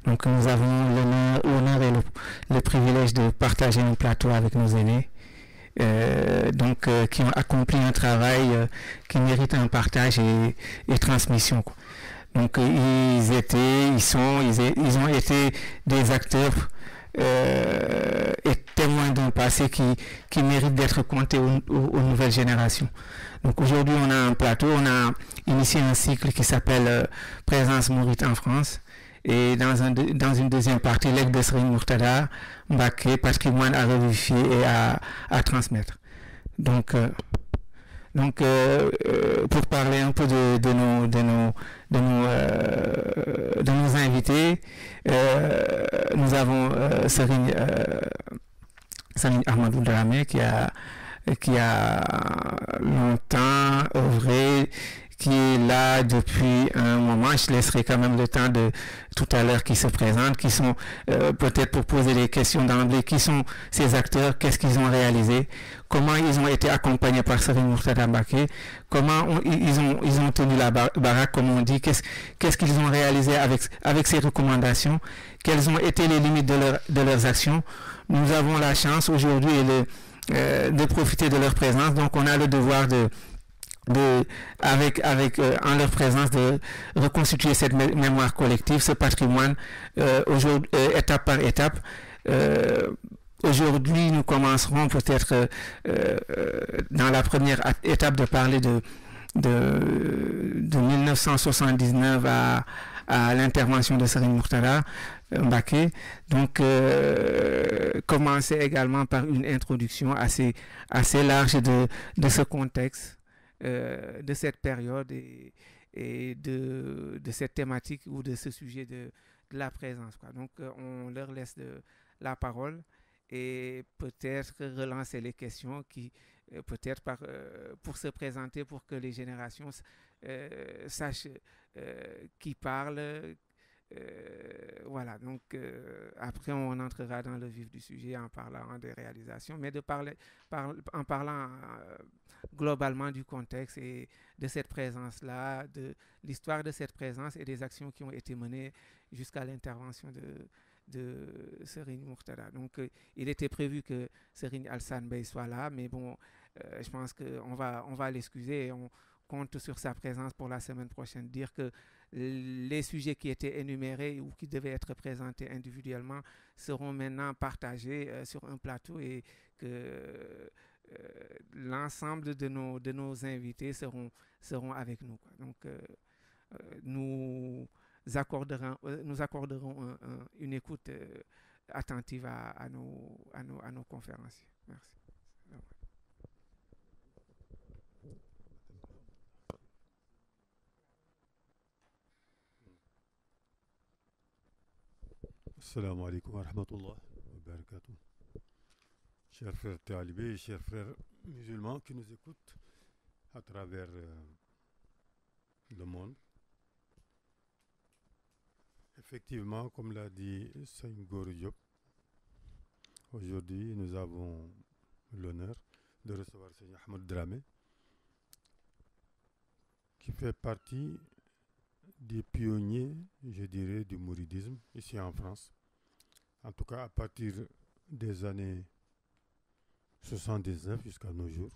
Donc nous avons l'honneur et le privilège de partager un plateau avec nos aînés, qui ont accompli un travail qui mérite un partage et transmission, quoi. Donc ils ont été des acteurs et témoins d'un passé qui mérite d'être compté aux nouvelles générations. Donc aujourd'hui, on a un plateau, on a initié un cycle qui s'appelle Présence Mouride en France. Et dans une deuxième partie, legs de Serigne Mourtada Mbacké, patrimoine à revivifier et à transmettre. Donc, pour parler un peu de nos invités, nous avons Serigne Ahmadou Dramé qui a longtemps œuvré, qui est là depuis un moment. Je laisserai quand même le temps de tout à l'heure qui se présentent, qui sont peut-être pour poser les questions d'emblée, qui sont ces acteurs, qu'est-ce qu'ils ont réalisé, comment ils ont été accompagnés par Serigne Mourtada Mbacké, comment ils ont tenu la baraque, comme on dit, qu'est-ce qu'ils ont réalisé avec ces recommandations, quelles ont été les limites de leurs actions. Nous avons la chance aujourd'hui de profiter de leur présence, donc on a le devoir en leur présence de reconstituer cette mémoire collective, ce patrimoine, aujourd'hui, étape par étape. Aujourd'hui, nous commencerons peut-être dans la première étape de parler de 1979 à l'intervention de Serigne Mourtada Mbacké. Donc, commencer également par une introduction assez large de ce contexte, de cette période et de cette thématique ou de ce sujet de la présence, quoi. Donc, on leur laisse la parole et peut-être relancer les questions qui, peut-être pour se présenter, pour que les générations sachent qui parle. Voilà, donc après on entrera dans le vif du sujet en parlant des réalisations, mais en parlant globalement du contexte et de cette présence-là, de l'histoire de cette présence et des actions qui ont été menées jusqu'à l'intervention de Serigne Mourtada. Donc il était prévu que Serigne Alassane Bey soit là, mais bon, je pense qu'on va l'excuser et on compte sur sa présence pour la semaine prochaine. Dire que les sujets qui étaient énumérés ou qui devaient être présentés individuellement seront maintenant partagés sur un plateau et que l'ensemble de nos invités seront avec nous, quoi. Donc, nous accorderons une écoute attentive à nos conférenciers. Merci. Assalamu alaikum wa rahmatullah wa barakatuh. Chers frères talibés, chers frères musulmans qui nous écoutent à travers le monde. Effectivement, comme l'a dit Serigne Gora Diop, aujourd'hui nous avons l'honneur de recevoir Serigne Ahmadou Dramé, qui fait partie des pionniers, je dirais, du mouridisme ici en France. En tout cas, à partir des années 79 jusqu'à nos jours.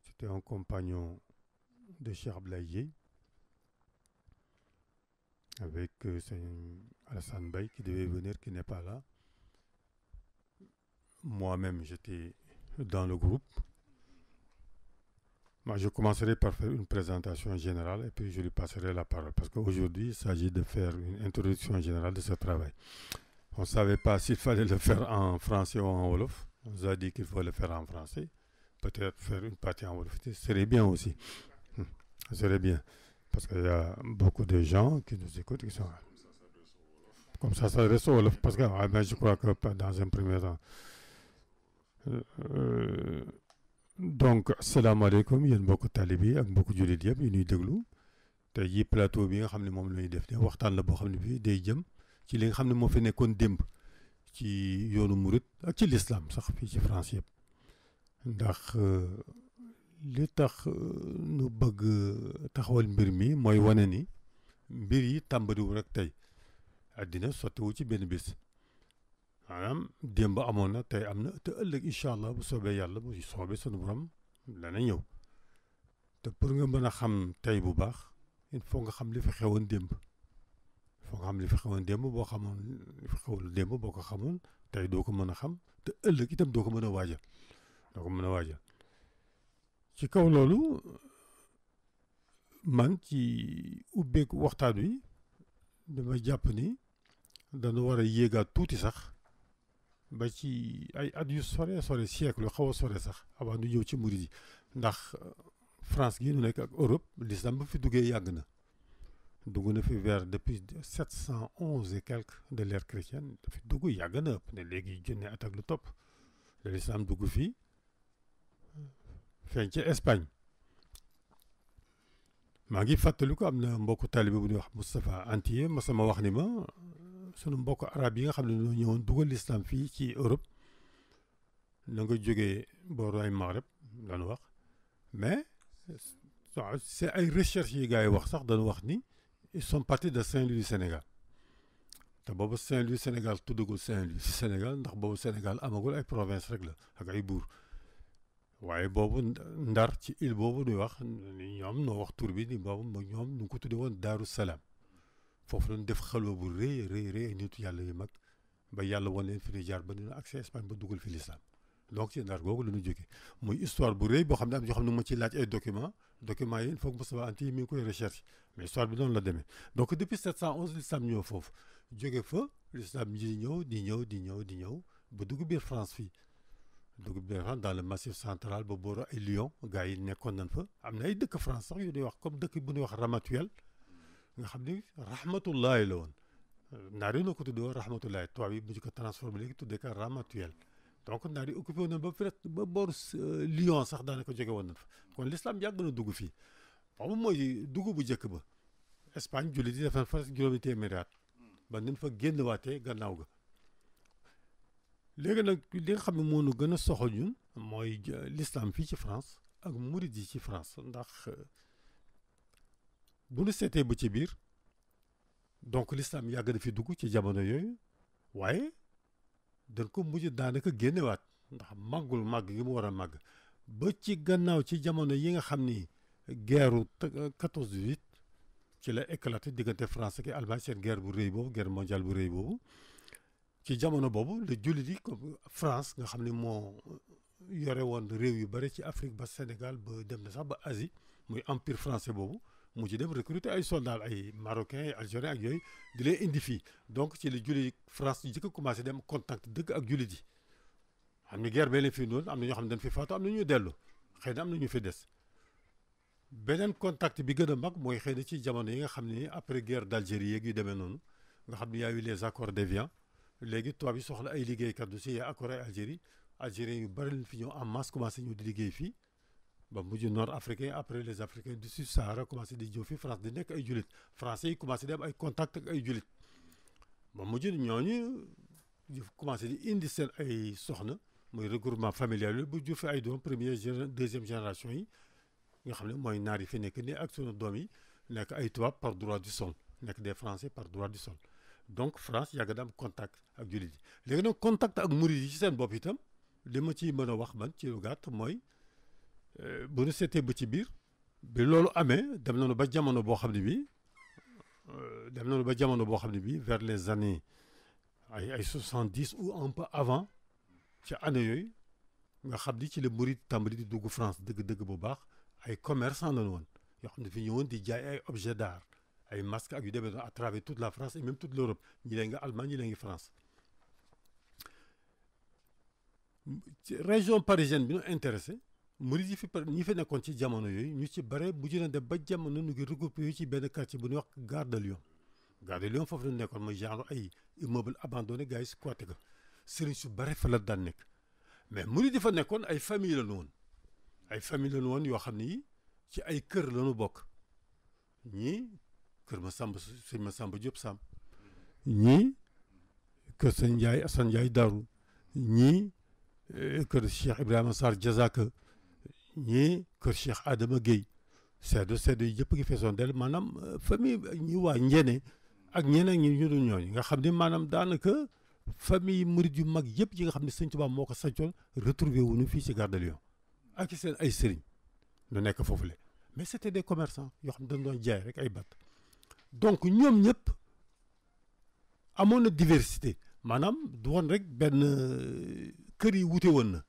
C'était un compagnon de Cheikh Ablaye avec Alassane Bey qui devait venir, qui n'est pas là. Moi-même, j'étais dans le groupe. Moi, je commencerai par faire une présentation générale et puis je lui passerai la parole. Parce qu'aujourd'hui, il s'agit de faire une introduction générale de ce travail. On ne savait pas s'il fallait le faire en français ou en wolof. On nous a dit qu'il faut le faire en français. Peut-être faire une partie en wolof. Ce serait bien aussi. Ce serait bien. Parce qu'il y a beaucoup de gens qui nous écoutent qui sont... Comme ça reste au wolof. Parce que je crois que dans un premier temps... donc asalaamaaleykum yéen mbokk taalibe yi ak mbokk jullit yëpp yi ñuy déglu te yi plateau bi nga xam ne moom la ñuy def ne waxtaan la boo xam ne bii day jëm ci li nga xam ne moo fi nekkoon démb ci yoonu murit ak ci l'islam sax fii ci France yëpp ndax li tax nu bëgg taxawal mbir mi mooy wane ni mbir yi tàmbaliwul rek tey àddina sottiwu ci benn bés maanaam démb amoon na tey am na te ëllëg incha allah bu soobee yàlla bu soobee sunu borom dana ñëw te pour nga mën a xam tey bu baax il faut nga xam li fi xewoon démb il faut nga xam li fi xewoon démb boo xamoon li fi xewoon démb boo ko xamoon tey doo ko mën a xam te ëllëg itam doo ko mën a waajal doo ko mën a waajal ci kaw loolu man ci ubbeeku waxtaan wi dama jàpp ni dañu war a yéegaat tuuti sax ba ci ay at yu sore siècle yu xaw a sore sax avant ñu ñëw ci murid yi ndax France gi ñu nekk ak Europe l'islam ba fi duggee yàgg na dugg na fi vers depuis 711 et quelques de l'ère chrétienne dafi dugg yàgg na ëpp ne léegi junne at ak lu topp l'islam dugg fii feeñ ci Espagne maa ngi fàttali ko am na mbokku taalibe bu ñuy wax Moustapha Antier ma sama wax ni ma sunu mbokk arab yi nga xam ne ñoo ñëwoon dugal l'islam fii ci Europe na nga jógee booru ay Maghreb dañu wax mais c'est ay recherches yi gars yi wax sax dañu wax ni ils sont partis de Saint-Louis du Sénégal te boobu Saint-Louis Sénégal tuddagul Saint-Louis si Sénégal ndax boobu Sénégal amagul ay province rek la ak ay buur waaye boobu Ndar ci île boobu ñuy wax ñoom noo wax tur bi ni boobu ñoom ñu ngi ko tuddee woon Daaru Salaam foofu lañ def xalwa bu rëy ay nitu yàlla yu mag ba yàlla wan leen fi ñu jaar ba ñu accès Espagne ba dugal fi l'islam donc ci Ndar googu la ñu jógee muy histoire bu rëy boo xam ne am yoo xam ne ma ci laaj ay documents yi il faut que Moustapha Antier mi ngi koy recherche mais histoire bi noonu la demee donc depuis 711 l'islam ñëw foofu jóge fa l'islam di ñëw ba dugg biir France fii dugg biir France dans le massif central ba booro ay Lyon gars yi nekkoon nañ fa am na ay dëkk France sax yu ñuy wax comme dëkk bu ñuy wax Ramatuelle nga xam ni rahmatullahi la woon naar yi noo ko tuddee woon rahmatullahi tubaab yi bu ñu ko transformé léegi tuddee ko Ramatuelle donc naar yi occupé woon na ba peut-être ba booru Lyon sax daanaka jóge woon nañ fa kon l'islam yàgg na dugg fii boobu mooy dugg bu njëkk ba Espagne jullit yi def na fa juróomi téeméeri at ba nañ fa génn waatee gannaaw ga léegi nag li nga xam ne moo nu gën a soxal ñun mooy l'islam fii ci France ak murid yi ci France ndax bu nu seetee ba ci biir donc l'islam yàgg na fi dugg ci jamono yooyu waaye dañ ko mujj daanaka génnewaat ndax màggul màgg gi mu war a màgg ba ci gannaaw ci jamono yi nga xam ni guerre 14-18 ci la éclaté diggante France ak Allemagne seen guerre bu rëy boobu guerre mondiale bu rëy boobu ci jamono boobu la jullit yi comme France nga xam ne moo yore woon réew yu bëri ci Afrique ba Sénégal ba dem na sax ba Asie muy empire français boobu mu ci dem recruter ay soldats ay marocains ay algériens ak yooyu di leen indi fii donc ci la jullit France yi njëkk a commencé dem contact dëgg ak jullit yi xam ne guerre bee leen fii noonu am na ñoo xam ne dañ fi faatu am na ñu dellu xëy na am na ñu fi des beneen contact bi gën a mag mooy xëy na ci jamono yi nga xam ne après guerre d'Algérie yeeg yu demee noonu nga xam ne y a eu les accords d'Évian léegi tubaab yi soxla ay liggéeykat du si accord ay Algérie yu bëri leen fi ñëw en masse commencé ñu di liggéey fii ba mujj nord africain après les africains du Sud-Sahara commencé di ñëw fii France di nekk ay jullit français yi commencé di am ay contact ak ay jullit ba mujj ñooñu di commencé di indi seen ay soxna muy regroupement familial yi bu jur fi ay doom première deuxième génération yi nga xam ne mooy naar yi fi nekk nii ak sunu doom yi nekk ay tubaab par droit du sol nekk des français par droit du sol donc France yàgg na am contact ak jullit yi léegi nag contact ak murid yi ci seen bopp itam li ma ciy mën a wax man ci lu gàtt mooy bu ñu seetee ba ci biir bi loolu amee dem nañu ba jamono boo xam ne bii vers les années ay 70 ou un peu avant ci année yooyu nga xam ni ci la murid tàmbali di dugg France dëgg-dëgg bu baax ay commerçants lañu woon yoo xam ne fi ñëwoon di jaay ay objets d'art ay masques ak yu demee noonu à travers toute la France et même toute l'Europe ñi leen ngi Allemagne ñi leen ngi France ci région parisienne bi ñu intéressé murid yi ñi fi nekkoon ci jamono yooyu ñu ci bare bu jëlee dem ba jamono ñu ngi regroupé ci benn quartier bu ñuy wax Gare de Lyon Gare de Lyon foofu la nekkoon mooy genre ay immeuble abandonné gars yi squatté ko sëriñ su bare fa la daan nekk mais murid yi fa nekkoon ay famille la ñu woon yoo xam ni ci ay kër la ñu bokk ñii kër sëñ Massamba Diop Sam ñii kër sëñ Ndiaye Assane Ndiaye Darou ñii kër Cheikh Ibrahima Sarr Diazaka ñii kër Cheikh Adama Guèye seddo yi yëpp ngi feesoon del maanaam famille ñi waa Njene ak ñeneen ñi ñu dul ñooñu nga xam ne maanaam daanaka famille murid yu mag yëpp yi nga xam ne sëñ Tuubaa moo ko sancoon retrouvé wuñu fii ci Gare de Lyon ak seen ay sëriñ lu nekk foofu le mais c'était des commerçants yoo xam ne dañ doon jaay rek ay batt donc ñoom ñëpp amoon na diversité maanaam du woon rek benn kër yi wute woon na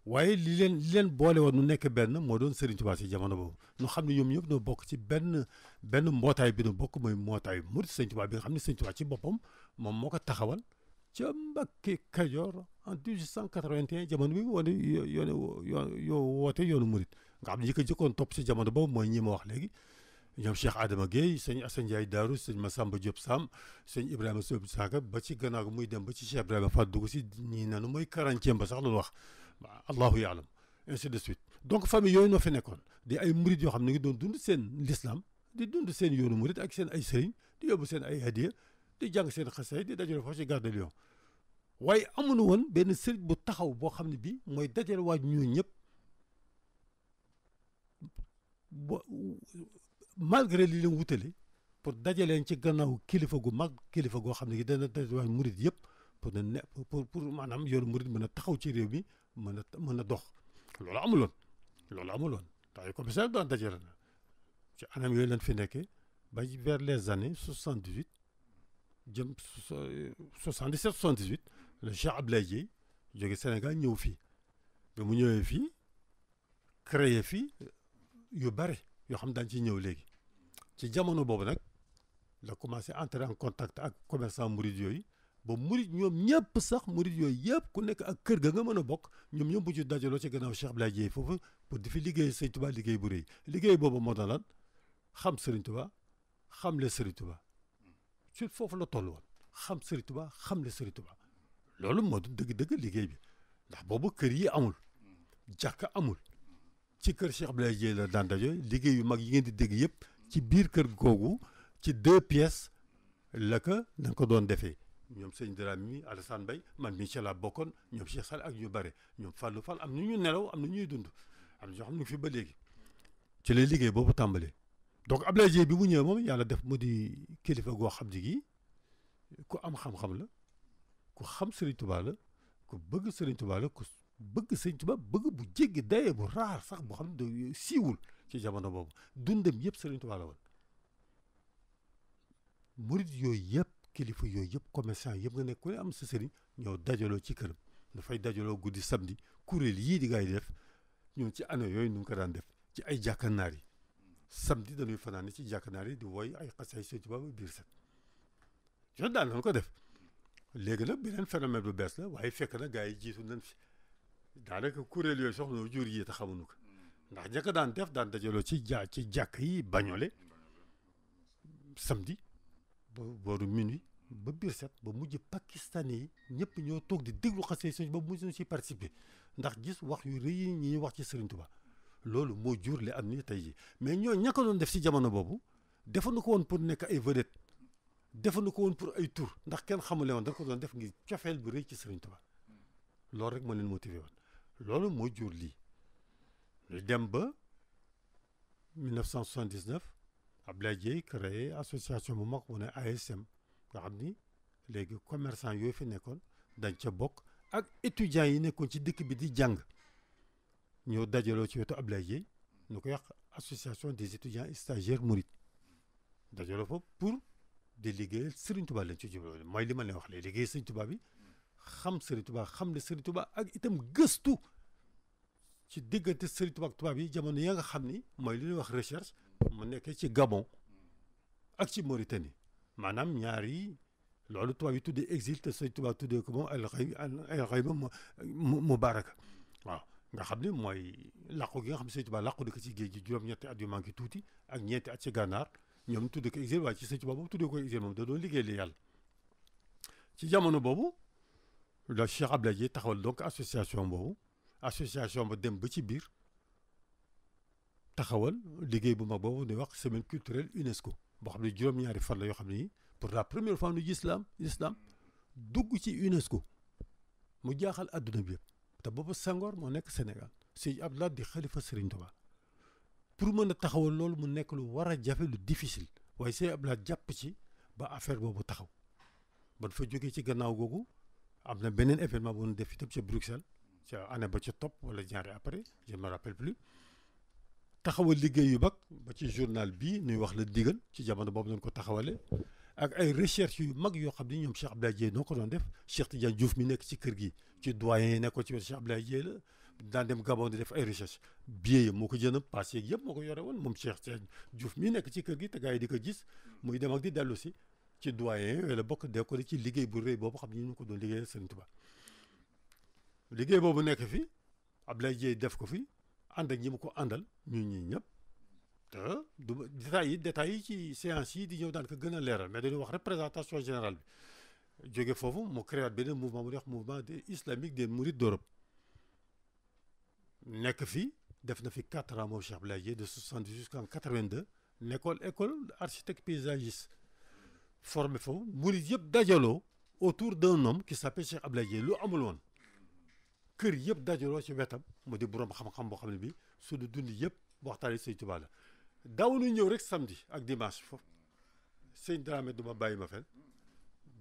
waaye li leen boole woon nu nekk benn moo doon Serigne Touba ci jamono boobu ñu xam ne ñoom ñëpp noo bokk ci benn mbootaay bi nu bokk mooy mbootaayu murid Serigne Touba bi nga xam ne Serigne Touba ci boppam moom moo ko taxawal ca Mbacké Kajoor en 1881 jamono bi wane yoo woote yoonu murid nga xam ne ñi ko jëkkoon topp ci jamono boobu mooy ñi ma wax léegi ñoom Cheikh Adama Guèye sëñ Assane Ndiaye Daaru sëñ Massamba Diop Sam sëñ Ibrahima Sow Saka ba ci gannaaw muy dem ba ci Cheikh Ibrahima Fall dugg si ñii nanu mooy 40e ba sax loolu wax allahu yaalam ainsi de suite donc famille yooyu noo fi nekkoon di ay murid yoo xam ne ngi doon dund seen l'islam di dund seen yoonu murid ak seen ay sëriñ di yóbbu seen ay hadiya di jàng seen xasay di dajale foofu ci Gare de Lyon waaye amuñu woon benn sëriñ bu taxaw boo xam ne bii mooy dajale waaj ñoo ñëpp malgré li leen wutale pour dajaleen ci gannaaw kilifa gu mag kilifa goo xam ne dana dajale waaj murid yëpp pour maanaam yoonu murid mën a taxaw ci réew mi mën a dox loolu amuloon tax comme ça doon dajale na ci anam yooyu lañ fi nekkee ba vers les années 78 jëm 77 78 le Cheikh Abdoulaye Dièye jóge Sénégal ñëw fii ba mu ñëwee fii créé fii yu bare yoo xam daañu ci ñëw léegi ci jamono boobu nag la commencé entrer en contact ak commerçant murid yooyu ba murid ñoom ñëpp sax murid yooyu yëpp ku nekk ak kër ga nga mën a bokk ñoom ñëpp bu ci dajaloo ci gannaaw Cheikh Abdoulaye Dièye foofu pour di fi liggéey Sëriñ Tuubaa liggéey bu rëy liggéey boobu moo doon lan xam Sëriñ Tuubaa xam le Sëriñ Tuubaa ci foofu la toll woon xam Sëriñ Tuubaa xam le Sëriñ Tuubaa loolu moo doon dëgg-dëgg liggéey bi ndax boobu kër yi amul jàkka amul ci kër Cheikh Abdoulaye Dièye la daan dajo liggéey yu mag yi ngeen di dégg yëpp ci biir kër googu ci 2 pièces la ko dañ ko doon defee ñoom sëñ Dramé mi Alassane Mbaye man mii ci laa bokkoon ñoom Cheikh Sall ak ñu bare ñoom Fallou Fall am na ñu nelaw am na ñuy dund am na ñoo xam ne fi ba léegi ci lay liggéey boobu tàmbalee donc Abdoulaye Dièye bi mu ñëwee moom yàlla def mu di kilifa goo xam ne gi ku am xam-xam la ku xam Serigne Touba la ku bëgg Serigne Touba la ku bëgg Serigne Touba bëgg bu jéggi daye bu raar sax boo xam ne siiwul ci jamono boobu dundam yëpp Serigne Touba la woon murid yooyu yëpp kilifa yooyu yëpp commerçant yëpp nga nekk ku ne am sa sëriñ ñëw dajaloo ci këram dafay dajaloo guddi samedi kuréel yii di gaa yi def ñoom ci année yooyu nu ngi ko daan def ci ay jàkkanaar yi samedi dañuy fanaan ci jàkkanaar yi di woy ay xasay Sëriñ Tuubaa ba biir set yooyu daal nañ ko def léegi nag beneen phénomène bu bees la waaye fekk na gaa yi jiitu nañ fi daanaka kuréel yooyu soxla jur yi te xamuñu ko ndax njëkk daan def daan dajaloo ci jàkk yi bañole samedi ba booru minuit ba biir set ba mujj pakistanais yi ñëpp ñoo toog di déglu xasee sëñ ba mujj na ci participer ndax gis wax yu rëy yi ñuy wax ci Serigne Touba loolu moo jur li am ni tey ji mais ñoo ña ko doon def ci jamono boobu defuñu ko woon pour nekk ay vedette defuñu ko woon pour ay tour ndax kenn xamule woon da ko doon def ngir cofeel bu rëy ci Serigne Touba loolu rek moo leen motivé woon loolu moo jur lii ñu dem ba 1979 Abdoulaye Dièye créé association bu mag mu ne ASM nga xam ni léegi commerçant yooyu fi nekkoon dañ ca bokk ak étudiants yi nekkoon ci dëkk bi di jàng ñoo dajaloo ci wetu Abdoulaye Dièye ñu koy wax association des étudiants et stagiaires mourides dajaloo fa pour di liggéeyal Serigne Touba lañ ci jublu mooy li ma leen wax léegi liggéey Serigne Touba bi xam Serigne Touba xam ne Serigne Touba ak itam gëstu ci diggante Serigne Touba ak tubaab yi jamono ya nga xam ni mooy li ñuy wax recherche mu nekkee ci Gabon ak ci Mauritanie maanaam ñaar yi loolu tubaab yi tuddee exil te Serigne Touba tuddee ko moom al xayma mubaraka waaw nga xam ne mooy làqu gi nga xam ne Serigne Touba làqu di ko ci géej gi juróom-ñetti at yu manqué tuuti ak ñeenti at ci gànnaar ñoom tuddee ko exil waaye ci Serigne Touba boobu tuddee ko exil moom da doon liggéey li yàlla ci jamono boobu la Cheikh Abdoulaye Dièye taxawal donc association boobu association ba dem ba ci biir taxawal liggéey bu mag boobu di wax semaine culturelle UNESCO boo xam ne juróom-ñaari fan la yoo xam ne pour la première fois nu l'islam dugg ci UNESCO mu jaaxal adduna bi yëpp te boobu Senghor moo nekk Sénégal Sëñ Abdoulaye di xalifa Serigne Touba pour mën a taxawal loolu mu nekk lu war a jafe lu difficile waaye Sëñ Abdoulaye jàpp ci ba affaire boobu taxaw ban fa jógee ci gannaaw googu am na beneen événement bu ñu def itam ca Bruxelles ca année ba ca topp wala ñaari après je me rappelle plus taxawal liggéey yu mag ba ci journal bii ñuy wax la digal ci jamono boobu nañ ko taxawale ak ay recherche yu mag yoo xam ni ñoom Cheikh Abdoulaye Dièye noo ko doon def Cheikh Tidiane Diouf mi nekk ci kër gi ci doyen yi nekkoon ci wetu Cheikh Abdoulaye Dièye la daan dem Gabon di def ay recherche billet moo ko jënd pass yeeg yëpp moo ko yore woon moom Cheikh Diouf mi nekk ci kër gi te gars yi di ko gis muy dem ak di dellu si ci doyen yooyu la bokk de ko ci liggéey bu rëy boobu xam ni ñu ko doon liggéeyal Serigne Touba liggéey boobu nekk fi Abdoulaye Dièye def ko fi ànd ak ñi mu ko àndal ñun ñii ñëpp te du détails yi ci séance yi di ñëw daan ko gën a leeral mais dañuy wax représentation générale bi jóge foofu mu créé beneen mouvement bu ñuy wax mouvement islamique des mourides d'Europe nekk fi def na fi 4 ans moom Cheikh Abdoulaye Dièye de 70 jusqu'en 82 nekkoon école architecte paysagiste formé foofu murid yëpp dajaloo autour d'un homme qui s'appelle Cheikh Abdoulaye Dièye lu amul woon kër yëpp dajaloo ci wetam mu di borom xam-xam boo xam ne bi suñu dund yëpp waxtaani Sëñ Tuubaa la daaw ñu ñëw rek samedi ak dimanche foofu sëñ Dramé du ma bàyyi ma fen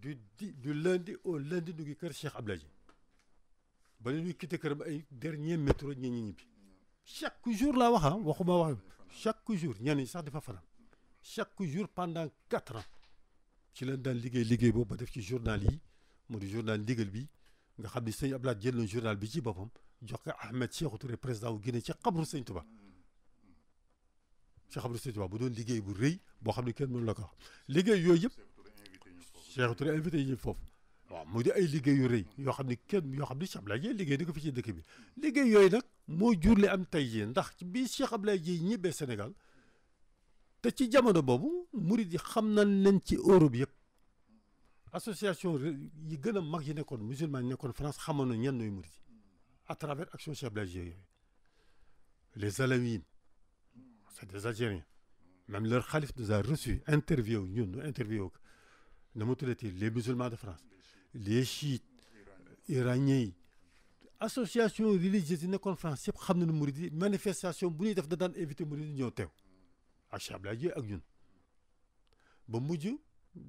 du lundi au lundi ñu ngi kër Cheikh Abdoulaye Dièye ba ñuy quitté këram ay dernier métro ñi ñibbi chaque jour laa wax waxuma wax chaque jour ñenn ñi sax dafa fanaan chaque jour pendant 4 ans ci leen daan liggéey boobu ba def ci journal yi mu di journal ndigal bi nga xam ni sëñ Abdoulaye jël na journal bi ci boppam jox ko Ahmed Sékou Touré président wu Guinée ci xabru sëñ Touba ci xabru sëñ Touba bu doon liggéey bu rëy boo xam ne kenn mënu la ko wax liggéey yooyu yëpp Sékou Touré invité yi foofu waaw mu di ay liggéey yu rëy yoo xam ne kenn yoo xam ne Cheikh Abdoulaye Dièye liggéey di ko fi ci dëkk bi liggéey yooyu nag moo jur li am tey jii ndax bii Cheikh Abdoulaye Dièye ñibbee Sénégal te ci jamono boobu murid yi xam nañ leen ci Europe yëpp association yi gën a mag yi nekkoon musulman yi nekkoon France xamoon na ñenn ñooy murid yi à travers action Cheikh Abdoulaye Dièye yooyu les Alaouines c'est des Algériens même leur khalife nous a reçu interview ñun ñu interview ko na mu tuddati les musulmans de France les chiites iraniens yi association religieuse yi nekkoon France yëpp xam nañu murid yi manifestation bu ñuy def da daan invité murid yi ñëw teew ak Cheikh Abdoulaye Dièye ak ñun ba mujj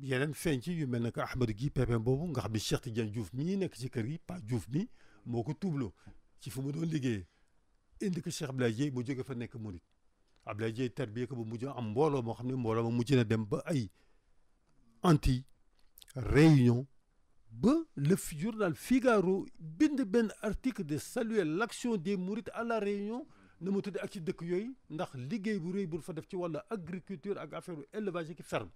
yeneen feeñ ci yu mel ne que Ahmadou Guèye Pépin boobu nga xam ne Cheikh Tidiane Diouf mi nekk ci kër gi pas Diouf mi moo ko tuubloo ci fu mu doon liggéeyee indi ko Cheikh Abdoulaye Dièye mu jóge fa nekk murid Abdoulaye Dièye tarbiye ko ba mujj am mbooloo moo xam ne mbooloo ma mujj na dem ba ay Antilles Réunion ba le journal Figaro bind benn article de saluer l'action des mourides à la Réunion na mu tudd ak ci dëkk yooyu ndax liggéey bu rëy bu fa def ci wàllu agriculture ak affaire élevage ki ferme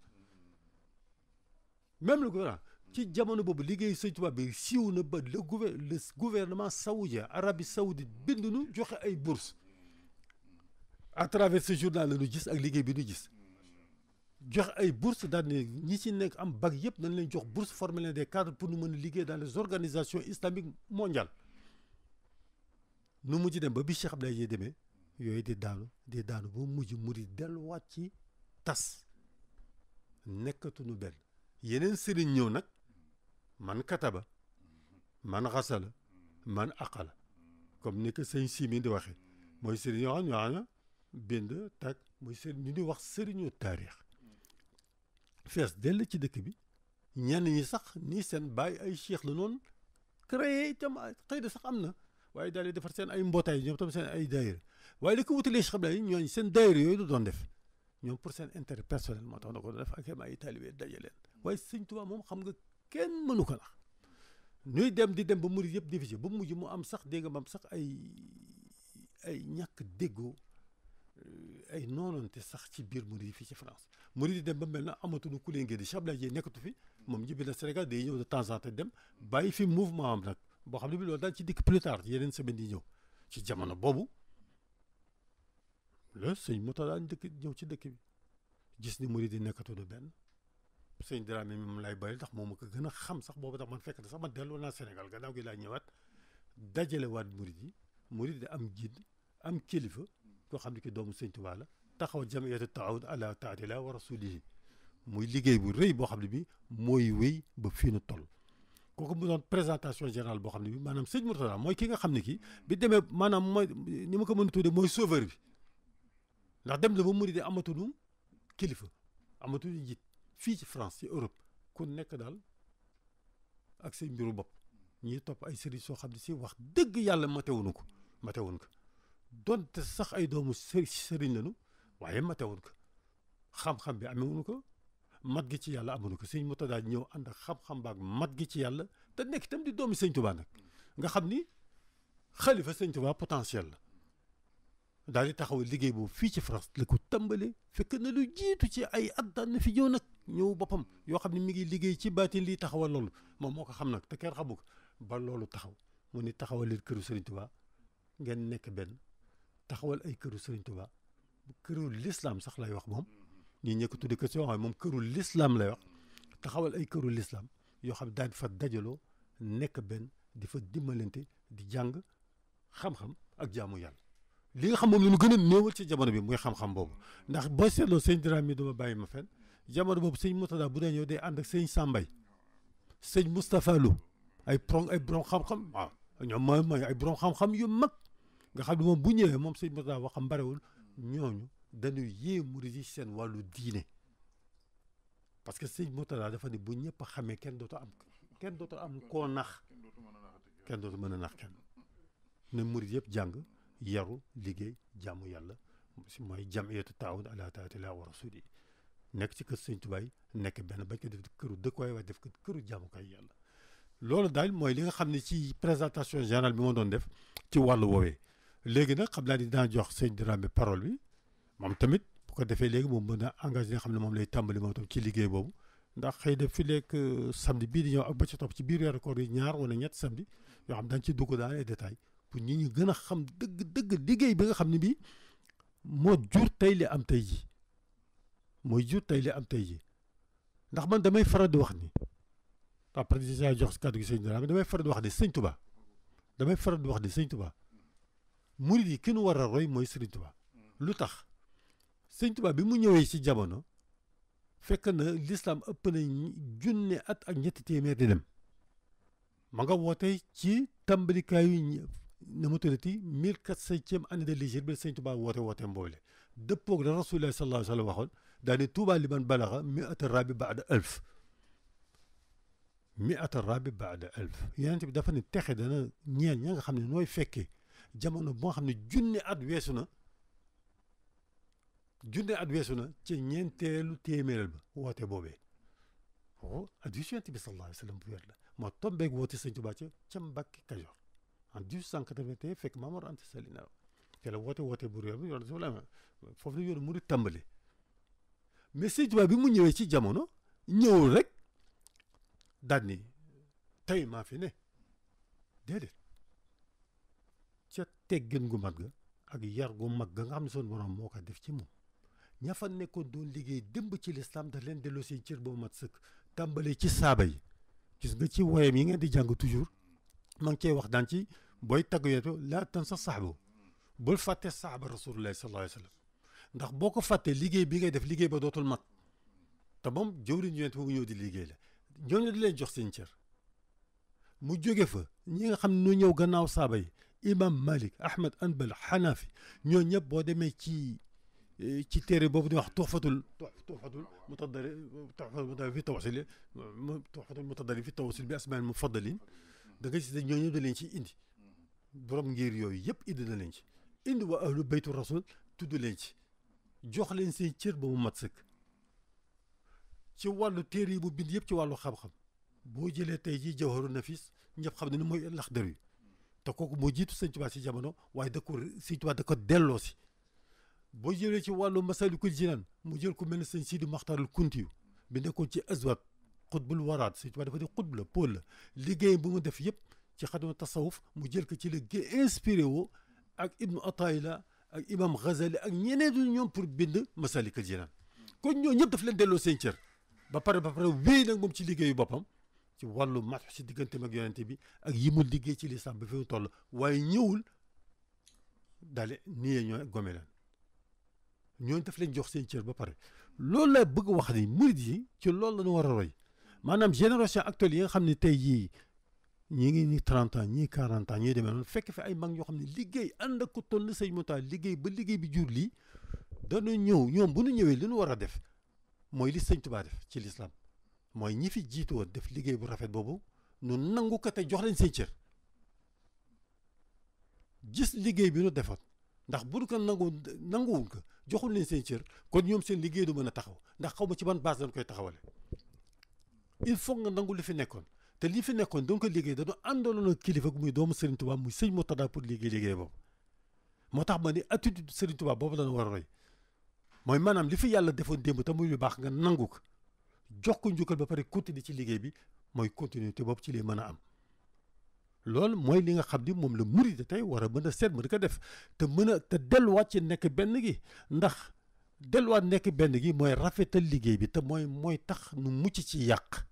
même le gouvernement ci jamono boobu liggéey Sëñ Tuubaa bi siiw na ba le gouvernement saoudien Arabie Saoudite bind nu joxe ay bourses à travers ce journal la ñu gis ak liggéey bi ñu gis joxe ay bourses daal ne ñi ci nekk am bac yëpp nañ leen jox bourse former leen des cadres pour nu mën a liggéey dans les organisations islamiques mondiales nu mujj dem ba bi Cheikh Abdoulaye Dièye demee yooyu di daanu ba mujj murid delluwaat ci tas nekkatuñu benn yeneen sëriñ ñëw nag man kataba man xasala man aqala comme ni ko sëñ Simi di waxee mooy sëriñ yoo xam ne wax na bind tag mooy sëriñ ñu di wax sëriñu taarix fees dell ci dëkk bi ñenn ñi sax nii seen bàyyi ay cheikh la noonu créé itam xëy na sax am na waaye daal di defar seen ay mbootaay ñoom tam seen ay daayira waaye li ko wutalee Cheikh Abdoulaye ñooñu seen daayira yooyu la doon def ñoom pour seen intérêt personnel moo tax na ko def ak ay taalibe daje leen waaye Sëñ Tuubaa moom xam nga kenn mënu ko nax ñuy dem di dem ba murid yëpp divisé ba mujj mu am sax dégg nga am sax ay ñàkk déggoo ay noonante sax ci biir murid yi fii ci France murid yi dem ba mel na amatuñu ku leen génne Cheikh Abdoulaye Dièye nekkatu fi moom ñibbi na Sénégal day ñëw de temps en temps dem bàyyi fi mouvement am nag boo xam ne bi loolu daal ci dikk plus tard yeneen semaine yi ñëw ci jamono boobu la sëñ Mourtada ñëw ci dëkk bi gis ni murid yi nekkatuñu benn sëñ Dramé mi moom laay bàyyi ndax moom ma ko gën a xam sax boobu tax man fekk na sax man delloo naa Sénégal gannaaw gi laa ñëwaat dajale waat murid yi am jiit am kilifa koo xam ne ki doomu sëñ Tuubaa la taxaw jamiyatu taawun ala taatila wa rasulihi muy liggéey bu rëy boo xam ne bi mooy wéy ba fii nu toll kooku mu doon présentation générale boo xam ne bi maanaam sëñ Mourtada mooy ki nga xam ne kii bi demee maanaam mooy ni ma ko mën a tuddee mooy sauveur bi ndax dem na ba murid yi amatuñu kilifa amatuñu jiit fii ci France ci Europe ku nekk daal ak say mbiru bopp ñiy topp ay sëriñ soo xam ne si wax dëgg yàlla matewuñu ko donte sax ay doomu sëriñ lañu waaye matewuñu ko xam-xam bi amewuñu ko mat gi ci yàlla amuñu ko sëñ Murtada ñëw ànd ak xam-xam baak mat gi ci yàlla te nekk itam di doomi sëñ Tuubaa nag nga xam ni xalifa sëñ Tuubaa potentiel la daal di taxawal liggéey boobu fii ci France la ko tàmbale fekk na lu jiitu ci ay at daan na fi ñëw nag ñëw boppam yoo xam ne mi ngi liggéey ci baatin lii taxawal loolu moom moo ko xam nag te kenn xamu ko ba loolu taxaw mu ni taxawal leen këru Serigne Touba ngeen nekk benn taxawal ay këru Serigne Touba këru l'islam sax lay wax moom ñii ñëkk tudde ko si wax moom këru l'islam lay wax taxawal ay këru l'islam yoo xam daal di fa dajaloo nekk benn di fa dimbalante di jàng xam-xam ak jaamu yàlla li nga xam moom la ñu gën a néewal ci jamono bi muy xam-xam boobu ndax boo seetloo sëñ Dramé mi duma bàyyi ma fenn jamono boobu sëñ Murtada bu dee ñëw day ànd ak sëñ Sambay sëñ Moustapha Lo ay borom xam-xam waaw ñoom mooy ay borom xam-xam yu mag nga xam ne moom bu ñëwee moom sëñ Murtada waxam barewul ñooñu dañuy yee murid yi seen wàllu diine parce que sëñ Murtada dafa ne bu ñëpp xamee kenn dootu am koo nax kenn dootu mën a nax kenn ne murid yëpp jàng yaru liggéey jaamu yàlla mooy jamiyatu taawun ala taatillahi wa rasuli nekk ci kër sëñ Tuubaa nekk benn bañ ko def këru dëkkuwaay waaye def ko këru jaamukaay yàlla loolu daal mooy li nga xam ne ci présentation générale bi ma doon def ci wàllu woowee léegi nag xam naa ni dinaa jox sëñ Dramé parole bi moom tamit bu ko defee léegi moom mën a engagé nga xam ne moom lay tàmbali moom tam ci liggéey boobu ndax xëy na fi léegi samedi bii di ñëw ak ba ci topp ci biir weeru koor yi ñaar wala ñett samedi yoo xam dañ ci dugg dans les détails pour ñi ñu gën a xam dëgg liggéey bi nga xam ne bii moo jur tey li am tey ji ndax man damay faral di wax ni après déjà jox kàddu gi sëñ Dramé damay faral di wax ni sëñ Tuubaa murid yi ki nu war a roy mooy sëriñ Tuubaa lu tax sëñ Tuubaa bi mu ñëwee ci jamono fekk na l'islam ëpp na junne at ak ñetti téeméer di dem ma nga woote ci tàmbalikaayu na ma tuddati 1400e année de l'hégire bi sëñ Tuubaa woote mboole dëppoog la Rasulullah sallallahu alayhi wa sallam waxoon daal di Tuubaa liman balaxa mi'ata rabi baada alf yonent bi dafa ne texe dana ñeel ña nga xam ne nooy fekkee jamono boo xam ne junne at weesu na ci ñeenteelu téeméeral ba woote boobee addition yonent bi sallallahu alayhi wa sallam bu wér la moo tombeeg woote sëñ Tuubaa ca Mbàkke Kajoor en 1881 fekk Maam Mor Anta Sali naaw te la woote bu réew mi yoon foofu la yoonu mu di tàmbali mais sëñ Tuubaa bi mu ñëwee ci jamono ñëwul rek daal ni tey maa fi ne déedéet ca teggin gu mag ga ak yar gu mag ga nga xam ne son borom moo ko def ci moom ña fa nekkoon doon liggéey démb ci lislaam daf leen delloo seen cër boobu mat sëkk tàmbalee ci saaba yi gis nga ci woyam yi ngeen di jàng toujours maa ngi cey wax daan ci booy tagg yeeto laa tan sa saxbo bul fàtte saxaba rasulullahi sallallahu alayhi wa sallam ndax boo ko fàttee liggéey bi ngay def liggéey ba dootul mat te moom jëwriñ yonent boobu ñëw di liggéey la ñooñu di leen jox seen cër mu jóge fa ñi nga xam ne ñu ñëw gannaaw saaba yi imam Malik Ahmad Anbal Hanafi ñoo ñëpp boo demee ci téere boobu di wax tuxfatul mutadari fi tawassul bi asmaa'il mufaddalin da nga gis ne ñooñu da leen ci indi borom ngir yooyu yëpp indi na leen ci indi waa ahlu baytu rasul tudd leen ci jox leen seen cër ba mu mat sëkk ci wàllu téere yi mu bind yëpp ci wàllu xam-xam boo jëlee tey jii jawharu nafis ñëpp xam ne ni mooy laxdar yi te kooku moo jiitu sëñ Tuubaa si jamono waaye sëñ Tuubaa da ko delloo si boo jëlee ci wàllu masalikul jinaan mu jël ku mel ne sëñ Sidi Maxtaarul Kuntiyu bi nekkoon ci azwat xutbul waraat sëñ Tuubaa dafa di xutb la pôle la liggéey bu mu def yëpp ci xadima tasawuf mu jël ko ci liggéey inspiré woo ak ibnu Ataayla ak imam Ghazali ak ñeneen du ñoom pour bind masalikul jinaan kon ñoo ñëpp daf leen delloo seen cër ba pare wéy nag moom ci liggéeyu boppam ci wàllu mat si digganteem ak yonente bi ak yi mu liggéey ci lislaam ba fi mu toll waaye ñëwul daale nii ñooy gome leen ñooñu daf leen jox seen cër ba pare loolu la bëgg wax ni murid yi ci loolu la ñu war a roy maanaam génération actuelle yi nga xam ne tey jii ñii ngi ni 30 ans ñii 40 ans ñii demee noonu fekk fi ay mag ñoo xam ne liggéey ànd ak ku toll ni sëñ Murtada liggéey ba liggéey bi jur lii dana ñëw ñoom bu ñu ñëwee li ñu war a def mooy li sëñ Tuubaa def ci lislaam mooy ñi fi jiitu woon def liggéey bu rafet boobu nu nangu ko te jox leen seen cër gis liggéey bi nu defoon ndax bu ko nanguwul ko joxul leen seen cër kon ñoom seen liggéey du mën a taxaw ndax xaw ma ci ban base lañ koy taxawale il faut nga nangu li fi nekkoon te li fi nekkoon doon ko liggéey dañoo àndaloon ak kilifa gu muy doomu Serigne Touba muy sëñ Murtada pour liggéey boobu moo tax ma ni attitude Serigne Touba boobu la ñu war a roy mooy maanaam li fi yàlla defoon démb te muy lu baax nga nangu ko jox ko njukkal ba pare continuer ci liggéey bi mooy continuité boobu ci lay mën a am loolu mooy li nga xam ni moom la murid tey war a mën a seet mën ko def te mën a te delluwaat ci nekk benn gi ndax delluwaat nekk benn gi mooy rafetal liggéey bi te mooy tax nu mucc ci yàq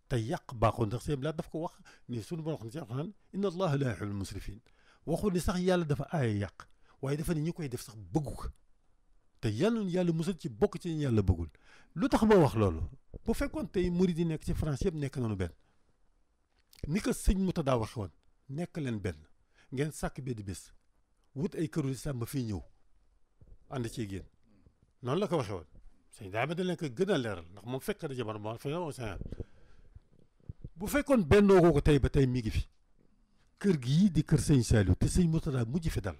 te yàq baaxoon ndax sëñ bi daf ko wax ni sunu borom xam ne ci alxuraan inna allaha laa yuhibbul musrifin waxul ni sax yàlla dafa aaye yàq waaye dafa ni ñi koy def sax bëggu ko te yàlla musal ci bokk ci yàlla bëggul lu tax ma wax loolu bu fekkoon tey murid yi nekk ci France yëpp nekk nañu benn ni ko sëñ Murtada waxe woon nekk leen benn ngeen sàkk benn bés wut ay këru lislaam ba fii ñëw ànd ci génn noonu la ko waxe woon sëñ daama da leen ko gën a leeral ndax moom fekk na jamono moo fa bu fekkoon bennoo ko tey ba tey mi ngi fi kër gii di kër sëñ Saliou te sëñ Murtada mujj fi dal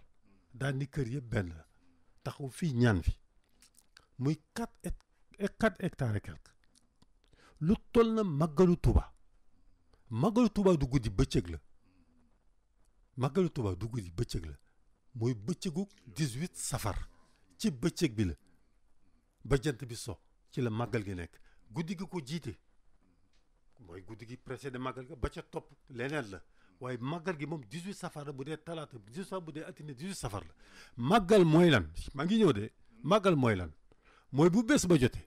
daal ni kër yëpp benn la taxaw fii ñaan fi muy 4 hectares et quelque lu toll na màggalu Tuuba màggalu Tuuba du guddi bëccëg la màggalu Tuuba du guddi bëccëg la mooy bëccëgu 18 safar ci bëccëg bi la ba jant bi so ci la màggal gi nekk guddi gi ko jiite mooy guddi gi précédé màggal ga ba ca topp leneen la waaye màggal gi moom 18 safar la bu dee talaata 18 safar bu dee altine 18 safar la màggal mooy lan maa ngi ñëw de màggal mooy lan mooy bu bés ba jotee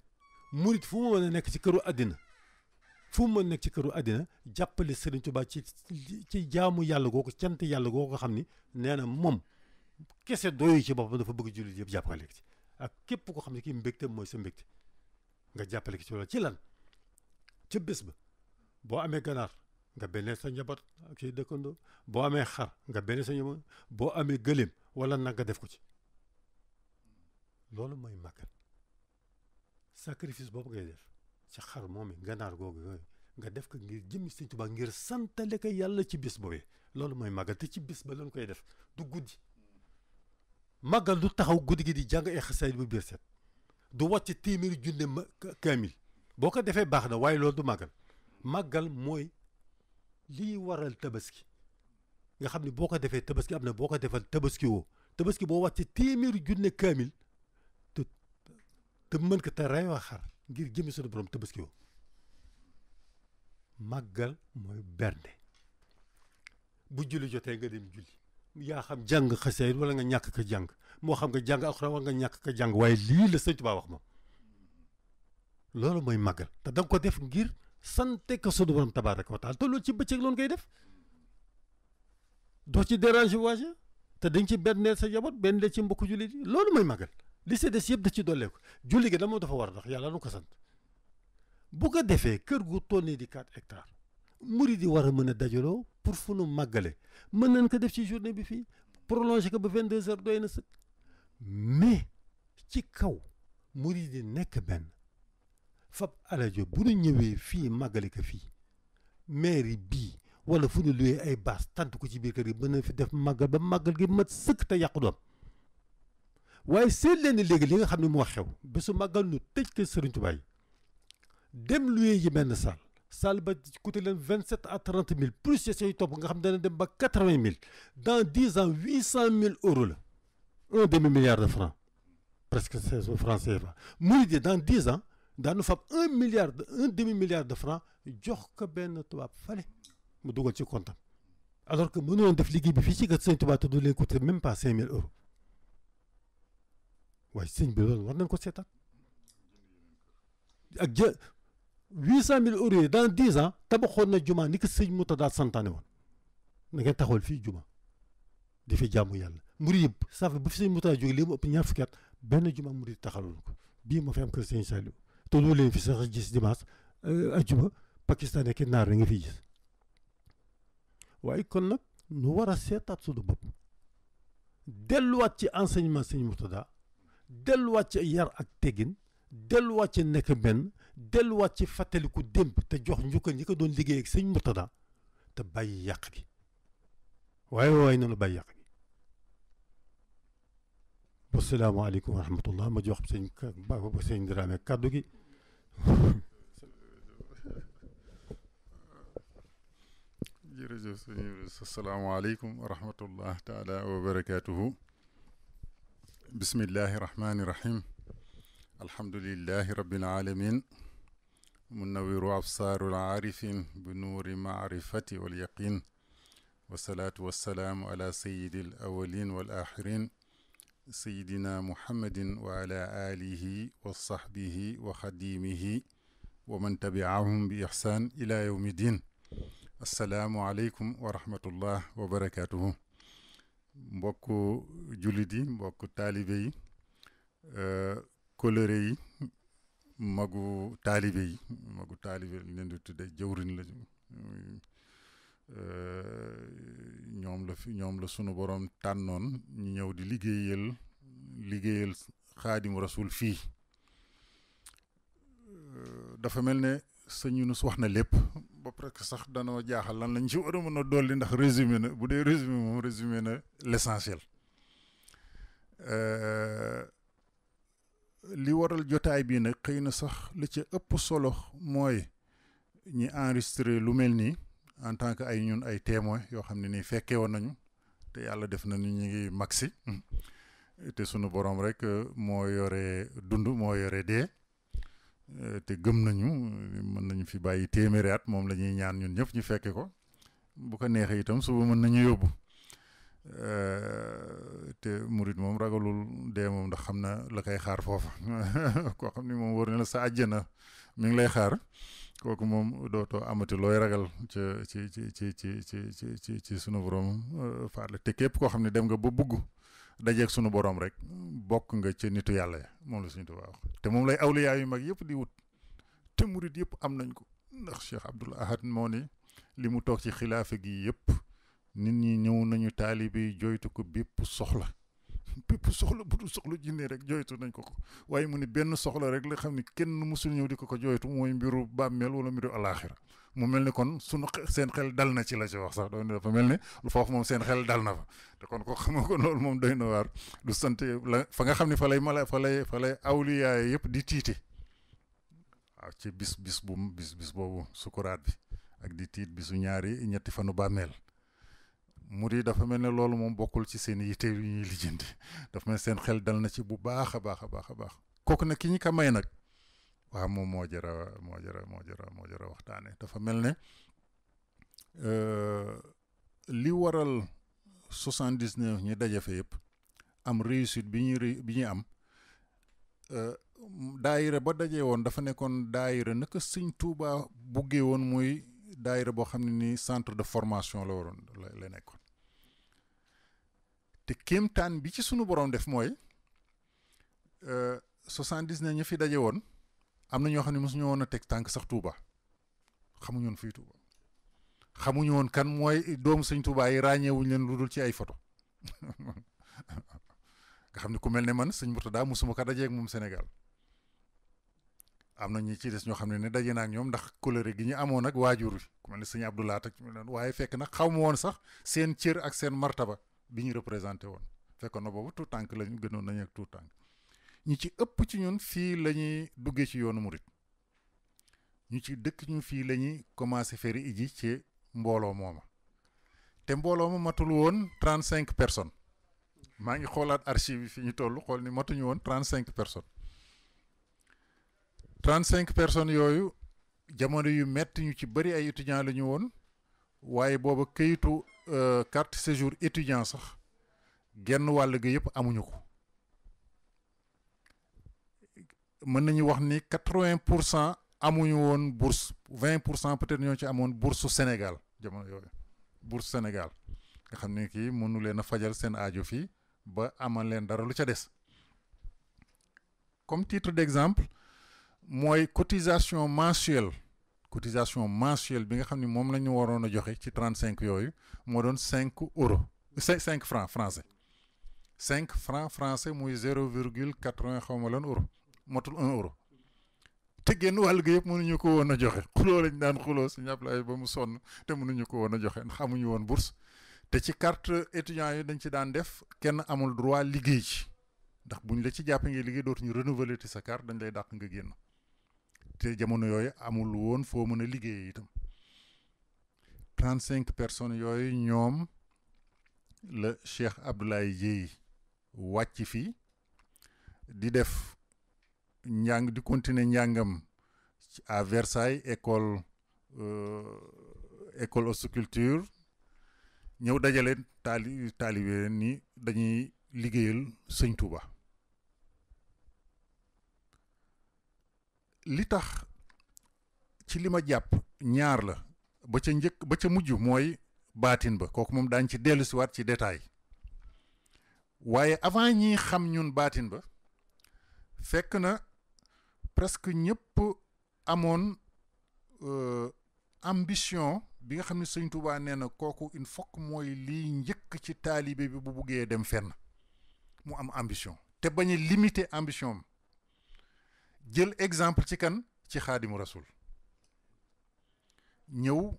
murit fu mu mën a nekk ci këru àddina fu mu mën a nekk ci këru àddina jàppale Serigne Touba ci jaamu yàlla googu cant yàlla googu nga xam ni nee na moom kese doyu ci boppam dafa bëgg jullit yëpp jàppale ci ak képp ko xam ne kii mbégte mooy sa mbégte nga jàppale ci loolu ci lan ca bés ba boo amee ganaar nga bennee sa njaboot ak say dëkkandoo boo amee xar nga bennee sa njaboot boo amee gëléem wala nag nga def ko ci loolu mooy màggal sacrifice boobu ngay def ci xar moom ganaar googu nga def ko ngir jëmmi Sëñ Tuubaa ngir santale ko yàlla ci bis boobee loolu mooy màggal te ci bis ba lañ koy def du guddi màggal du taxaw guddi gi di jàng ay xasaayid bu biir set du wàcc téeméeri junne kaamil boo ko defee baax na waaye loolu du màggal màggal mooy lii waral tabaski nga xam ne boo ko defee tabaski am na boo ko defal tabaski woo tabaski boo wàcce téeméeri junne kaamil te mën ko te reyoo xar ngir jëmi suñu borom tabaski woo màggal mooy bernde bu julli jotee nga dem julli yaa xam jàng xasee wala nga ñàkk ko jàng moo xam nga jàng alxuraan wala nga ñàkk ko jàng waaye lii la Sëñ Tuubaa wax moom loolu mooy màggal te da nga ko def ngir sante ko sunu borom tabaaraka wa taala te loolu ci bëccëg loolu ngay def doo ci déranger waaja te dañ ci benneel sa njaboot benneel ci mbokku jullit yi loolu mooy màggal li si des yëpp da ci dolleeku julli gi da moom dafa war a tax yàlla nu ko sant bu ko defee kër gu toll nii di 4 hectares murid yi war a mën a dajaloo pour fu nu màggale mën nañ ko def ci journée bi fii prolongé ko ba 22 heures doy na sëkk mais ci kaw murid yi nekk benn fab alajo bu nu ñëwee fii màggale ko fii mairie bii wala fu ñu luwee ay baas tant ko ci biir kër gi mën na fi def màggal ba màggal gi mat sëkk te yàqu doom waaye seet leen ni léegi li nga xam ne moo xew bésu màggal nu tëj ko Serigne Touba yi dem luwee yi benn salle ba coûté leen 27 à 30 000 plus session yi topp nga xam dana dem ba 80 000 dans 10 ans 800 000 euros la un demi-milliard de francs presque 16 francs CFA murid yi dans 10 ans daanu fab un demi-milliard de francs jox ko benn tubaab fale mu dugal ci compte alors que mënoon def liggéey bi fii ci kër Sëñ Tuubaa te du leen coûter même pas 5 000 euros waaye sëñ bi loolu war nañ ko seetaat ak 800 000 euros yi dans 10 ans tabaxoon na juma ni ko sëñ Murtada santaane woon na ngeen taxawal fii juma di fi jaamu yàlla murid yëpp ça fait bu fi sëñ Murtada jóge lii mu ëpp ñaar fukki at benn juma murid taxawal ko bii moo fi am kër sëñ Saliou te loolu leen fi sax gis dimanche ajuma pakistanais ki naar nga fi gis waaye kon nag nu war a seetaat suñu bopp delluwaat ci enseignement sëñ Murtada delluwaat ci yar ak teggin delluwaat ci nekk benn delluwaat ci fàttaliku démb te jox njukkal ñi ko doon liggéey ak sëñ Murtada te bàyyi yàq gi waaye nanu bàyyi yàq gi. wasalaamaaleykum wa rahmatullah ma jox sëñ Dramé kàddu gi. jërëjëf sëñ Ibrahima asalaamaaleykum wa rahmatullah taala wa barakaatuhu. bismillahi rahmaani rahim. alhamdulillahi rabbil alamin. munawiru absaarul aarifin bi nuuri maarifati wal yaqin. wasalaatu wasalaamu ala sayyidil awwalin wal axirin. sayidina muhammadin wa ala alihi wa sahbihi wa xadimihi wa man tabiahum bi ixsaan ila yawmi din. asalaamualeykum wa rahmatullah wa barakaatuhu. mbokku jullit yi mbokku taalibe yi kóllëre yi magu taalibe leen di tudde jawrin la ñoom la sunu borom tànnoon ñu ñëw di liggéeyal xaadimu rasul fii. dafa mel ne sëñ Yunus wax na lépp ba presque sax danoo jaaxal lan lañ ci war a mën a dolli ndax résumé na bu dee résumé na l'essentiel. li waral jotaay bii nag xëy na sax li ci ëpp solo mooy ñi enregistré lu mel nii en tant que ñun ay témoins yoo xam ne nii fekkee woon nañu te yàlla def na ni ñu ngi magsi te sunu borom rek moo yore dund moo yore dee te gëm nañu mën nañu fi bàyyi téeméeri at moom la ñuy ñaan ñun ñëpp ñu fekke ko bu ko neexee itam suba mën nañu yóbbu te murit moom ragalul dee moom ndax xam na la koy xaar foofa koo xam ni moom wóor na la sa àjjana mi ngi lay xaar kooku moom dootoo amati looy ragal ci sunu borom faat la te képp koo xam ne dem nga ba bugg dajeeg sunu borom rek bokk nga ca nitu yàlla ya moom la suñu Tuubaa wax te moom lay awliyaa yu mag yëpp di wut te murit yëpp am nañ ko ndax Cheikh Abdoul Ahad moo ne li mu toog ci xilaafa gi yëpp nit ñi ñëw nañu taalibe yi jooytu ko bépp soxla bu dul soxla jinne rek jooytu nañ ko waaye mu ne benn soxla rek la xam ne kenn mësul ñëw di ko jooytu mooy mbiru bàmmeel wala mbiru alaaxira mu mel ni kon seen xel dal na ci la ci wax sax doon dafa mel ne foofu moom seen xel dal na fa te kon ko xam ko loolu moom doy na waar du sant la fa nga xam ne fa lay awliyaa yëpp di tiite waaw ci bis boobu sukuraat bi ak di tiit bisu ñetti fanu bàmmeel murid dafa mel ne loolu moom bokkul ci seen yitte yu ñuy lijjanti dafa mel seen xel dal na ci bu baax a baax kooku nag ki ñu ko may nag waaw moom moo jara waxtaane dafa mel ne li waral 79 ñi daje fa yëpp am réussite bi ñuy am daayira ba daje woon dafa nekkoon daayira naka Sëñ Tuubaa buggee woon muy daayira boo xam ne ni centre de formation la waroon la nekkoon te kéemtaan bi ci sunu borom def mooy 79 ñi fi daje woon am na ñoo xam ne mosuñu woon a teg tànk sax Touba xamuñu woon fii Touba xamuñu woon kan mooy doomu Sëñ Touba yi ràññeewuñu leen lu dul ci ay photo nga xam ne ku mel ne man Sëñ Murtada mosuma ko dajeeg moom Sénégal am na ñi ci des ñoo xam ne daje na ak ñoom ndax colère gi ñu amoon ak waajur wi ku mel ne Sëñ Abdou Lahat ak waaye fekk nag xaw ma woon sax seen cër ak seen martaba bi ñu représenté woon fekkoon na boobu tout tànk lañu gënoon nañu ak tout tànk ñi ci ëpp ci ñun fii la ñuy duggee ci yoonu murit ñu ci dëkk ñu fii la ñuy commencé feri iji ci mbooloo mooma te mbooloo ma matul woon 35 personnes maa ngi xoolaat archive yi fi ñu toll xool ni matuñu woon 35 personnes 35 personnes yooyu jamono yu metti ñu ci bëri ay étudiants la ñu woon waaye booba këyitu carte séjour étudiant sax genn wàll ga yëpp amuñu ko mën nañu wax ni 80% amuñu woon bourse 20% peut-être ñoo ci amoon bourse su Sénégal jamono yooyu bourse Sénégal nga xam ne kii mënu leen a fajal seen aajo fii ba amal leen dara lu ca des comme titre d'exemple mooy cotisation mensuelle bi nga xam ne moom la ñu waroon a joxe ci 35 yooyu moo doon 5 euros 5 francs français 5 francs français muy 0,80 xaw ma lan euro motul 1 euro te genn wàll gi yëpp mënuñu ko woon a joxe xuloo lañ daan xuloo Sëñ Ablaye ba mu sonn te mënuñu ko woon a joxe xamuñu woon bourse te ci carte étudiant yi dañ ci daan def kenn amul droit liggéey ci ndax buñ la ci jàpp ngay liggéey dootuñu renouveler ci sa carte dañ lay dàq nga génn te jamono yooyu amul woon foo mën a liggéeyee itam 35 personnes yooyu ñoom la Cheikh Abdoulaye Dièye wàcc fii di def njàng di continuer njàngam à Versailles école horticulture ñëw dajale taalibe ni dañuy liggéeyal Sëñ Touba li tax ci li ma jàpp ñaar la ba ca njëkk ba ca mujj mooy baatin ba kooku moom daañ ci dellu siwaat ci détail waaye avant ñi xam ñun baatin ba fekk na presque ñëpp amoon ambition bi nga xam ne Sëñ Touba nee na kooku il faut que mooy liy njëkk ci taalibe bi bu buggee dem fenn mu am ambition te bañ a limiter ambition am jël exemple ci kan ci Xaadimu Rasul ñëw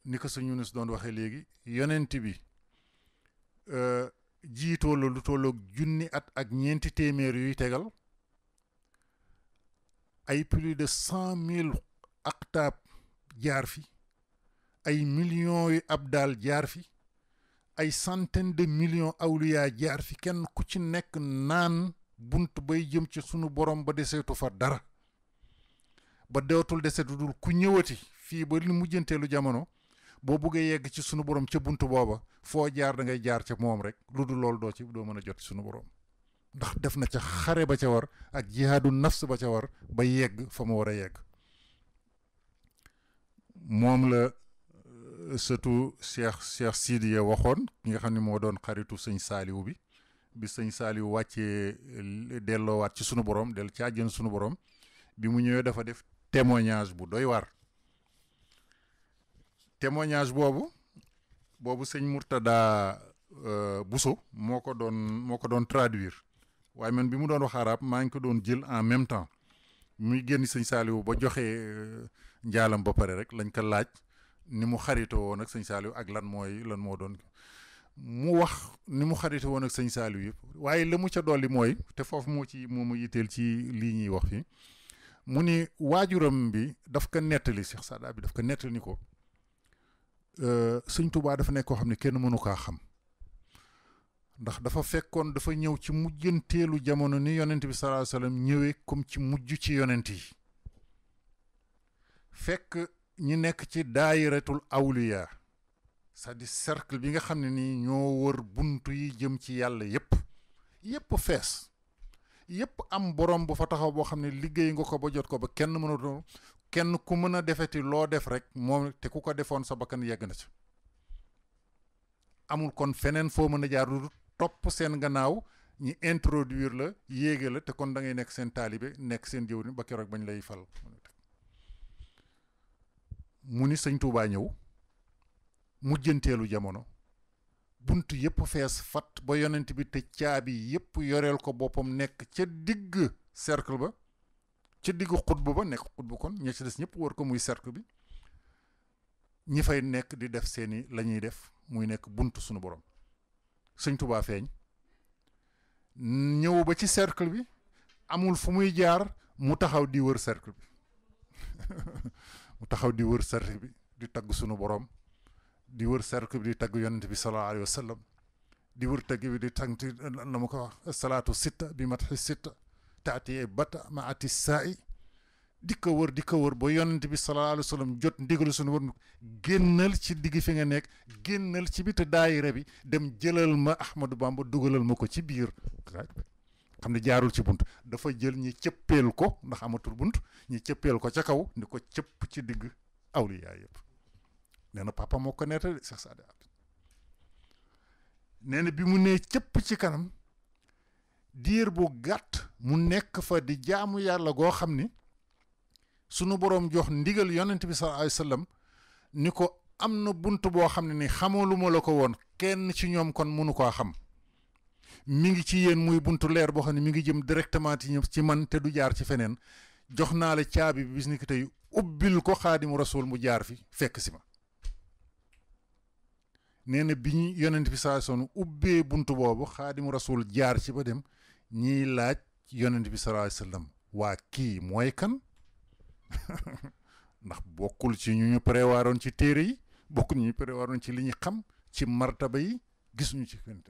ni ko Sëñ Yunus doon waxee léegi yonent bi jiitoo la lu tolloog 1,000 at ak 4 téeméer yuy tegal ay plus de 100,000 aqtaab jaar fi ay millions yu abdal jaar fi ay centaines de millions awliya jaar fi kenn ku ci nekk naan bunt bay jëm ci sunu borom ba deseetu fa dara ba dootul deseetu dul ku ñëwati fii ba li mujjanteelu jamono boo buggee yegg ci sunu borom ca bunt booba foo jaar da ngay jaar ca moom rek lu dul loolu doo mën a jot sunu borom ndax def na ca xare ba ca war ak jihaadu nafs ba ca war ba yegg fa mu war a yegg moom la surtout Cheikh Sidiya waxoon ki nga xam ne moo doon xaritu Sëñ Saaliwu bi Sëñ Saaliwu wàccee delloowaat ci sunu borom dellu ci àjjana sunu borom bi mu ñëwee dafa def témoignage bu doy waar témoignage boobu Sëñ Murtada Bousso moo ko doon traduire waaye man bi mu doon wax arab maa ngi ko doon jël en même temps muy génn Sëñ Saaliwu ba joxe njaalam ba pare rek lañ ko laaj ni mu xaritoo woon ak Sëñ Saaliwu ak lan moo doon mu wax ni mu xaritoo woon ak Sëñ Saaliwu yëpp waaye la mu ca dolli mooy te foofu moo mu yitteel ci lii ñuy wax fii mu ni waajuram bi daf ko nettali Cheikh Saada bi daf ko nettali ni ko Sëñ Tuubaa dafa nekk koo xam ne kenn mënu kaa xam ndax dafa fekkoon dafa ñëw ci mujjanteelu jamono ni yonent bi sallallahu alayhi wasallam ñëwee comme ci mujj ci yonent yi fekk ñi nekk ci daayiratul awliya c'est-à-dire cercle bi nga xam ne nii ñoo wër buntu yi jëm ci yàlla yépp fees yépp am borom bu fa taxaw boo xam ne liggéey nga ko ba jot ko ba kenn ku mën a defeti loo def rek moom te ku ko defoon sa bakkan yegg na ci amul kon feneen foo mën a jaar lu topp seen gannaaw ñi introduire la yéege la te kon da ngay nekk seen taalibe nekk seen jëwriñ ba keroog bañ lay fal mu ni Sëñ Tuubaa ñëw mujjanteelu jamono bunt yépp fees fat ba yonent bi te caabi yépp yoreel ko boppam nekk ca digg cercle ba ca digg xutbu ba nekk xutbu kon ña ci des ñëpp wër ko muy cercle bi ñi fay nekk di def seeni la ñuy def muy nekk bunt sunu borom Sëñ Tuubaa feeñ ñëw ba ci cercle bi amul fu muy jaar mu taxaw di wër cercle bi mu taxaw di wër cercle bi di tagg sunu borom di wër cercle bi di tagg yonent bi sallallahu alayhi wa sallam di wër tagg bi di tagg na ma ko wax salaatu sitta bi matxi sitta taati bata ma ati saai di ko wër ba yonent bi sallallahu alayhi wa sallam jot ndigalu sunu wër génnal ci digg fi nga nekk génnal ci biti daayira bi dem jëlal ma Ahmadou Bamba dugalal ma ko ci biir xam ne jaarul ci bunt dafa jël ñi cëppeel ko ndax amatul bunt ñi cëppeel ko ca kaw ni ko cëpp ci digg awliyaa yëpp nee na papa moo ko nettali Cheikh Saadi nee na bi mu nee cëpp ci kanam diir bu gàtt mu nekk fa di jaamu yàlla goo xam ni sunu boroom jox ndigal yonent bi sallallahu alayhi wasallam ni ko am na bunt boo xam ne ni xamaluma la ko woon kenn ci ñoom kon mënu koo xam mi ngi ci yéen muy buntu leer boo xam ne mi ngi jëm directement ci man te du jaar ci feneen jox naa la caabi bi bis ni ki tey ubbil ko xaadimu rasul mu jaar fi fekk si ma nee na bi ñu yonent bi saa son ubbee buntu boobu xaadimu rasul jaar ci ba dem ñiy laaj yonent bi sallallahu alayhi wasallam waa kii mooy kan ndax bokkul ci ñu ñu préwaroon ci téere yi bokkul ñu préwaroon ci li ñu xam ci martaba yi gisuñu ci fenn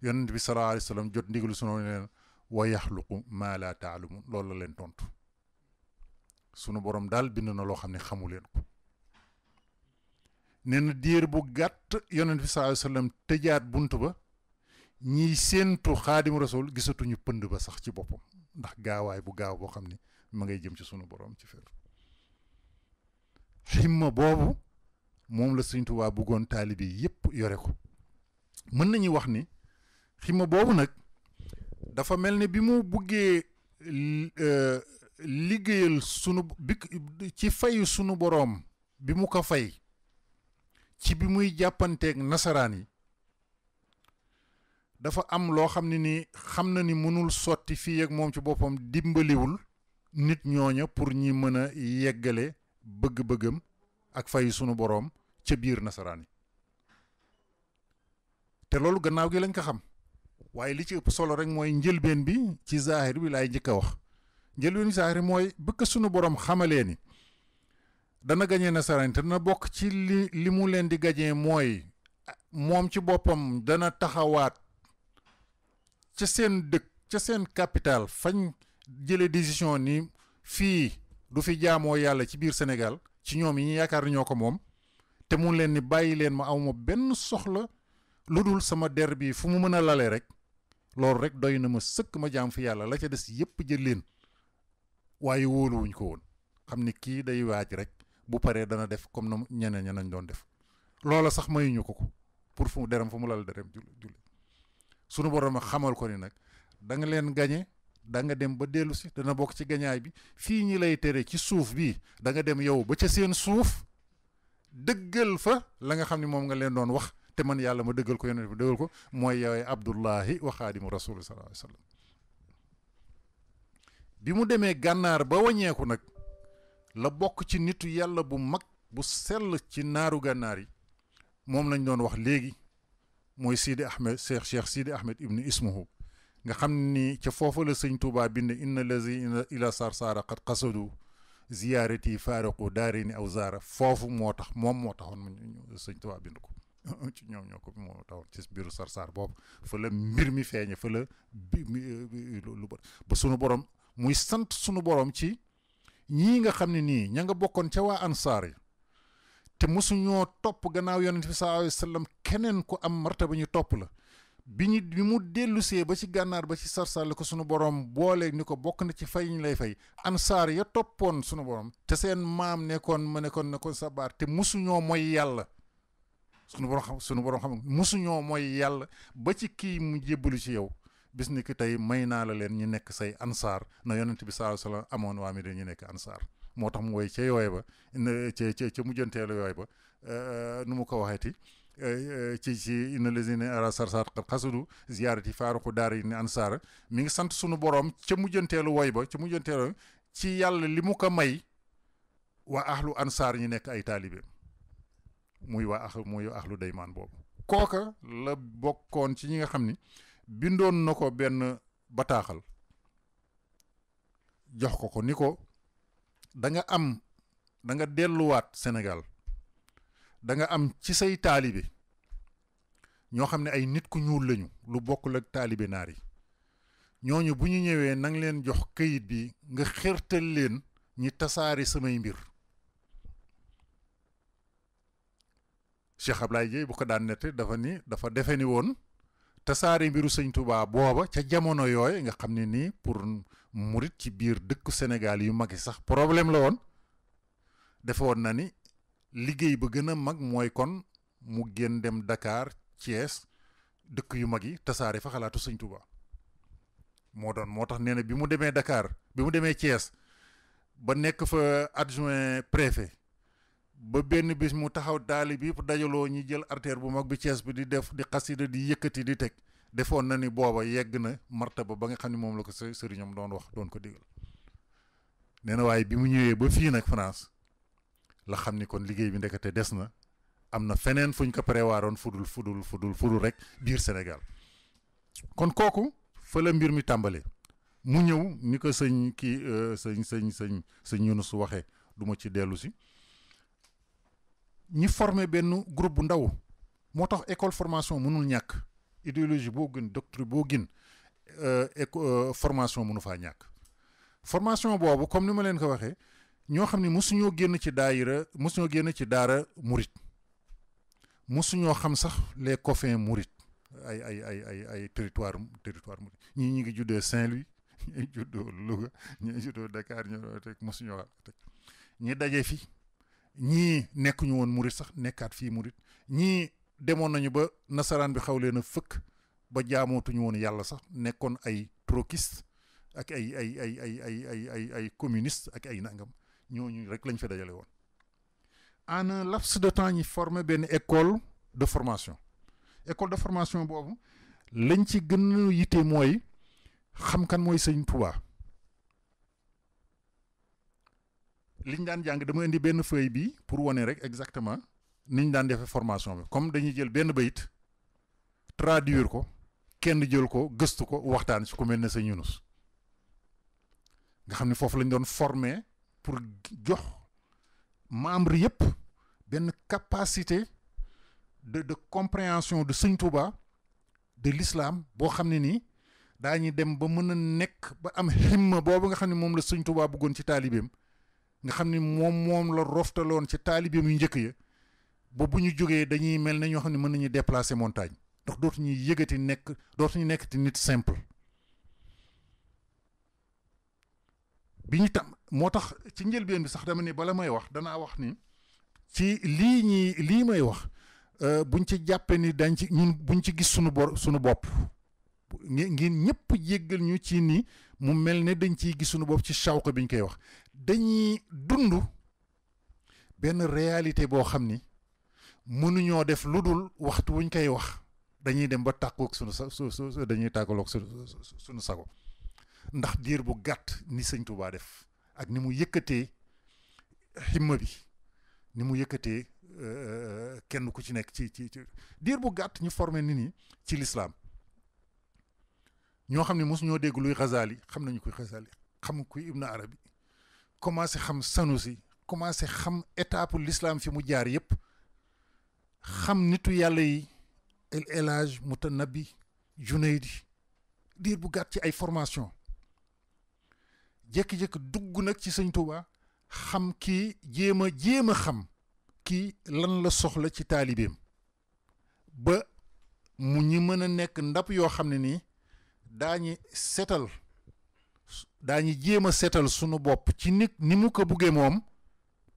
yonent bi sallallahu alayhi wasallam jot ndigalu sunu leen wa yaxluqu maa laa taalamun loolu la leen tontu sunu borom daal bind na loo xam ne xamu leen ko nee na diir bu gàtt yonent bi sallallahu alayhi wasallam tëjaat bunt ba ñiy séentu xaadimu rasul gisatuñu pënd ba sax ci boppam ndax gaawaay bu gaaw boo xam ne ma ngay jëm ci sunu borom ci fer ximma boobu moom la Sëriñ Tuubaa bëggoon taalibe yépp yore ko mën nañu wax ni ximma boobu nag dafa mel ne bi mu buggee liggéeyal sunu bi ci fayu sunu boroom bi mu ko fay ci bi muy jàppanteeg nasaraan yi dafa am loo xam ne ni xam na ni mënul sotti fii ak moom ci boppam dimbaliwul nit ñooña pour ñi mën a yeggale bëgg-bëggam ak fayu sunu boroom ca biir nasaraan yi te loolu gannaaw gi lañ ko xam waaye li ci ëpp solo rek mooy njëlbeen bi ci zaahir bi laay njëkk a wax njëlbeen bi zaahir mooy bëgg sunu borom xamalee ni dana gañee nasaraan te dana bokk ci li mu leen di gañee mooy moom ci boppam dana taxawaat ca seen dëkk ca seen capital fañ jële décision ni fii du fi jaamoo yàlla ci biir Sénégal ci ñoom yi ñu yaakaar ñoo ko moom te mun leen ni bàyyi leen ma awma benn soxla lu dul sama der bi fu mu mën a lale rek loolu rek doy na ma sëkk ma jaam fi yàlla la ca des yépp jël leen waaye wóoluwuñ ko woon xam ni kii day waaj rek bu paree dana def comme na ñeneen ña nañ doon def loola sax mayuñu ko pour fu mu deram fu mu lal derem julli sunu borom xamal ko ni nag da nga leen gañe da nga dem ba dellu si dana bokk ci gañaay bi fii ñi lay tere ci suuf bi da nga dem yow ba ca seen suuf dëggal fa la nga xam ne moom nga leen doon wax te man yàlla ma dëggal ko yonent bi dëggal ko mooy yowee abdullahi wa xaadimu rasul sallallahu alayhi wasallam bi mu demee gànnaar ba waññeeku nag la bokk ci nitu yàlla bu mag bu sell ci naaru gànnaar yi moom lañ doon wax léegi mooy Sidi Ahmed Cheikh Sidi Ahmed ibnu ismuhu nga xam ni ca foofu la sëñ Tuubaa bind inna lazi ila sarsara qad qasadu ziyaarati faaraqu daarini aw zaara foofu moo tax moom moo taxoon sëñ Tuubaa bind ko ci ñoom ñoo ko moo taxoon ci biiru sarsar boobu fa la mbir mi feeñe fa la lu ba sunu borom muy sant sunu borom ci ñii nga xam ne nii ña nga bokkoon ca waa ansaar yi te mosuñoo topp gannaaw yonent bi sallallahu alayhi wasallam keneen ku am martaba ñu topp la bi mu dellusee ba ci gànnaar ba ci sarsar la ko sunu borom boole ni ko bokk na ci fay ñu lay fay ansaar ya toppoon sunu borom te seen maam nekkoon sa baar te mosuñoo mooy yàlla sunu borom xam mosuñoo mooy yàlla ba ci kii mu jébbalu ci yow bis ni ki tey may naa la leen ñu nekk say ansaar na yonent bi sallallahu alayhi wasallam amoon waa mi ñu nekk ansaar moo tax mu woy ca yooy ba ca mujjanteelu yooy ba nu mu ko waxeeti ci inna lazina ara sarsar qad qasadu ziyaarati faaruqu daari ni ansaara mi ngi sant sunu borom ca mujjanteelu woy ba ca mujjanteelu ci yàlla li mu ko may waa ahlu ansaar ñu nekk ay taalibeem muy ahlu daymaan boobu kooka la bokkoon ci ñi nga xam ni bindoon na ko benn bataaxal jox ko ni ko da nga delluwaat Sénégal da nga am ci say taalibe ñoo xam ne ay nit ku ñuul lañu lu bokkul ak taalibe naar yi ñooñu bu ñu ñëwee nang leen jox këyit bi nga xërtal leen ñi tasaari samay mbir Cheikh Ablaye Dieye bu ko daan nette dafa defe ni woon tasaari mbiru sëñ Touba booba ca jamono yooyu nga xam ne nii pour murit ci biir dëkku Sénégal yu mag yi sax problème la woon defe woon na ni liggéey ba gën a mag mooy kon mu génn dem Dakar Thiès dëkk yu mag yi tasaare fa xalaatu sëñ Touba moo tax nee na bi mu demee Dakar bi mu demee Thiès ba nekk fa adjoint préfet ba benn bis mu taxaw daali bi dajaloo ñi jël artère bu mag bi Thiès bi di def di xasida di yëkkati di teg defoon na ni booba yegg na martaba ba nga xam ne moom la ko sëriñam doon wax doon ko digal nee na waaye bi mu ñëwee ba fii nag France la xam ni kon liggéey bi ndekete des na am na feneen fuñ ko préwaroon fudul rek biir Sénégal kon kooku fa la mbir mi tàmbalee mu ñëw ni ko sëñ Yunus waxee du ma ci dellu si ñi formé benn groupe bu ndaw moo tax école formation mënul ñàkk idéologie boo gën doctrine boo gën formation mënu faa ñàkk formation boobu comme ni ma leen ko waxee ñoo xam ne mosuñoo génn ci daayira mosuñoo génn ci daara murit mosuñoo xam sax les coffins murit ay territoire murit ñii ñi ngi juddoo Saint-Louis ñi juddoo Louga ñi juddoo Dakar ñoo teg mosuñoo xam teg ñi daje fi ñii nekkuñu woon murit sax nekkaat fii murit ñii demoon nañu ba nasaraan bi xaw leen a fëkk ba jaamootuñu woon yàlla sax nekkoon ay trotskiste ak ay communiste ak ay nangam ñooñu rek lañ fa dajale woon en un laps de temps ñi formé benn école de formation boobu lañ ci gën a yitte mooy xam kan mooy sëñ Touba liñ daan jàng dama indi benn feuille bi pour wane rek exactement niñ daan defee formation bi comme dañuy jël benn bayit traduire ko kenn jël ko gëstu ko waxtaan ci ku mel ne sëñ Yunus nga xam ne foofu lañ doon former pour jox membre yëpp benn capacité de compréhension de sëñ Touba de l'islam boo xam ne nii daañuy dem ba mën a nekk ba am himma boobu nga xam ne moom la sëñ Touba bëggoon ci taalibeem nga xam ne moom la roftaloon ci taalibeem yu njëkk ya ba bu ñu jógee dañuy mel ne ñoo xam ne mën nañu déplacer montagne ndax dootuñuy yëgati dootuñu nekk ti nit simple bi ñu tam moo tax ci njëlbeen bi sax dama ne bala may wax danaa wax ni ci lii may wax buñ ci jàppee ni dañ ci ñun buñ ci gis suñu bopp ngeen ñëpp jéggal ñu ci ni mu mel ne dañ ciy gis suñu bopp ci shawq bi ñu koy wax dañuy dund benn réalité boo xam ni mënuñoo def lu dul waxtu wuñ koy wax dañuy dem ba tàqoog dañuy tàggaloog suñu sago ndax diir bu gàtt ni sëñ Touba def ak ni mu yëkkatee himma bi ni mu yëkkatee kenn ku ci nekk ci diir bu gàtt ñu formé nit ñi ci l'islam ñoo xam ne mosu ñoo dégg luy Ghazali xam nañu koy Ghazali xam kuy Ibn Arabi commencé xam Sanusi commencé xam étape l'islam fi mu jaar yëpp xam nitu yàlla yi El Hadj Mutanabi Junaydi diir bu gàtt ci ay formation jékki-jékki dugg nag ci sëñ Touba xam kii jéem a xam kii lan la soxla ci taalibeem ba mu ñi mën a nekk ndab yoo xam ne nii daañu jéem a setal sunu bopp ci nit ni mu ko buggee moom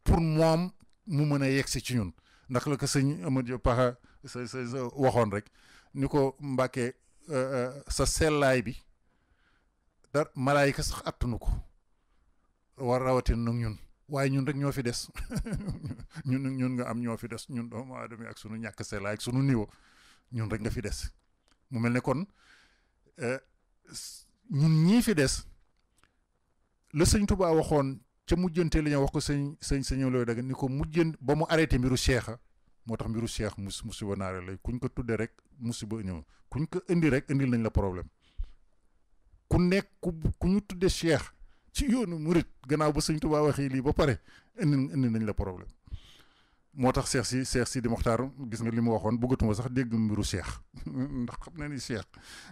pour moom mu mën a yegsi ci ñun ndax la ko sëñ Amadou Paxa sa waxoon rek ni ko Mbàkke sa sellaay bi dar malaayika sax attanu ko war rawatin nag ñun waaye ñun rek ñoo fi des ñun nga am ñoo fi des ñun doomu aadama ak sunu ñàkk sellaay ak sunu niveau ñun rek nga fi des mu mel ne kon ñun ñii fi des la sëñ Touba waxoon ca mujjante la ñu wax ko sëñ looy dagg ni ko ba mu arrêté mbiru cheikha moo tax mbiru cheikh musiba naare lay kuñ ko tudde rek musiba ñëw kuñ ko indi rek indil nañ la problème ku nekk ku ñu tudde cheikh ci yoonu murit gannaaw ba sëñ Touba waxee lii ba pare indi nañ la problème moo tax Cheikh Sidi Mokhtar gis nga li mu waxoon bëggatuma sax dégg mbiru cheikh ndax xam na ni cheikh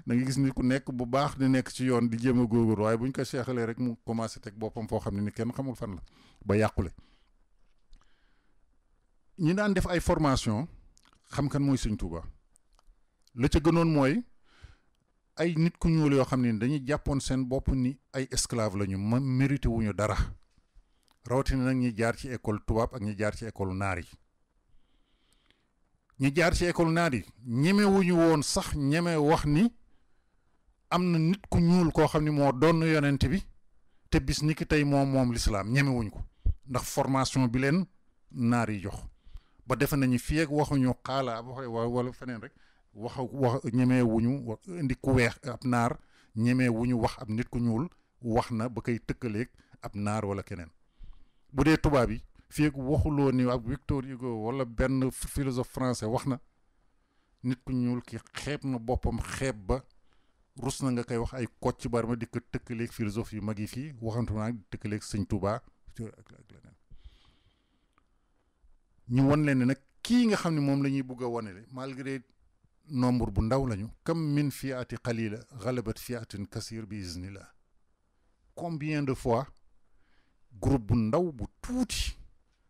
da nga gis ni ku nekk bu baax di nekk ci yoon di jéem a góorgóor waaye buñ ko cheikhalee rek mu commencé teg boppam foo xam ne ni kenn xamul fan la ba yàqule ñi daan def ay formation xam kan mooy sëñ Touba la ca gënoon mooy ay nit ku ñuul yoo xam ne dañuy jàppoon seen bopp ni ay esclave la ñu mérité wuñu dara rawatina nag ñi jaar ci école tubaab ak ñi jaar ci école naar yi ñi jaar ci école naar yi ñemewuñu woon sax ñeme wax ni am na nit ku ñuul koo xam ne moo doon yonent bi te bis ni ki tey moom lislaam ñemewuñ ko ndax formation bi leen naar yi jox ba defe nañu fii ak waxuñu xaalaa wala feneen rek wax ñemee wuñu indi ku weex ab naar ñemee wuñu wax ab nit ku ñuul wax na ba koy tëkkaleeg ab naar wala keneen bu dee tubaab yi fii waxuloo ni ak Victor Hugo wala benn philosophe français wax na nit ku ñuul ki xeeb na boppam xeeb ba rus na nga koy wax ay Kocc Barma di ko tëkkaleeg philosophe yu mag yi fii waxantu naa di tëkkaleeg Sëñ Tuubaa ak leneen ñu won leen ne nag kii nga xam ne moom la ñuy bugg a wanele malgré nombre bu ndaw lañu kam min fiati qalila galabat fiatin kasir bi iznillah combien de fois groupe bu ndaw bu tuuti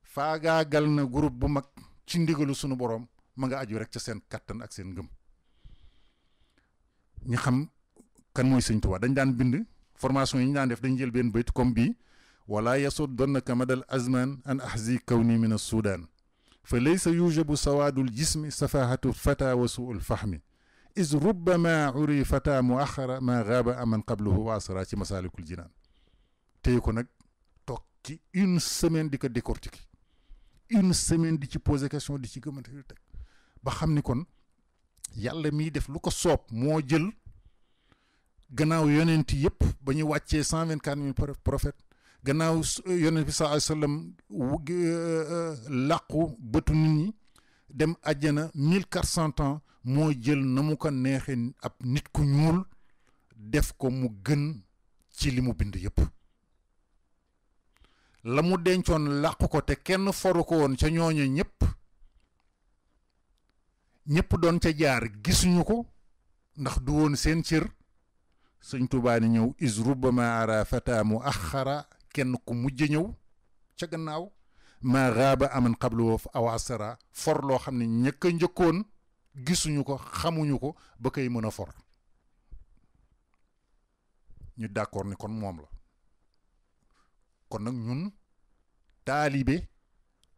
faagaagal na groupe bu mag ci ndigalu sunu borom ma nga aju rek ca seen kattan ak seen ngëm ñi xam kan mooy Sëñ Tuubaa dañ daan bind formation yi ñu daan def dañ jël benn bayt comme bii wala yasuddannaka madal azman an ahzi kawni min as-sudan fa laysa yujabu sawaadul jismi safahatu fata wa suul fahmi is rubbama uri fata muaxara ma gaaba aman qabluhu wa asra ci masalikul jinaan téye ko nag toog ci une semaine di ko décortiquer une semaine di ci poser question di ci gëmante yu teg ba xam ni kon yàlla miy def lu ko soob moo jël gannaaw yonent yëpp ba ñu wàccee 124 000 prophètes gannaaw yonent bi sallallahu alayhi wasallam làqu bëtu nit ñi dem àjjana 1400 ans moo jël na mu ko neexee ab nit ku ñuul def ko mu gën ci li mu bind yëpp la mu dencoon làqu ko te kenn foru ko woon ca ñooñu ñëpp doon ca jaar gisuñu ko ndax du woon seen cër Sëñ Tuubaa ni ñëw is rubbama ara fata mu axara kenn ku mujj ñëw ca gannaaw ma raaba aman qablu aw asara for loo xam ne ñëkk a njëkkoon gisuñu ko xamuñu ko ba koy mën a for ñu d'accord ni kon moom la kon nag ñun taalibe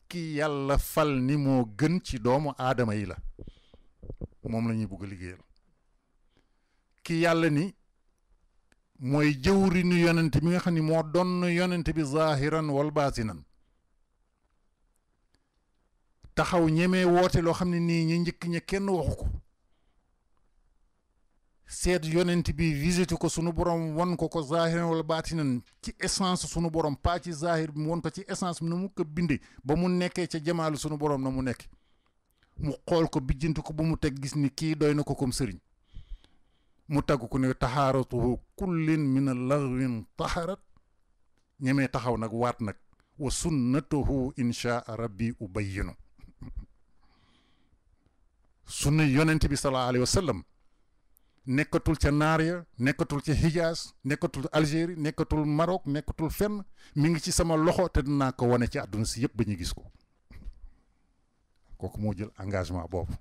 ki yàlla fal ni moo gën ci doomu aadama yi la moom la ñuy bugg a liggéeyal ki yàlla ni mooy jëwriñu yonent bi nga xam ni moo doon yonent bi zahiran wal baatinan taxaw ñemee woote loo xam ne nii ñi njëkk ña kenn waxu ko seet yonent bi visité ko sunu borom won ko zahiran wal baatinan ci essence sunu borom pas ci zahir bi mu won ko ci essence bi na mu ko binde ba mu nekkee ca jamaalu sunu borom na mu nekk mu xool ko bijjanti ko ba mu teg gis ni kii doy na ko comme sëriñ mu tagg ko ne taxaaratuhu kullin min laghwin taharat ñemee taxaw nag waat nag wa sunnatuhu insha rabbi ubayyinu sunna yonent bi sallallahu alayhi wa sallam nekkatul ca naar ya nekkatul ca Hijaas nekkatul Algérie nekkatul Maroc nekkatul fenn mi ngi ci sama loxo te dinaa ko wane ci àdduna si yëpp ba ñu gis ko kooku moo jël engagement boobu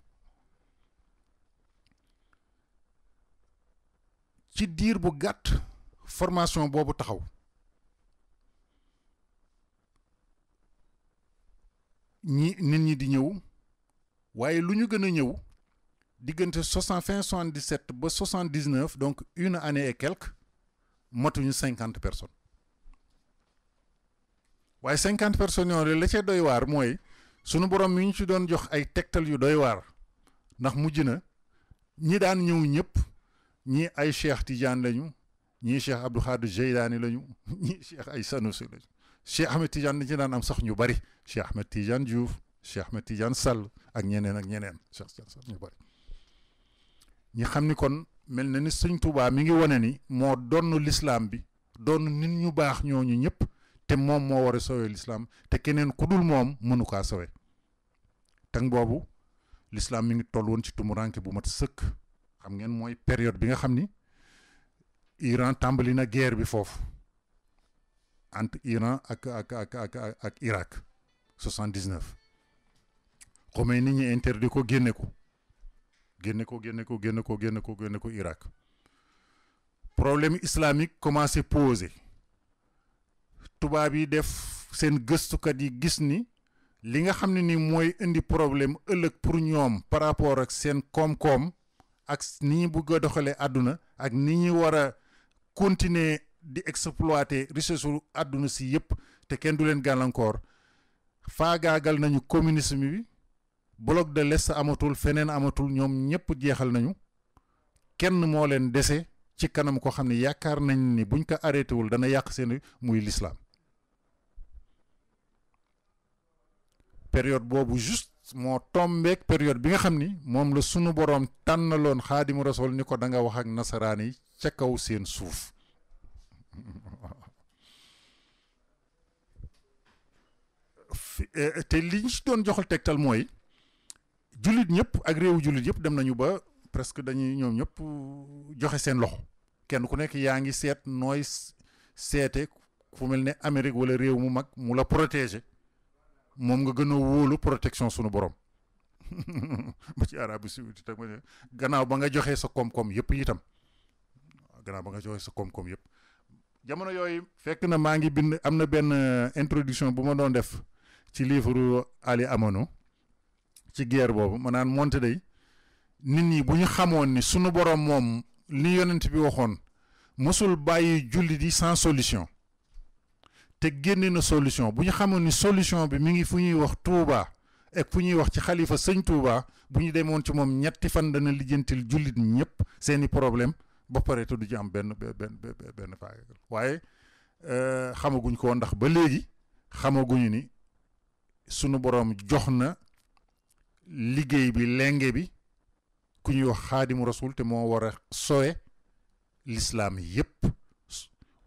ci diir bu gàtt formation boobu taxaw nit ñi di ñëw waaye lu ñu gën a ñëw diggante fin 77 ba 79 donc une année et quelques matuñu 50 personnes waaye 50 personnes yooyu la ca doy waar mooy sunu borom mi ñu ci doon jox ay tegtal yu doy waar ndax mujj na ñi daan ñëw ñëpp ñii ay Cheikh Tidiane lañu ñii Cheikh Abdou Khadir Jeylaani lañu ñii Cheikh ay Sanusi lañu Cheikh Ahmed Tidiane dañ ci daan am sax ñu bari Cheikh Ahmed Tidiane Diouf Cheikh Ahmed Tidiane Sall ak ñeneen Cheikh Sall ñu bari ñi xam ni kon mel na ni Sëñ Tuubaa mi ngi wane ni moo donn lislaam bi doon nit ñu baax ñooñu ñëpp te moom moo war a sowee lislaam te keneen ku dul moom mënu kaa sowe tang boobu lislaam mi ngi toll woon ci tumuranke bu mat sëkk xam ngeen mooy période bi nga xam ni Iran tàmbali na guerre bi foofu entre Iran ak Irak 79 Khomeini ñi interdit ko génne ko Irak problème islamique commencé poser tubaab yi def seen gëstukat yi gis ni li nga xam ne ni mooy indi problème ëllëg pour ñoom par rapport ak seen koom-koom ak ni ñu bëgg a doxalee àdduna ak ni ñu war a continuer di exploiter richesse u àdduna si yëpp te kenn du leen gàllankoor faagaagal nañu communisme bi bloc de l'Est amatul feneen amatul ñoom ñëpp jeexal nañu kenn moo leen dese ci kanam koo xam ne yaakaar nañ ni buñ ko arrêté wul dana yàq seen muy l'islam période boobu juste moo tombeek période bi nga xam ni moom la sunu boroom tànnaloon Xaadimu Rasuul ni ko da nga wax ak nasaraan yi ca kaw seen suuf te li ñu ci doon joxal tegtal mooy jullit ñëpp ak réewu jullit yëpp dem nañu ba presque dañuy ñoom ñëpp joxe seen loxo kenn ku nekk yaa ngi seet nooy seete fu mel ne Amérique wala réew mu mag mu la protéger moom nga gën a wóolu protection sunu borom ba ci Arabie Saoudite tam gannaaw ba nga joxee sa koom-koom yëpp itam gannaaw ba nga joxee sa koom-koom yëpp jamono yooyu fekk na maa ngi bind am na benn introduction bu ma doon def ci livre Ali Amano ci guerre boobu ma naan monte day nit ñi bu ñu xamoon ni sunu borom moom li yonent bi waxoon mosul bàyyi jullit yi sans solution te génne na solution bu ñu xamoon ni solution bi mi ngi fu ñuy wax Touba ak fu ñuy wax ci xalifa sëñ Touba bu ñu demoon ci moom ñetti fan dana lijjantil jullit ñëpp seeni problème ba pare te du ci am benn faay waaye xamaguñ ko woon ndax ba léegi xamaguñu ni sunu borom jox na liggéey bi lenge bi ku ñuy wax Xaadimu Rasuul te moo war a sowe l'islam yëpp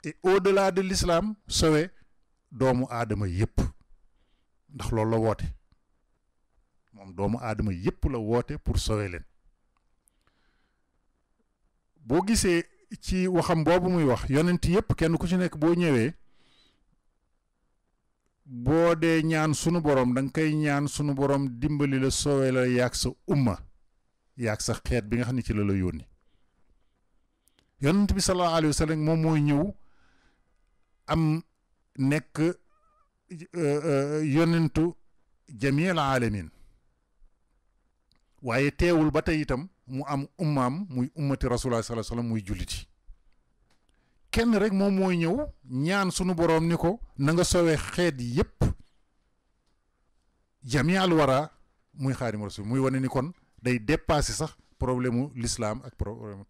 et au-delà de l'islam sowe doomu aadama yëpp ndax loolu la woote moom doomu aadama yëpp la woote pour sowe leen boo gisee ci waxam boobu muy wax yonent yëpp kenn ku ci nekk boo ñëwee boo dee ñaan sunu borom da nga koy ñaan sunu borom dimbali la sowe la yaag sa umma yaag sa xeet bi nga xam ne ci la la yónni yonent bi sallallahu alayhi wa sallam moom mooy ñëw am nekk yonentu jamiil alamin waaye teewul ba tey itam mu am ummaam muy ummati rasulullah sallallahu alayhi wa sallam muy julliti kenn rek moom mooy ñëw ñaan sunu boroom ni ko na nga sowe xeet yépp jamial wara muy Xaadimu Rasul muy wane ni kon day dépasser sax problème mu l'islam ak problème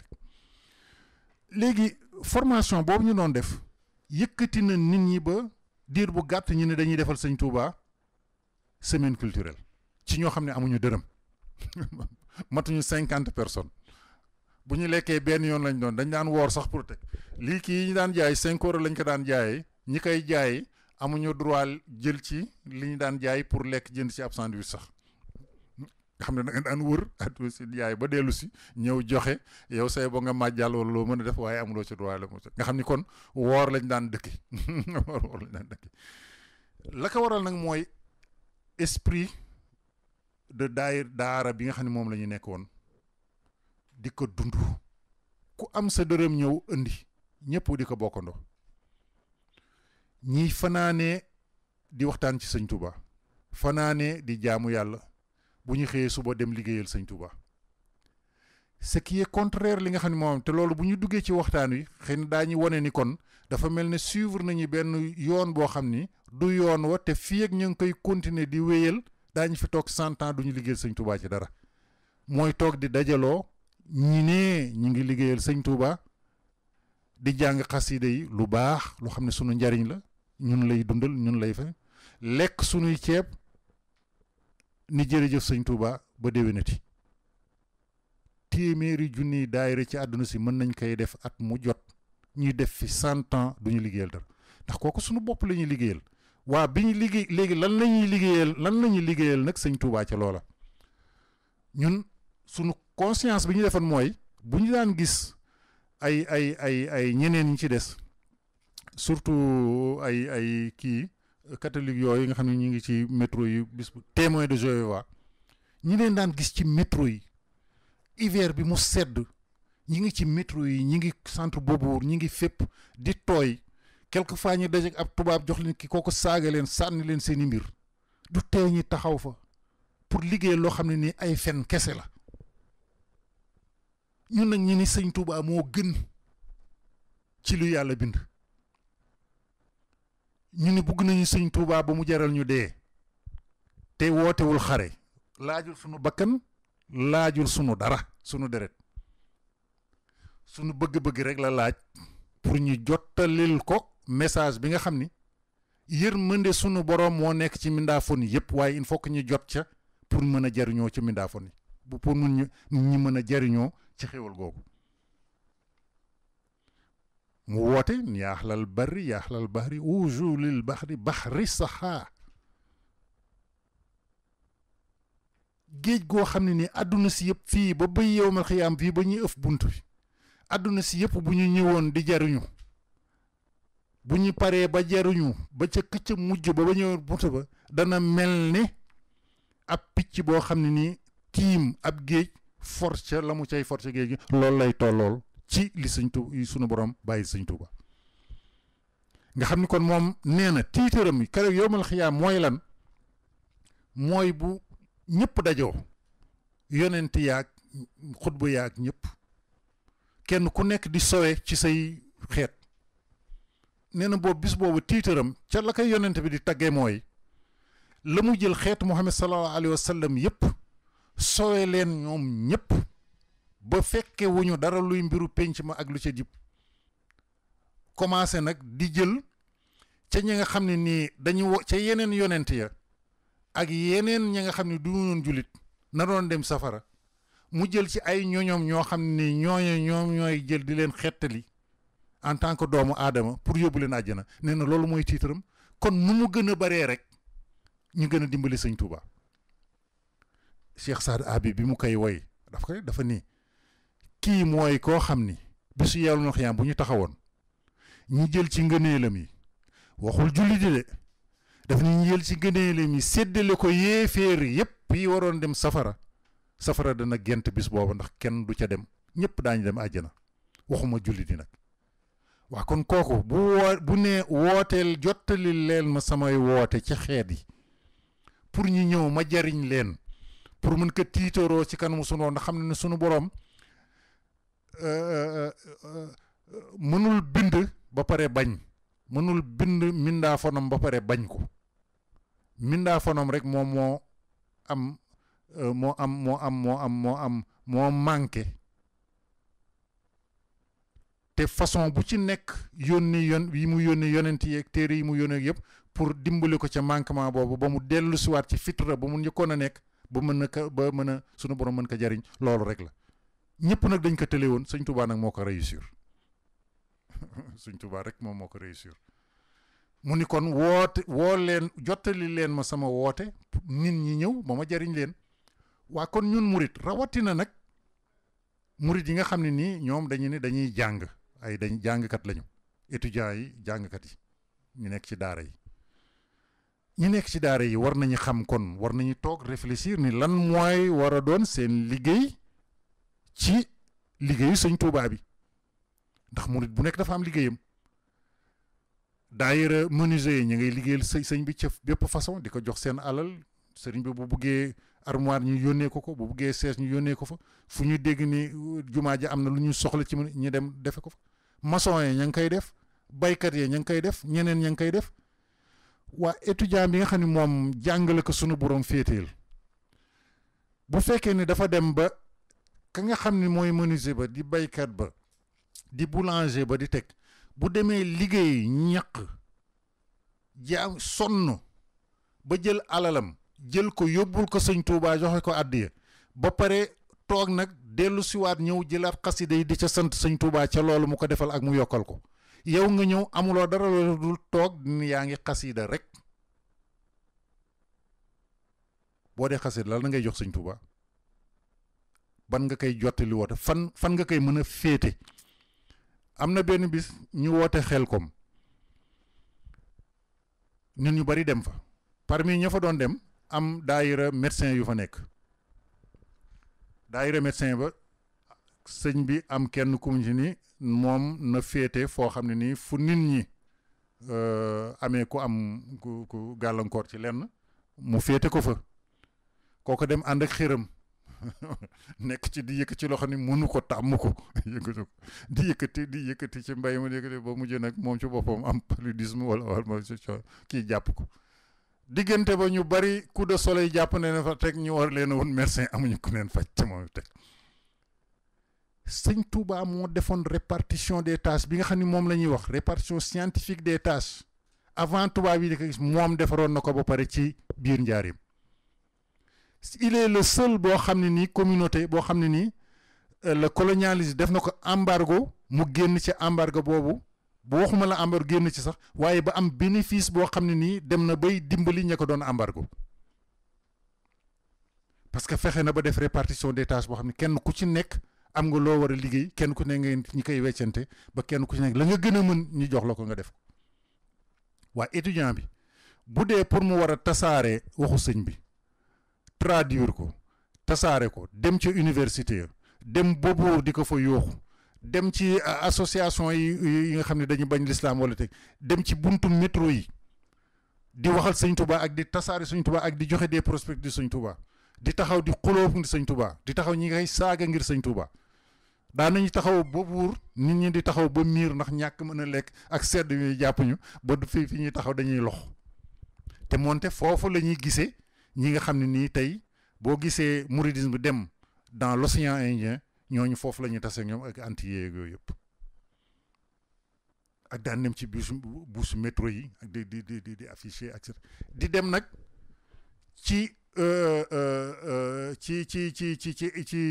léegi formation boobu ñu doon def yëkkati na nit ñi ba diir bu gàtt ñu ne dañuy defal sëñ Touba semaine culturelle ci ñoo xam ne amuñu dërëm matuñu 50 personnes bu ñu lekkee benn yoon lañ doon dañ daan woor sax pour teg lii kii ñu daan jaay 5 euros lañ ko daan jaayee ñi koy jaay amuñu droit jël ci li ñu daan jaay pour lekk jënd ci ab sandwich sax nga xam ne da nga daan wër at si jaay ba dellu si ñëw joxe yow say ba nga màjjal wala loo mën a def waaye amuloo ci droit la nga xam ni kon woor lañ daan dëkki woor lañ daan dëkki la ko waral nag mooy esprit de daara bi nga xam ne moom la ñu nekkoon di ko dund ku am sa dërëm ñëw indi ñëpp di ko bokkandoo ñiy fanaanee di waxtaan ci sëñ Touba fanaanee di jaamu yàlla bu ñu xëyee suba dem liggéeyal sëñ Touba ce qui est contraire li nga xam ne moom te loolu bu ñu duggee ci waxtaan wi xëy na daañu wane ni kon dafa mel ne suivre nañu benn yoon boo xam ni du yoon wa te fii ak ñu ngi koy continuer di wéyal daañu fi toog 100 ans du ñu liggéeyal sëñ Touba ci dara mooy toog di dajaloo ñi ne ñu ngi liggéeyal sëñ Touba di jàng xasida yi lu baax lu xam ne sunu njariñ la ñun lay dundal ñun lay fa lekk sunuy ceeb ni jërëjëf sëñ Touba ba déwénati téeméeri junniy daayira ci àdduna si mën nañ koy def at mu jot ñuy def fi 100 ans du ñu liggéeyal dara ndax kooku sunu bopp la ñuy liggéeyal waa bi ñu liggéey léegi lan la ñuy liggéeyal nag sëñ Touba ca loola ñun sunu conscience bi ñu defoon mooy bu ñu daan gis ay ñeneen ñi ci des surtout ay kii catholique yooyu nga xam ne ñu ngi ci métro yi bis bu témoin de Jéhovah ñi leen daan gis ci métro yi hiver bi mu sedd ñi ngi ci métro yi ñi ngi centre Beaubourg ñi ngi fépp di tooy quelquefois ñu daje ab tubaab jox leen ki kooku saaga leen sànni leen seeni mbir du tey ñi taxaw fa pour liggéey loo xam ne nii ay fen kese la ñun nag ñi ni sëñ Touba moo gën ci lu yàlla bind ñu ni bugg nañu sëñ Touba ba mu jaral ñu dee te wootewul xare laajul sunu bakkan laajul sunu dara sunu deret sunu bëgg-bëgg rek la laaj pour ñu jottalil ko message bi nga xam ni yërmande sunu borom moo nekk ci mindaafon yi yëpp waaye il faut que ñu jot ca pour mën a jariñoo ci mindaafon yi bu pour mun ñu mën a jariñoo ci xéwal googu mu woote yaaxlal barri yaaxlal bahri ujulil bahri saxaa géej goo xam ne ni àdduna si yëpp fii ba bay yowmal xiyaam fii ba ñuy ëf bunt bi àdduna si yëpp bu ñu ñëwoon di jariñu bu ñu paree ba jariñu ba ca këcc mujj ba ñëwoon bunt ba dana mel ni ab picc boo xam ne nii tiim ab géej force la mu cay force géej gi loolu lay tollool ci li sëñ Tuuba sunu borom bàyyi sëñ Tuuba nga xam ni kon moom nee na tiitaram yi keroog yowmal xiyaam mooy lan mooy bu ñëpp dajoo yonent yaag xutba yaag ñëpp kenn ku nekk di sowe ci say xeet nee na boobu bis boobu tiitaram ca la koy yonent bi di taggee mooy la mu jël xeetu Muhammad sallallahu alayhi wa sallam yëpp sowe leen ñoom ñëpp ba fekke wuñu dara luy mbiru penc ma ak lu ca jib commencé nag di jël ca ñi nga xam ne nii dañu ca yeneen yonent ya ak yeneen ñi nga xam ne du noon jullit na doon dem safara mu jël ci ay ñoñoom ñoo xam ne ñoom ñooy jël di leen xettali en tant que doomu aadama pour yóbbu leen àjjana nee na loolu mooy tiitaram kon nu mu gën a baree rek ñu gën a dimbali sëñ Touba Cheikh Saad Abi bi mu koy woy dafa nii kii mooy koo xam ni bisu yàlla xiyaam bu ñu taxawoon ñi jël ci ngëneelam yi waxul julli di de daf ñu jël ci ngëneelam yi séddale ko yéeféer yépp yi waroon dem safara dana gent bis boobu ndax kenn du ca dem ñëpp daañu dem àjjana waxuma julli di nag waa kon kooku bu ne wooteel jottali leen ma samay woote ci xeet yi pour ñu ñëw ma jariñ leen pour mën ko tiitaroo ci kanamu sunu ndax xam ne sunu boroom mënul bind ba pare bañ mënul bind mindaa fonam ba pare bañ ko mindaa fonam rek moom moo manqué te façon bu ci nekk yi mu yónni yonent yi ak téere yi mu yónni yëpp pour dimbali ko ca manquement boobu ba mu dellu siwaat ci fitra ba mu njëkkoon a nekk ba mën a sunu borom mën ko jariñ loolu rek la ñëpp nag dañ ko tële woon sëñ Touba nag moo ko réussir sëñ Touba rek moom moo ko réussir mu ni kon jottali leen ma sama woote nit ñi ñëw ba ma jariñ leen waa kon ñun murit rawatina nag murit yi nga xam ne nii ñoom dañuy jàng dañ jàngkat lañu étudiants yi jàngkat yi ñu nekk ci daara yi ñi nekk ci daara yi war nañu xam kon war nañu toog réfléchir ni lan mooy war a doon seen liggéey ci liggéeyu sëñ Touba bi ndax murit bu nekk dafa am liggéeyam daayira menuisier yi ñu ngay liggéeyal sëñ bi ca bépp façon di ko jox seen alal sëriñ bi bu buggee armoire ñu yónnee ko bu buggee sees ñu yónnee ko fa fu ñu dégg ni jumaa ji am na lu ñu soxla ci ñu dem defe ko fa maçon yi ña ngi koy def baykat yi ña ngi koy def ñeneen ña ngi koy def waa étudiant bi nga xam ne moom jàngale ko sunu borom féeteel bu fekkee ni dafa dem ba ka nga xam ne mooy menuisier ba di baykat ba di boulanger ba di teg bu demee liggéey ñaq sonn ba jël alalam jël ko yóbbul ko sëñ Touba joxe ko àddiya ba pare toog nag dellu siwaat ñëw jëlaat xasida yi di ca sant sëñ Touba ca loolu mu ko defal ak mu yokkal ko yow nga ñëw amuloo dara loolu dul toog ni yaa ngi xasida rek boo dee xasida lan ngay jox sëñ Touba ban nga koy jottali woote fan nga koy mën a féete am na benn bis ñu woote Xelkom nit ñu bari dem fa parmi ña fa doon dem am daayira médecin yu fa nekk daayira médecin ba sëñ bi am kenn kum ci ni moom na féete foo xam ne nii fu nit ñi amee ku am ku gàllankoor ci lenn mu féete ko fa kooko dem ànd ak xëram nekk ci di yëkkati loo xam ne mënu ko tàmm ko di yëkkati ci mbay ma di yëkkati ba mujj nag moom ci boppam am paludisme wala kii jàpp ko diggante ba ñu bari coup de soleil jàpp ne fa teg ñu war leen a woon médecin amuñu ku leen faj te moom teg sëñ Touba moo defoon répartition des tâches bi nga xam ne moom la ñuy wax répartition scientifique des tâches avant tubaab yi di ko gis moom defaroon na ko ba pare ci biir njaarim il est le seul boo xam ne nii communauté boo xam ne nii le colonialisme def na ko embargo mu génn ci embargo boobu bu waxuma la embargo génn ci sax waaye ba am bénéfice boo xam ne nii dem na bay dimbali ña ko doon embargo parce que fexe na ba def répartition des tâches boo xam ne kenn ku ci nekk am nga loo war a liggéey kenn ku ne ngeen ñi koy weccante ba kenn ku ci nekk la nga gën a mën ñu jox la ko nga def ko waa étudiant bi bu dee pour mu war a tasaare waxu sëñ bi traduire ko tasaare ko dem ci université dem boobu di ko fa yooxu dem ci association yi nga xam ne dañu bañ l'islam wala teg dem ci buntu métro yi di waxal sëñ Touba ak di tasaare sëñ Touba ak di joxe des prospects di sëñ Touba di taxaw di xuloo ngir sëñ Touba di taxaw ñi ngay saaga ngir sëñ Touba daan nañu taxaw ba buur nit ñi di taxaw ba miir ndax ñàkk mën a lekk ak sedd yooyu jàpp ñu ba fi ñuy taxaw dañuy lox te moonte foofu la ñuy gisee ñi nga xam ne nii tey boo gisee mouridisme bi dem dans l'océan Indien ñooñu foofu la ñuy tase ñoom ak antillais yooyu yëpp ak daan dem ci bus métro yi ak di affiché ak di dem nag ci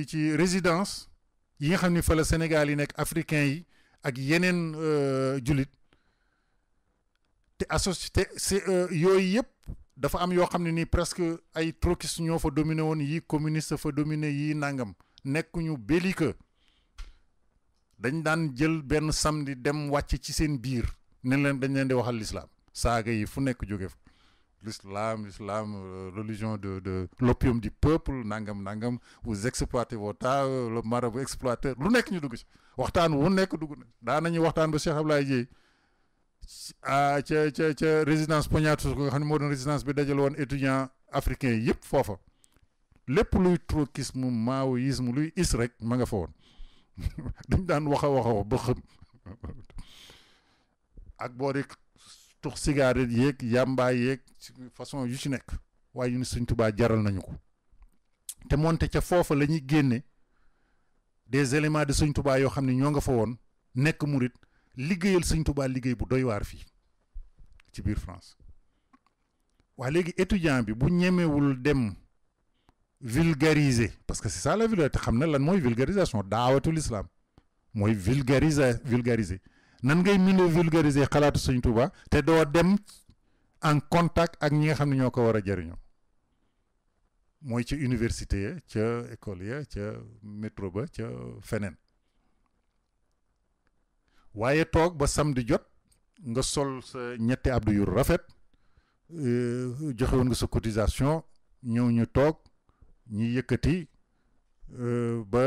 ci résidence yi nga xam ne fa la Sénégal yi nekk africain yi ak yeneen jullit te associé yooyu yëpp dafa am yoo xam ne nii presque ay trotskistes ñoo fa dominé woon yi communiste fa dominé yi nangam nekkuñu belliqueux dañ daan jël benn samedi dem wàcc ci seen biir ne leen dañ leen di waxal l'islam saaga yi fu nekk jóge fa l'islam religion de l'opium du peuple nangam vous exploitez vos terres le marabout exploiteur lu nekk ñu dugg ci waxtaan wu nekk dugg na daan nañu waxtaan ba Cheikh Ablaye Dieye ca résidence Pognatou ko nga xam ne moo doon résidence bi dajal woon étudiant africain yi yëpp foofa lépp luy trotskisme maoïsme luy is rek ma nga fa woon dañ daan wax ba xëm ak boo di tux cigarette yeeg yàmbaay yeeg façon yu ci nekk waaye ñu ne sëñ Touba jaral nañu ko te moonte ca foofa la ñuy génne des éléments de sëñ Touba yoo xam ne ñoo nga fa woon nekk murit liggéeyal sëñ Touba liggéey bu doy waar fii ci biir France waaye léegi étudiant bi bu ñemewul dem vulgariser parce que c'est ça la vulgarisation te xam na lan mooy vulgarisation daawatul islam mooy vulgariser nan ngay mën a vulgariser xalaatu sëñ Touba te doo dem en contact ak ñi nga xam ne ñoo ko war a jëriñoo mooy ca université ya ca école ya ca métro ba ca feneen waaye toog ba samedi jot nga sol sa ñetti abdu yu rafet joxe woon nga sa cotisation ñëw ñu toog ñi yëkkati ba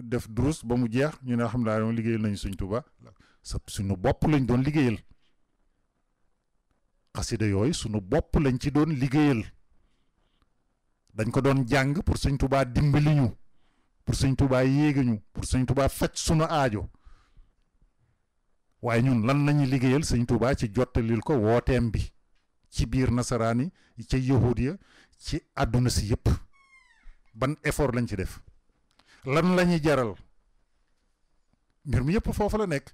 def durus ba mu jeex ñu ne xam naa doon liggéeyal nañu sëñ Touba suñu bopp lañ doon liggéeyal xasida yooyu suñu bopp lañ ci doon liggéeyal dañ ko doon jàng pour sëñ Touba dimbali ñu pour sëñ Touba yéega ñu pour sëñ Touba faj suñu aajo waaye ñun lan lañuy liggéeyal sëñ Touba ci jottalil ko wooteem bi ci biir nasaraani ca yahudiya ci àdduna si yëpp ban effort lañ ci def lan lañuy jaral mbir mi yëpp foofu la nekk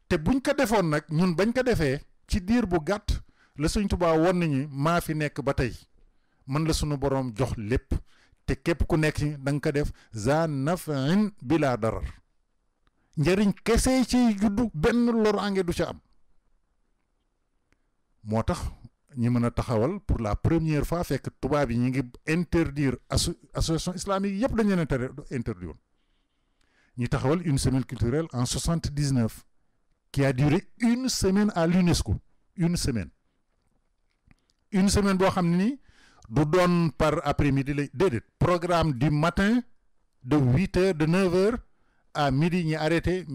te buñ ko defoon nag ñun bañ ko defee ci diir bu gàtt la sëñ Touba woon nañu maa fi nekk ba tey man la sunu boroom jox lépp te képp ku nekk ci da nga ko def za naf'in bila darar njëriñ kese ci juddu benn loraange du ca am moo tax ñi mën a taxawal pour la première fois fekk tubaab yi ñi ngi interdire association islamique yëpp dañu leen interdire woon ñi taxawal une semaine culturelle en 79 qui a duré une semaine à l'UNESCO une semaine boo xam ne ni du doon par après-midi lay déedéet programme du matin de 8 heures de 9 heures à midi ñi arrêté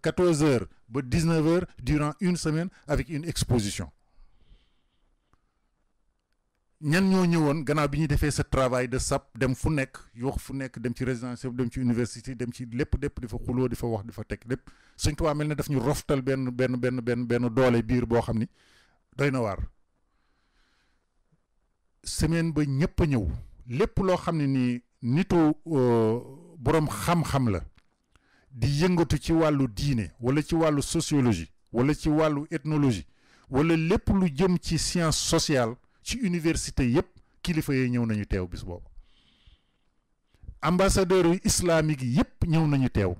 14 heures ba 19 heures durant une semaine avec une exposition ñan ñoo ñëwoon gannaaw bi ñuy defee ce travail de sap dem fu nekk wax fu nekk dem ci résidence dem ci université dem ci lépp di fa xuloo di fa wax di fa teg lépp Sëñ Tuubaa mel ne daf ñu roftal benn doole biir boo xam ni doy na waar semaine ba ñëpp a ñëw lépp loo xam ne nii nitu boroom xam-xam la di yëngatu ci wàllu diine wala ci wàllu sociologie wala ci wàllu ethnologie wala lépp lu jëm ci science sociale ci université yépp kilifa yi ñëw nañu teew bis boobu ambassadeurs yu islamique yi yépp ñëw nañu teew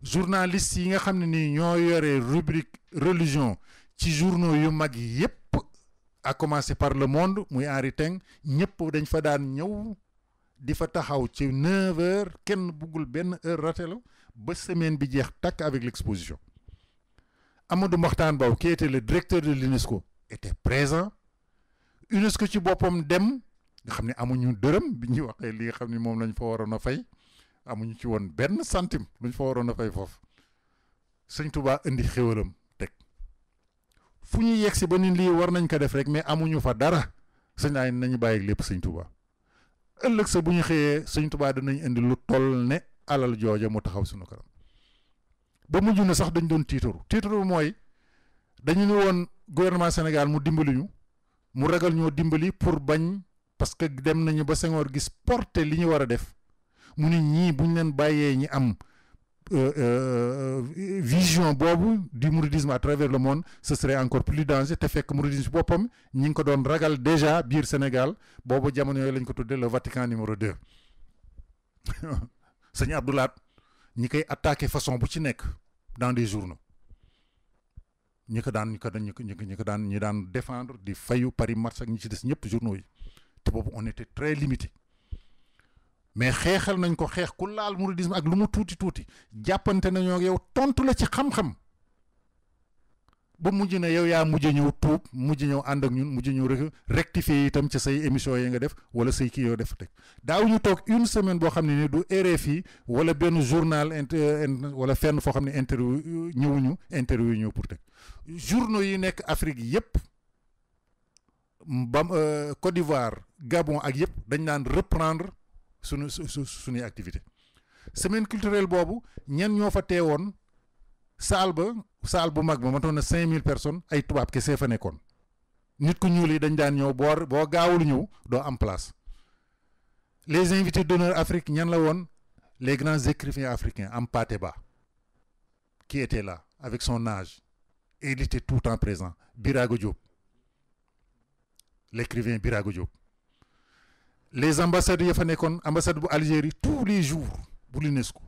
journalistes yi nga xam ne nii ñoo yore rubrique religion ci journaux yu mag yi yépp à commencer par Le Monde muy Henri Teng ñëpp dañ fa daan ñëw di fa taxaw ci 9 heures kenn buggul benn heure raté la ba semaine bi jeex takk avec l'exposition Amadou Mahtar Mbow qui était le directeur de l'UNESCO était présent UNESCO ci boppam dem nga xam ne amuñu dërëm bi ñuy waxee li nga xam ne moom lañ fa waroon a fay amuñu ci woon benn centime luñ fa waroon a fay foofu Sëñ Tuubaa indi xéwalam teg fu ñu yegg si ba ni lii war nañ ko def rek mais amuñu fa dara sëñ ay nañu bàyyi lépp Sëñ Tuubaa ëllëg sa bu ñu xëyee Sëñ Tuubaa danañ indi lu toll ne alal jooja mu taxaw suñu kanam ba mujj na sax dañ doon tiitaru mooy dañu ni woon gouvernement Sénégal mu dimbali ñu mu ragal ñoo dimbali pour bañ parce que dem nañu ba Senghor gis porté li ñu war a def mu ni ñii bu ñu leen bàyyee ñi am vision boobu du mouridisme à travers le monde ce serait encore plus danger te fekk mouridisme boppam ñi ngi ko doon ragal déjà biir Sénégal boobu jamono yooyu lañ ko tuddee le Vatican numéro 2 sëñ Abdoulaat ñi koy attaqué façon bu ci nekk dans des journaux ñi daan défendre di fayu Paris Match ak ñi ci des ñëpp journaux yi te boobu on était très limité mais xeexal nañ ko xeex ku laal mouridisme ak lu mu tuuti jàppante nañoo ak yow tontu la ci xam-xam ba mujj na yow yaa mujj ñëw tuub mujj ñëw ànd ak ñun mujj ñëw rectifier itam ci say émission yi nga def wala say kii yoo def teg daaw ñu toog une semaine boo xam ne ni du RFI wala benn journal wala fenn foo xam ne interview ñëw pour teg journaux yi nekk Afrique yépp ba Côte d'Ivoire Gabon ak yépp dañ daan reprendre suñuy activité semaine culturelle boobu ñen ñoo fa teewoon saal bu mag ba matoon na 5000 personnes ay tubaab kese fa nekkoon nit ku ñuul yi dañ daan ñëw boo gaawul ñëw doo am place les invités d'honneur Afrique ñan la woon les grands écrivains africains Hampâté Bâ qui était là avec son âge et il était tout le temps présent Birago Diop l'écrivain Birago Diop les ambassadeurs ya fa nekkoon ambassade bu Algérie tous les jours bu l'UNESCO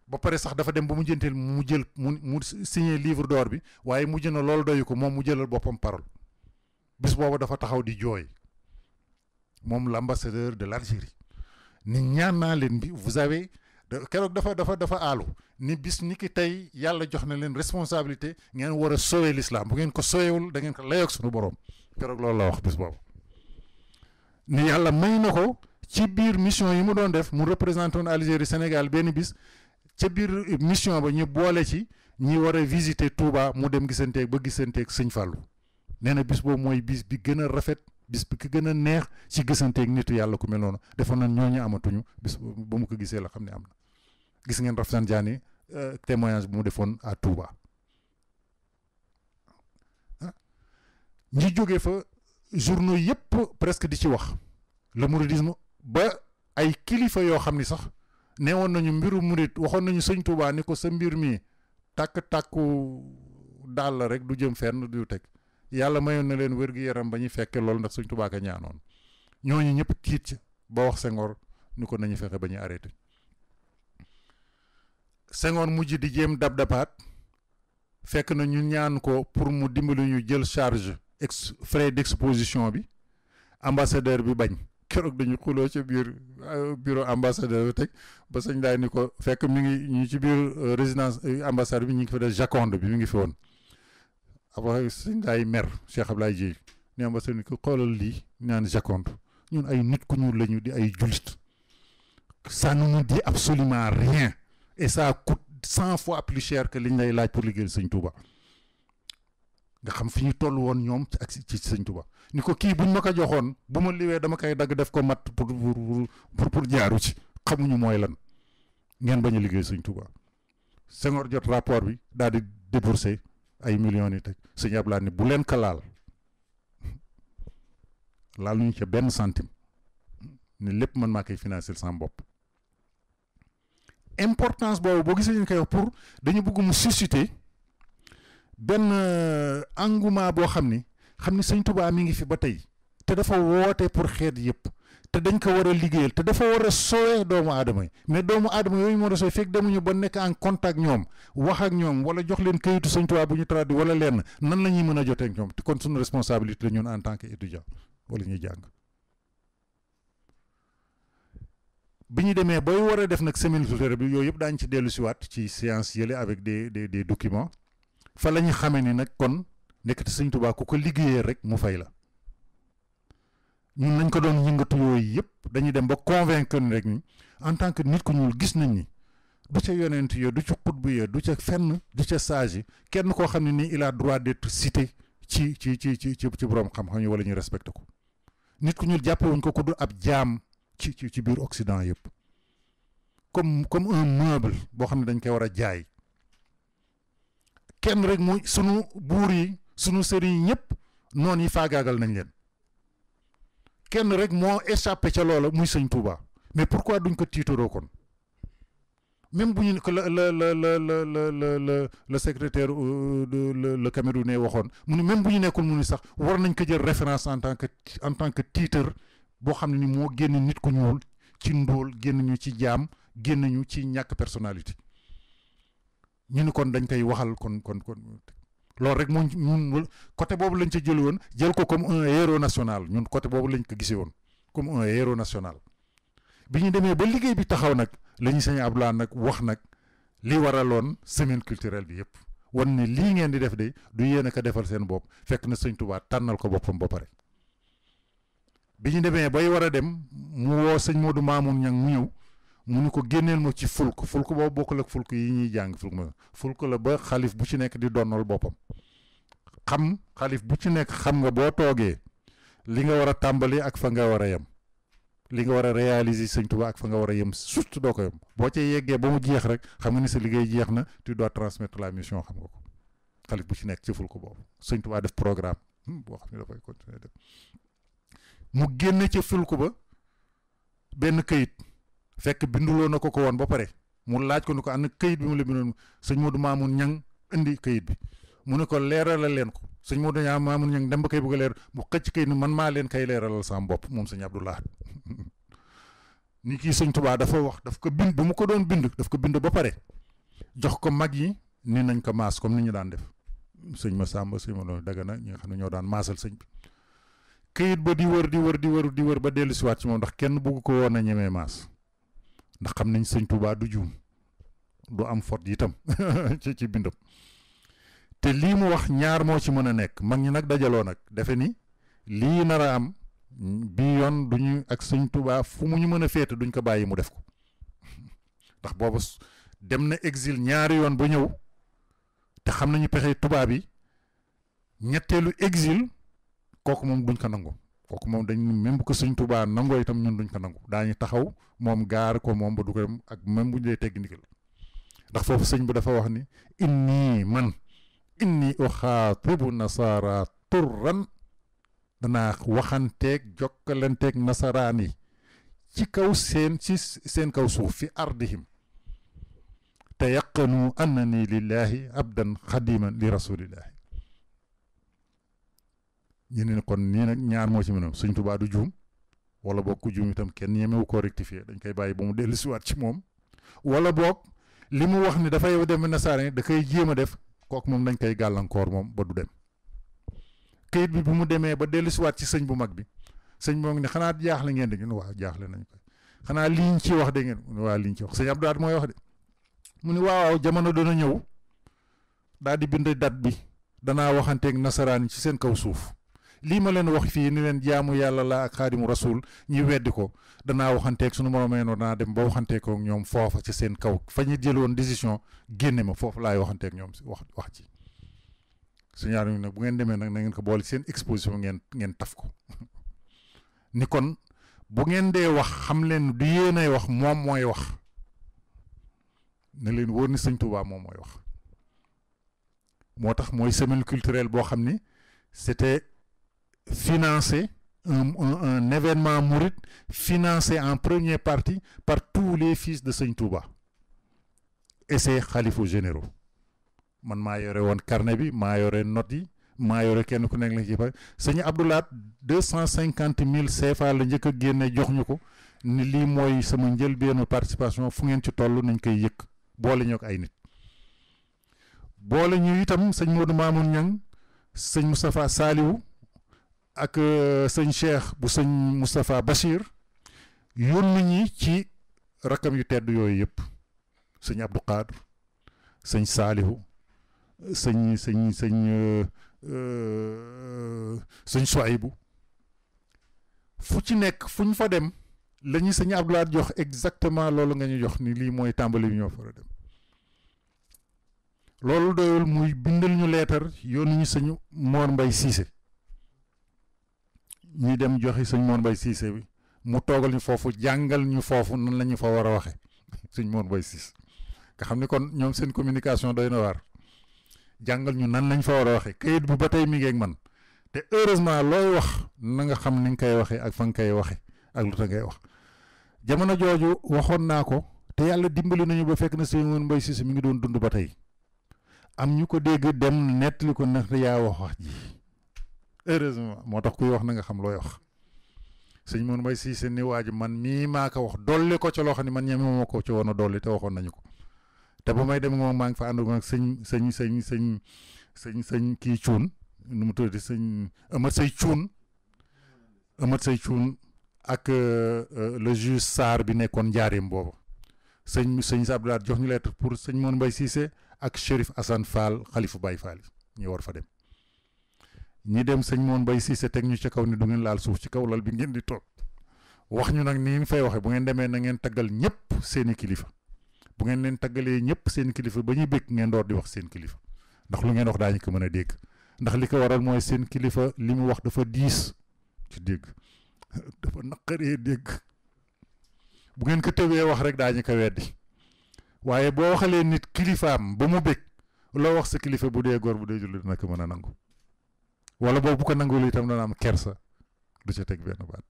ba pare sax dafa dem ba mu jënteel mu jël mu signé livre d'or bi waaye mujj na loolu doyu ko moom mu jëlal boppam parole bis boobu dafa taxaw di jooy moom l'ambassadeur de l'Algérie ni ñaan naa leen bi vous avez keroog dafa aalu ni bis ni ki tey yàlla jox na leen responsabilité ngeen war a sauver l'islam bu ngeen ko sauvéwul da ngeen ko layoog suñu borom keroog loolu la wax bis boobu ni yàlla may na ko ci biir mission yi mu doon def mu représenté woon Algérie Sénégal benn bis ca biir mission ba ñu boole ci ñi war a visiter Touba mu dem gisanteeg Sëñ Fallou nee na bis boobu mooy bis bi gën a rafet bis bi ki gën a neex ci gisanteeg nitu yàlla ku mel noonu defoon nañ ñooñu amatuñu bis ba mu ko gisee la xam ne am na gis ngeen Rafsanjani témoignage bu mu defoon à Touba ñi jógee fa journaux yépp presque di ci wax le mouridisme ba ay kilifa yoo xam ni sax neewoon nañu mbiru murid waxoon nañu Sëñ Touba ni ko sa mbir mi tàkku daal la rek du jëm fenn du teg yàlla mayoon na leen wér-gu-yaram ba ñuy fekke loolu ndax Sëñ Touba ka ñaanoon ñooñu ñëpp tiit ci ba wax Senghor ni ko nañu fexe ba ñuy arrêté Senghor mujj di jéem dab-dabaat fekk na ñu ñaan ko pour mu dimbali ñu jël charge frais d'exposition bi ambassadeur bi bañ keroog dañu xuloo ci biir bureau ambassadeur bi teg ba sëñ daay ni ko fekk mi ngi ñu ci biir résidence ambassade bi ñu ngi fa def Jaconde bi mi ngi fi woon après sëñ daay mer Cheikh Ablaye Dieye ni ambassadeur ni ko xoolal lii naan Jaconde ñun ay nit ku ñuul lañu di ay jullit ça ne nous dit absolument rien et ça coûte 100 fois plus cher que liñ lay laaj pour liggéeyal Sëñ Touba nga xam fi ñu toll woon ñoom ak ci Sëñ Touba ni ko kii buñ ma ko joxoon bu ma liwee dama koy dagg def ko matt pour jaaru ci xamuñu mooy lan ngeen bañ a liggéey Sëñ Touba Senghor jot rapport bi daal di débourser ay millions yi teg Sëñ Abdoulaye ni bu leen ko laal laal ñu ca benn centime ne lépp man maa koy financer sama bopp. Importance boobu boo gisee ñu koy wax pour dañu bëgg mu susciter benn engouement boo xam ni Sëñ Tuubaa mi ngi fi ba tey te dafa woote pour xeet yëpp te dañ ko war a liggéeyal te dafa war a sooyee doomu aadama yi mais doomu aadama yooyu moo war a sooy fekk demuñu ba nekk en contact ñoom wax ak ñoom wala jox leen kayitu Sëñ Tuubaa bu ñu traduit wala lenn nan la ñuy mën a jotee ak ñoom te kon suñu responsabilité la ñun en tant que étudiant wala ñuy jàng. bi ñu demee booy war a def nag semaine culturelle bi yooyu yëpp daañu ci dellu si waat ci séance yële avec des documents fa la ñu xamee ni nag kon nekkati Sëñ Tuubaa ku ko liggéeyee rek mu fay la ñun nañ ko doon yëngatu yooyu yëpp dañuy dem ba convaincre ni rek ni en tant que nit ku ñuul gis nañ ni du ca yonent yo du ca xutbu ya du ca fenn du ca sage yi kenn koo xam ne nii il a droit d'être cité ci borom xam-xam yi wala ñu respecté ko nit ku ñuul jàppewuñ ko du ab jaam ci biir Occident yëpp comme un meuble boo xam ne dañ koy war a jaay kenn rek muy sunu buur yi sunu sëriñ yi ñëpp noonu yi faagaagal nañ leen kenn rek moo échappé ca loola muy Sëñ Tuubaa mais pourquoi duñ ko tiitaroo kon même bu ñu ko le secrétaire le Camerounais waxoon mu ni même bu ñu nekkul mu ni sax war nañ ko jël référence en tant que titre boo xam ne ni moo génn nit ku ñuul ci ndóol génn ñu ci jaam génn ñu ci ñàkk personnalité ñu ni kon dañ koy waxal kon loolu rek moo ñun côté boobu lañ ca jël woon jël ko comme un héros national ñun côté boobu lañ ko gisee woon comme un héros national bi ñu demee ba liggéey bi taxaw nag la ñu Sëñ Abdoulaye nag wax nag li waraloon semaine culturelle bi yëpp wan ne lii ngeen di def de du yéen a ko defal seen bopp fekk na Sëñ Tuubaa tànnal ko boppam ba pare bi ñu demee bay war a dem mu woo sëñ Modou Mamoun Niang mu ñëw mu ni ko génneel ma ci fulk boobu bokkul ak fulk yi ñuy jàng fulk la ba xalif bu ci nekk di donnal boppam xam xalif bu ci nekk xam nga boo toogee li nga war a tàmbali ak fa nga war a yem li nga war a réaliser Sëñ Tuubaa ak fa nga war a yem surtout doo ko yem boo ca yeggee ba mu jeex rek xam nga ni sa liggéey jeex na tu dois transmettre la mission xam nga ko xalif bu ci nekk ci fulk boobu Sëñ Tuubaa def programme boo xam ne dafay continuer def mu génne ca fulk ba benn këyit fekk binduloo na ko woon ba pare mu laaj ko ni ko ànd këyit bi mu la bindoon sëñ Modou Mamoun Niang indi këyit bi mu ne ko leeralal leen ko sëñ Modou Mamoun Niang dem ba koy bëgg a leer mu xëcc këyit ni man maa leen kay leeralal sama bopp moom sëñ Abdoulaye ni kii Sëñ Tuubaa dafa wax daf ko bind bu mu ko doon bind daf ko bind ba pare jox ko mag yi ni nañ ko maas comme ni ñu daan def sëñ Massamba sëñ ma Dagana ñi nga xam ne ñoo daan maasal sëñ bi këyit ba di wër ba dellu siwaat ci moom ndax kenn bugg ko woon a ñemee maas ndax xam nañ Sëñ Tuubaa du juum du am faute itam ci bindam te lii mu wax ñaar moo ci mën a nekk mag ñi nag dajaloo nag defe ni lii nar a am bii yoon duñu ak Sëñ Tuubaa fu mu ñu mën a féete duñ ko bàyyi mu def ko ndax boobu dem na exil ñaari yoon ba ñëw te xam nañu pexe tubaab yi ñetteelu exil kooku moom duñ ko nangu kooku moom dañ même bu ko Sëñ Tuubaa nangoo itam ñun duñ ko nangu daañu taxaw moom gaar ko moom ba du ko dem ak même bu ñu dee tegg ndigal ndax foofu sëñ bi dafa wax ni inni uxaatibu nasara turran danaa waxanteeg jokkalanteeg nasaraan yi ci kaw seen kaw suuf fi ardihim te yaqanu annani lillahi abdan xadiman li rasulillahi ñu ne kon nii nag ñaar moo ci mën a Sëñ Tuubaa du juum wala boog ku juum itam kenn ñemewu koo rectifier dañ koy bàyyi ba mu dellu siwaat ci moom wala boog li mu wax ni dafay dem nasaraan da koy jéem a def kooku moom dañ koy gàllankoor moom ba du dem kayit bi mu demee ba dellu siwaat ci sëñ bu mag bi sëñ moom ne xanaa jaaxle ngeen de ngeen waaw jaaxle nañ ko xanaa liñ ci wax de ngeen waaw liñ ci wax sëñ Abdou mooy wax de mu ni waaw jamono dana ñëw daal di bind date bi danaa waxanteeg nasaraan yi ci seen kaw suuf lii ma leen wax fii ni leen jaamu yàlla la ak xaadimu rasul ñi weddi ko danaa waxanteeg sunu moromee noonu danaa dem ba waxanteeg ko ñoom foofa ci seen kaw fa ñu jëloon décision génne ma foofu laay waxanteeg ñoom si wax ci su ñaar nag bu ngeen demee nag na ngeen ko boole seen exposition ngeen taf ko ni kon bu ngeen dee wax xam leen du yéenay wax moom mooy wax ne leen wóor ni Sëñ Tuubaa moom mooy wax moo tax mooy semaine culturelle boo xam ni c'était financé un événement mouride financé en première partie par tous les fils de Sëñ Touba et ses xalifaux généraux man maa yore woon carnet bi maa yore notes yi maa yore kenn ku nekk la ci pare sëñ Abdoulaat 250,000 CFA la njëkk a génne jox ñu ko ni lii mooy sama njëlbeenu participation fu ngeen ci toll nañ koy yëkk boole ñu ak ay nit boole ñu itam sëñ Modou Mamoun Niang sëñ Moustapha Saliou ak sëñ Cheikh bu sëñ Moustapha Bachir yónni ñi ci rakkam yu tedd yooyu yëpp sëñ Abdou Khadre sëñ Saliou sëñ Souaïbou fu ci nekk fu ñu fa dem la ñu sëñ Abdoulaye jox exactement loolu nga ñu jox ni lii mooy tàmbali bi ñoo fa dem loolu doyul muy bindal ñu leetar yónni ñu sëñ Mor Mbaye Cissé ñuy dem joxi sëñ Mor Mbaye Cissé bi mu toogal ñu foofu jàngal ñu foofu nan la ñu fa war a waxe sëñ Mor Mbaye Cissé nga xam ni kon ñoom seen communication doy na waar jàngal ñu nan lañ fa war a waxe kayit bi ba tey mi ngi ak man te heureusement looy wax na nga xam ni nga koy waxee ak fa nga koy waxe ak lu tax ngay wax jamono jooju waxoon naa ko te yàlla dimbali nañu ba fekk na sëñ Mor Mbaye Cissé mi ngi doon dund ba tey am ñu ko dégg dem nettali ko ndax yaa wax ji heureusement moo tax kuy wax na nga xam looy wax sëñ Mor Mbaye Cissé ni waa ji man mii maa ko wax dolli ko ca loo xam ne man ñeme moo ko ci woon a dolli te waxoon nañu ko te ba may dem moom maa ngi fa ànd ak sëñ kii cuun nu mu tuddati sëñ Amat Say Cuun ak le juge Sarr bi nekkoon njaarim boobu sëñ Abdoulaye jox ñu lettre pour sëñ Mor Mbaye Cissé ak Chérif Assane Fall xalifu Baye Fall ñu war fa dem ñi dem sëñ Mor Mbaye Cissé teg ñu ci kaw ni du ngeen laal suuf ci kaw lal bi ngeen di toog wax ñu nag ni fay waxe bu ngeen demee na ngeen taggal ñëpp seeni kilifa bu ngeen leen taggalee ñëpp seen kilifa ba ñuy bëgg ngeen door di wax seen kilifa ndax lu ngeen wax daañu ko mën a dégg ndax li ko waral mooy seen kilifa li mu wax dafa diis ci dégg dafa naqaree dégg bu ngeen ko tëbee wax rek daañu ko weddi waaye boo waxalee nit kilifaam ba mu bëgg loo wax sa kilifa bu dee góor bu dee jullit dina ko mën a nangu wala boobu bu ko nangul itam dana am kersa du ca teg benn baat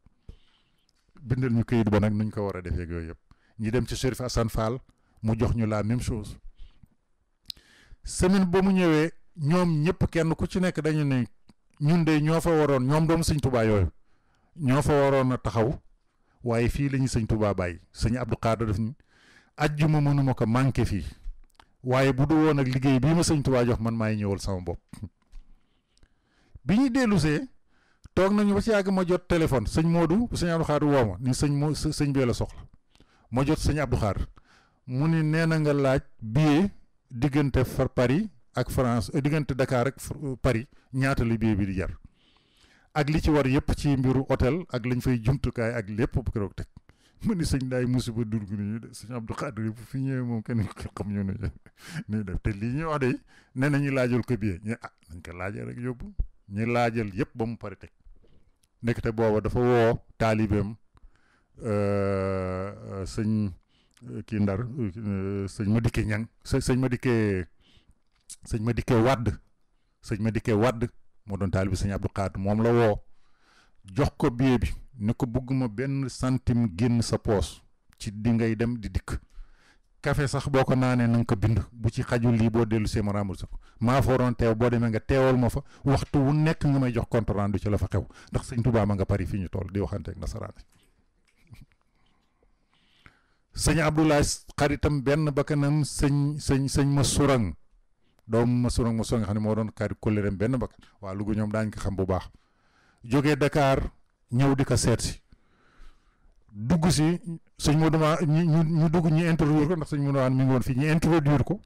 bindal ñu këyit ba nag nuñ ko war a defee yooyu yëpp ñi dem ci Chérif Assane Fall mu jox ñu la même chose semaine ba mu ñëwee ñoom ñëpp kenn ku ci nekk dañu ne ñun de ñoo fa waroon ñoom doomu sëñ Touba yooyu ñoo fa waroon a taxaw waaye fii la ñu sëñ Touba bàyyi sëñ Abdou Khadre def ni ajjuma mënuma ko manqué fii waaye bu du woon ak liggéey bii ma sëñ Touba jox man maay ñëwal sama bopp bi ñu dellusee toog nañu ba ci yàgg ma jot téléphone sëñ Modou sëñ Abdou Khadre woo ma ni sëñ bee la soxla ma jot sëñ Abdou Khadre mu ni nee na nga laaj billet diggante Paris ak France diggante Dakar ak Paris ñaata la billet bi di jar ak li ci war yëpp ci mbiru hôtel ak lañ fay jumtukaay ak lépp bu ko teg mu ni sëñ daay musiba dugg nañu de sëñ Abdou Khadre bu fi ñëwee moom kenn xam ñu ne nii def te lii ñuy wax de nee na ñu laajal ko billet ñu nañ ko laajal rek yóbbu ñu laajal yëpp ba mu pare teg nekk te booba dafa woo taalibeem sëñ kii Ndar sëñ Madické Niang sëñ Madické Wade moo doon taalibe sëñ Abdou Khadre moom la woo jox ko billet bi ni ko bëgguma benn centime génn sa poos ci di ngay dem di dikk café sax boo ko naanee na nga ko bind bu ci xajul lii boo dellu see ma remboursé ko maa fa waroon teew boo demee nga teewal ma fa waxtu wu nekk nga may jox compte rendu ci la fa xew ndax sëñ Touba ma nga Paris fi ñu toll di waxante ak nasaraan sëñ Abdoulaye xaritam benn bakkanam sëñ ma surang doom ma surang nga xam ne moo doon xarit kóllëreem benn bakkan waa Louga ñoom daañ ko xam bu baax jógee Dakar ñëw di ko seet si dugg si sëñ Modou ñu dugg ñu introduire ko ndax sëñ Modou mi ngi woon fii ñu introduire ko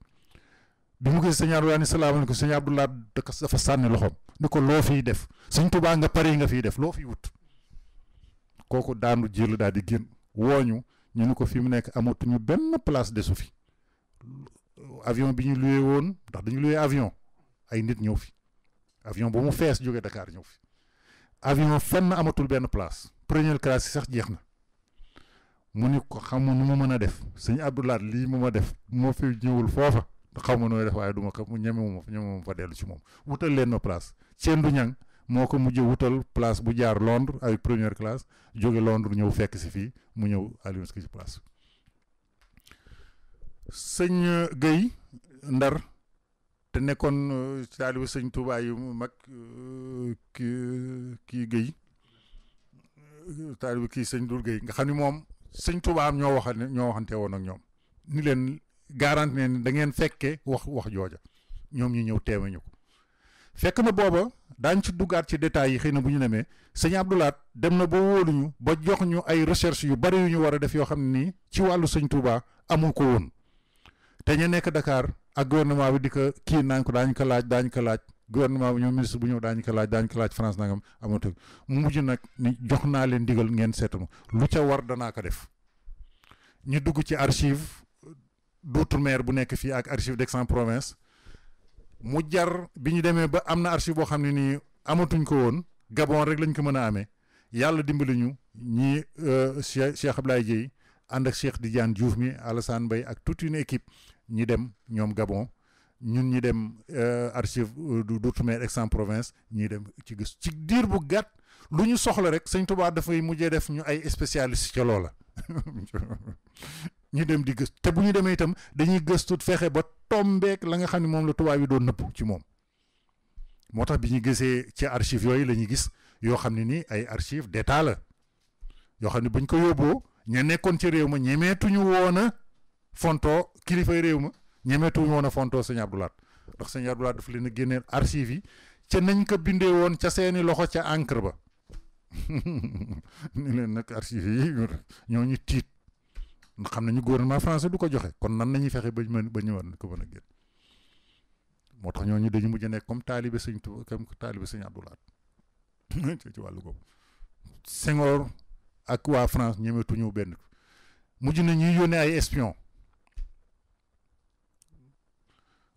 bi mu gis sëñ Abdoulaye ni salaamaaleykum sëñ Abdoulaye dafa sànni loxoom ni ko loo fiy def sëñ Touba nga Paris nga fiy def loo fiy wut kooku daanu jël daal di génn wooñu ñu ni ko fi mu nekk amatuñu benn place desu fi avion bi ñu loué woon ndax dañu loué avion ay nit ñëw fi avion bu mu fees jógee Dakar ñëw fi avion fenn amatul benn place première classe yi sax jeex na mu ni ko xamu nu ma mën a def sëñ Abdoulaye lii mu ma def moo fi ñëwul foofa xaw ma nooy def waaye du ma ko ñeme ma fa dellu ci moom wutal leen ma place Thiendou Niang moo ko mujj wutal place bu jaar Londres avec première classe jóge Londres ñëw fekk si fii mu ñëw à l'UNESCO ci place sëñ Guèye Ndar te nekkoon taalibu sëñ Touba yu mag kii Guèye taalibu kii sëñ Dul Guèye nga xam ni moom sëñ Touba am ñoo waxante woon ak ñoom ni leen garanti ne da ngeen fekke wax jooja ñoom ñi ñëw teewe ñu ko fekk na booba daañ ci duggaat ci détails yi xëy na bu ñu demee sëñ Abdou Lahad dem na ba wóoluñu ba jox ñu ay recherche yu bari yu ñu war a def yoo xam ne nii ci wàllu sëñ Touba amul ko woon te ñu nekk Dakar ak gouvernement bi di ko kii naan ko daañu ko laaj gouvernement bi ñoom ministre bu ñëw daañu ko laaj France nangam amatu mu mujj nag ni jox naa leen digal ngeen seetlu lu ca war danaa ko def ñu dugg ci archive d'outre-mer bu nekk fii ak archive d'Aix-en-Provence mu jar bi ñu demee ba am na archive boo xam ne nii amatuñ ko woon Gabon rek lañ ko mën a amee yàlla dimbali ñu ñii Cheikh Ablaye Dieye ànd ak Cheikh Tidiane Diouf mi Alassane Mbaye ak toute une équipe ñi dem ñoom Gabon ñun ñi dem archive d'outre-mer Aix-en-Provence ñi dem ci gis ci diir bu gàtt lu ñu soxla rek sëñ Touba dafay mujjee def ñu ay spécialiste ca loola ñu dem di gëstu te bu ñu demee itam dañuy gëstu fexe ba tombeek la nga xam ne moom la tubaab yi doon nëpp ci moom moo tax bi ñu gisee ci archive yooyu la ñuy gis yoo xam ne nii ay archive d'état la yoo xam ne buñ ko yóbboo ña nekkoon ci réew ma ñemeetuñu woon a fontoo kilifay réew ma ñemeetuñu woon a fontoo sëñ Abdou Lahad ndax sëñ Abdou Lahad dafa leen a génneel archive yi ca nañ ko bindee woon ca seeni loxo ca encre ba ni leen nag archive yi ñoo ñu tiit xam nañu gouvernement français du ko joxe kon nan nañuy fexe ba ñu war ko mën a génn moo tax ñooñu dañu mujj a nekk comme taalibe sëñ Tuubaa comme taalibe sëñ Abdou Lahad ci wàllu googu Senghor ak waa France ñemetuñu benn mujj na ñuy yónnee ay espion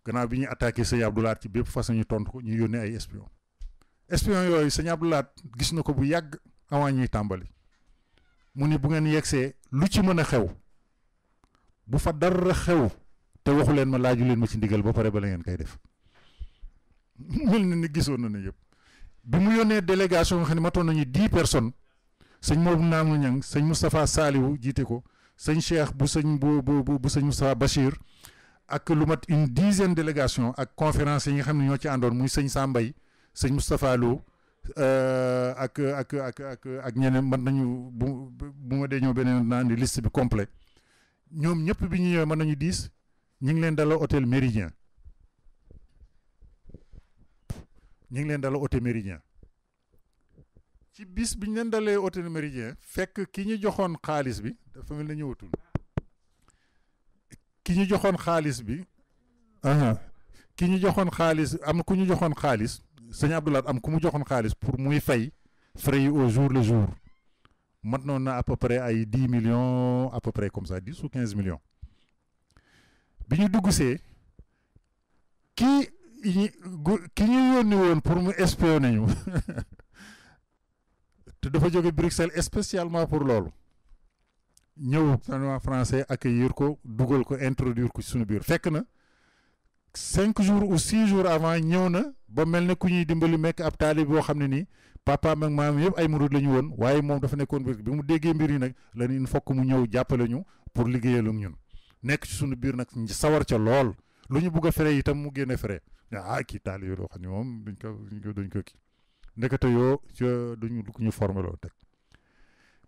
gannaaw bi ñuy attaqué sëñ Abdou Lahad ci bépp façon ñu tontu ko ñuy yónnee ay espion yooyu sëñ Abdou Lahad gis na ko bu yàgg avant ñuy tàmbali mu ni bu ngeen yegsee lu ci mën a xew bu fa dara xew te waxu leen ma laaju leen ma ci ndigal ba pare ba la ngeen koy def mel na ni gisoon na ne yëpp bi mu yónnee délégation nga xam ne matoon nañu 10 personnes sëñ Modou Namou Niang sëñ Moustapha Saliou jiite ko sëñ Cheikh bu sëñ bu sëñ Moustapha Bachir ak lu mat une dizaine délégation ak conférence yi nga xam ne ñoo ci àndoon muy sëñ Sambay sëñ Moustapha Lo ak ñeneen mën nañu bu ma dee ñëw beneen naa ni liste bi complet ñoom ñëpp bi ñu ñëwee mën nañu 10 ñu ngi leen dalal hôtel Méridien ci bis bi ñu leen dalee hôtel Méridien fekk ki ñu joxoon xaalis bi dafa mel na ñëwatul ki ñu joxoon xaalis bi ki ñu joxoon xaalis am na ku ñu joxoon xaalis sëñ Abdou Lahad am ku mu joxoon xaalis pour muy fay frais yi au jour le jour mat noonu na à peu près ay 10 millions à peu près comme ça 10 ou 15 millions bi ñu dugg see ki ñu yónni woon pour mu espionner ñu te dafa jóge Bruxelles spécialement pour loolu ñëw gouvernement français accueillir ko dugal ko introduire ko suñu biir fekk na 5 jours ou 6 jours avant ñëw na ba mel ne ku ñuy dimbali mekk ab taalib boo xam ne nii papaam ak maam yëpp ay murid la ñu woon waaye moom dafa nekkoon bi mu déggee mbir yi nag la ni il faut que mu ñëw jàppale ñu pour liggéeyal ak ñun nekk ci suñu biir nag sawar ca lool lu ñu bugg a fere itam mu génne fere kii taalib yoo xam ne moom duñ ko kii ndekete yoo duñu du ñu formé loo teg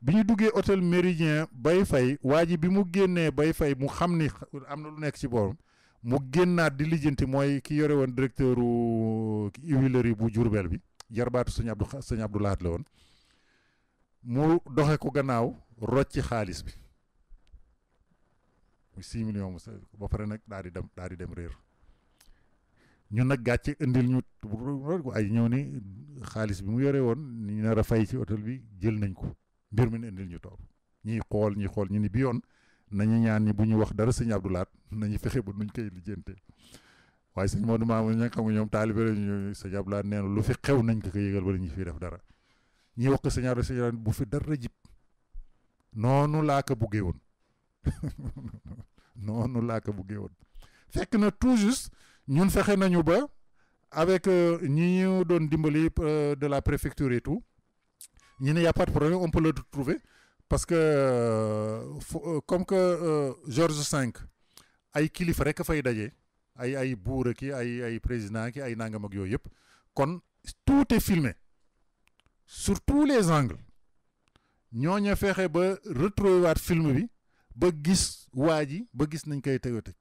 bi ñu duggee hôtel Méridien bay fay waa ji bi mu génnee bay fay mu xam ni am na lu nekk ci booram mu génnaat di lijjanti mooy ki yore woon directeur huilerie bu Diourbel bi jarbaatu sëñ Abdou Lahad la woon mu doxe ko gannaaw rocci xaalis bi muy 6 millions ba pare nag daal di dem réer ñun nag gàcce indil ñu ay ñëw ni xaalis bi mu yore woon ñu nar a fay ci hôtel bi jël nañ ko mbir mi ne indil ñu toog ñuy xool ñu ni bi yoon nañu ñaan ñi bu ñu wax dara sëñ Abdou Lahad nañu fexe ba nuñ koy lijjante waaye sëñ Modou Mamoun ña xam nga ñoom taalibe la ñu sëñ Abdou Lahad nee na lu fi xew nañ ko yëgal ba ñu fi def dara ñuy wax ko sëñ Abdou Lahad bu fi dara jib noonu laa ko buggee woon fekk na tout juste ñun fexe nañu ba avec ñi ñu doon dimbali de la préfecture et tout ñu ne y a pas de problème on peut le trouver parce que comme que Georges V ay kilifa rek a fay daje ay buur ki ay président ki ay nangam ak yooyu yëpp kon tout est filmé sur tous les angles ñooñu fexe ba retrouver waat film bi ba gis waa ji ba gis nañ koy tëj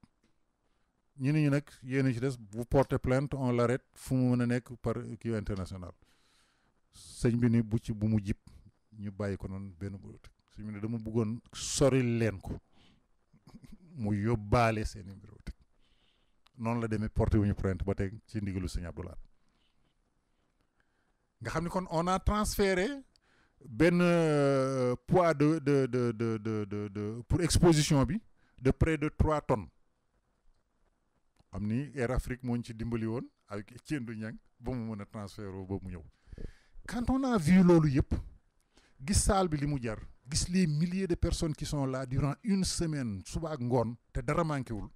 ñu ne ñu nag yéen ci des bu porter plainte on l'arrête fu mu mën a nekk par kii international sëñ bi ni bu mu jib ñu bàyyi ko noonu benn bureautique sëñ bi ne dama bëggoon soril leen ko mu yóbbaale seeni bureautique noonu la demee porté wu ñu plainte ba tey ci ndigalu sëñ Abdoulaye nga xam ni kon on a transféré benn poids de pour exposition bi de près de 3 tonnes xam ni Air Afrique moo ñu ci dimbali woon avec Tiendou Niang ba mu mën a transféré ba mu ñëw quand on a vu loolu yëpp gis salle bi li mu jar gis les milliers de personnes qui sont là durant une semaine suba ak ngoon te dara manqué wul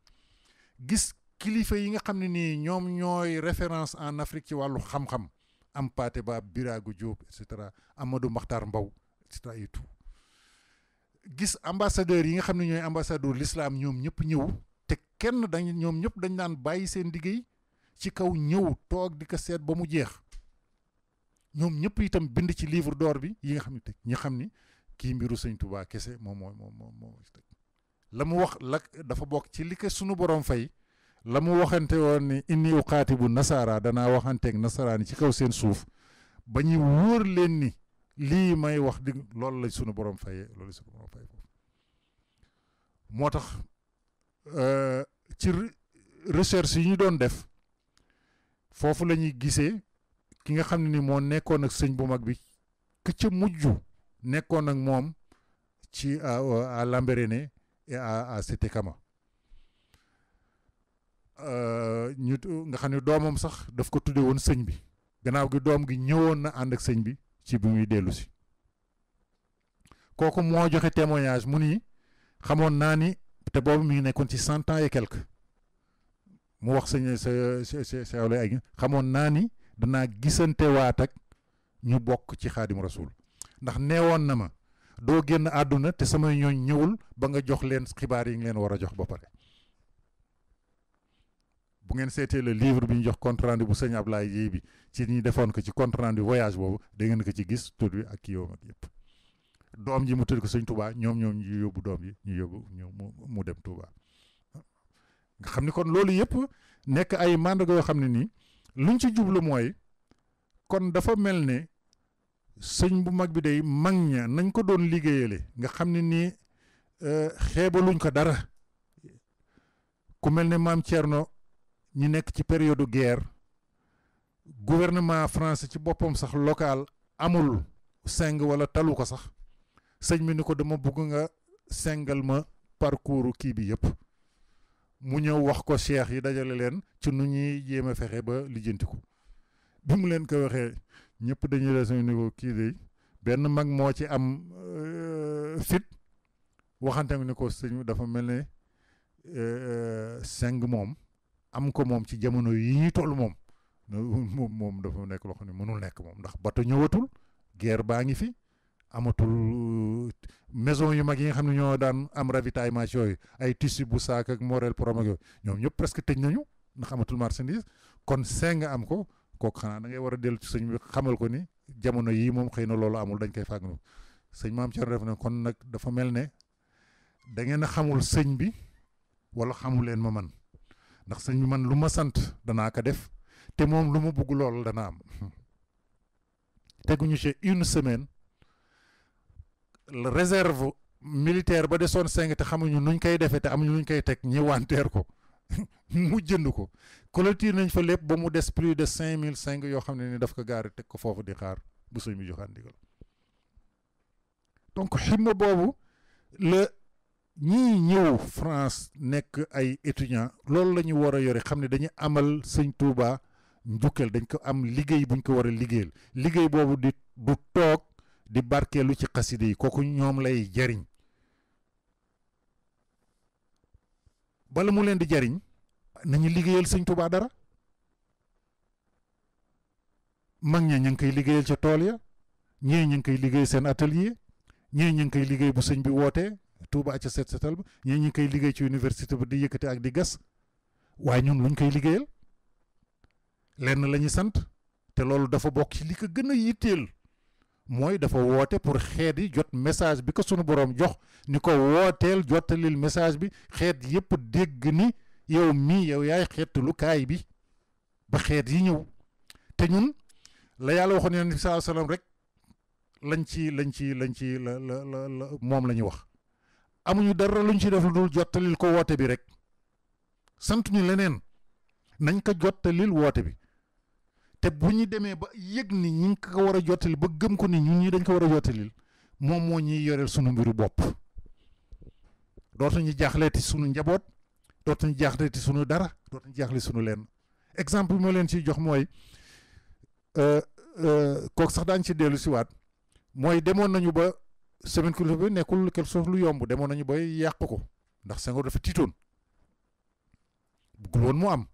gis kilifa yi nga xam ne nii ñoom ñooy référence en Afrique ci wàllu xam-xam am Pathé Ba Birago Diop et cetera Amadou Makhtar Mbow et cetera et tout gis ambassadeurs yi nga xam ne ñooy ambassadeur l'islam ñoom ñëpp ñëw te kenn ñoom ñëpp dañ daan bàyyi seen liggéey ci kaw ñëw toog di ko seet ba mu jeex ñoom ñëpp itam bind ci livre d'or bi yi nga xam ne teg ñi xam ni kii mbiru sëñ Touba kese moom la mu wax la dafa bokk ci li ko sunu borom fay la mu waxante woon ni inni uqaatibu nasara danaa waxanteeg nasaraani ci kaw seen suuf ba ñu wóor leen ni lii may wax di loolu la sunu borom fayee loolu la sunu borom fay foofu moo tax ci recherche yi ñu doon def foofu la ñuy gisee ki nga xam ne ni moo nekkoon ak sëñ bu mag bi ka ca mujj nekkoon ak moom ci à Lambaréné et à Cité Kama ñu nga xam ne doomam sax daf ko tudde woon sëñ bi gannaaw gi doom gi ñëwoon na ànd ak sëñ bi ci bi muy dellu si kooku moo joxe témoignage mu ni xamoon naa ni te boobu mi ngi nekkoon ci 100 ans et quelque mu wax sëñ sa ay xamoon naa ni danaa gisante waat ak ñu bokk ci xaadim rasul ndax neewoon na ma doo génn àdduna te samay ñooñ ñëwul ba nga jox leen xibaar yi nga leen war a jox ba pare bu ngeen seetee le livre bi ñu jox compte rendu bu sëñ Ablaye Dieye bi ci ñi defoon ko ci compte rendu voyage boobu da ngeen ko ci gis tur bi ak kii yow ak yëpp doom ji mu tëdd ko sëñ Touba ñoom ñu yóbbu doom yi ñu yóbbu mu dem Touba nga xam ni kon loolu yëpp nekk ay mandarga yoo xam ne nii luñ ci jublu mooy kon dafa mel ne sëñ bu mag bi day mag ña nañ ko doon liggéeyale nga xam ne nii xeebaluñ ko dara ku mel ne maam Thierno ñi nekk ci période guerre gouvernement français ci boppam sax local amul seng wala talu ko sax sëñ bi ni ko dama bëgg nga sengal ma parcours kii bi yëpp mu ñëw wax ko cheikh yi dajale leen ci nu ñuy jéem a fexe ba lijjanti ko bi mu leen ko waxee ñëpp dañuy la sëñ ni ko kii de benn mag moo ci am fit waxante ni ko sëñ dafa mel ne seng moom am ko moom ci jamono yi ñuy toll moom dafa nekk loo xam ne mënul nekk moom ndax bato ñëwatul guerre baa ngi fi amatul maison yu mag yi nga xam ne ñoo daan am ravitaillement yooyu ay tissu bu saak ak Morel Prom ak yooyu ñoom ñëpp presque tëj nañu ndax amatul marchandise kon seng am ko kooku xanaa da ngay war a dellu ci sëñ bi xamal ko ni jamono yii moom xëy na loolu amul dañ koy fàgg sëñ maam Thierno def na kon nag dafa mel ne da ngeen a xamul sëñ bi wala xamu leen ma man ndax sëñ bi man lu ma sant danaa ko def te moom lu ma bugg loolu dana am teguñu ci une semaine réserve militaire ba desoon seng te xamuñu nuñ koy defee te amuñu nuñ koy teg ñëwanteer ko mu jënd ko clôture nañ fa lépp ba mu des plus de 5005 yoo xam ne ni daf ko gaari teg ko foofu di xaar bu sëñ bi joxaan ndigal donc ximma boobu la ñii ñëw France nekk ay étudiants loolu la ñu war a yore xam ne dañu amal sëñ Touba njukkal dañ ko am liggéey buñ ko war a liggéeyal liggéey boobu du toog di barkeelu ci xaside yi kooku ñoom lay jariñ bala mu leen di jariñ nañu liggéeyal sëñ Touba dara mag ña ñu ngi koy liggéeyal ca tool ya ñii ñu ngi koy liggéey seen atelier ñii ñu ngi koy liggéey bu sëñ bi wootee Touba ca set setal ba ñii ñu ngi koy liggéey ci université ba di yëkkate ak di gas waaye ñun luñ koy liggéeyal lenn la ñu sant te loolu dafa bokk ci li ko gën a yitteel mooy dafa woote pour xeet yi jot message bi ko sunu borom jox ni ko wooteel jottalil message bi xeet yépp dégg ni yow mii yow yaay xeetlu kaay bi ba xeet yi ñëw te ñun la yàlla waxoon yonent bi sallallahu alayhi wasallam rek lañ ci la moom la ñuy wax amuñu dara luñ ci def lu dul jottalil ko woote bi rek sant ñu leneen nañ ko jottalil woote bi te bu ñu demee ba yëg ni ñi ngi ko war a jottalil ba gëm ko ni ñun ñi dañ ko war a jottalil moom moo ñuy yoreel sunu mbiru bopp dootuñu jaaxleeti sunu njaboot dootuñu jaaxleeti sunu dara dootuñu jaaxle sunu lenn exemple bi ma leen ciy jox mooy kooku sax daañu ci dellu si waat mooy demoon nañu ba semaine culturelle bi nekkul quelque chose lu yomb demoon nañu ba yàq ko ndax Senghor dafa tiitoon buggul woon mu am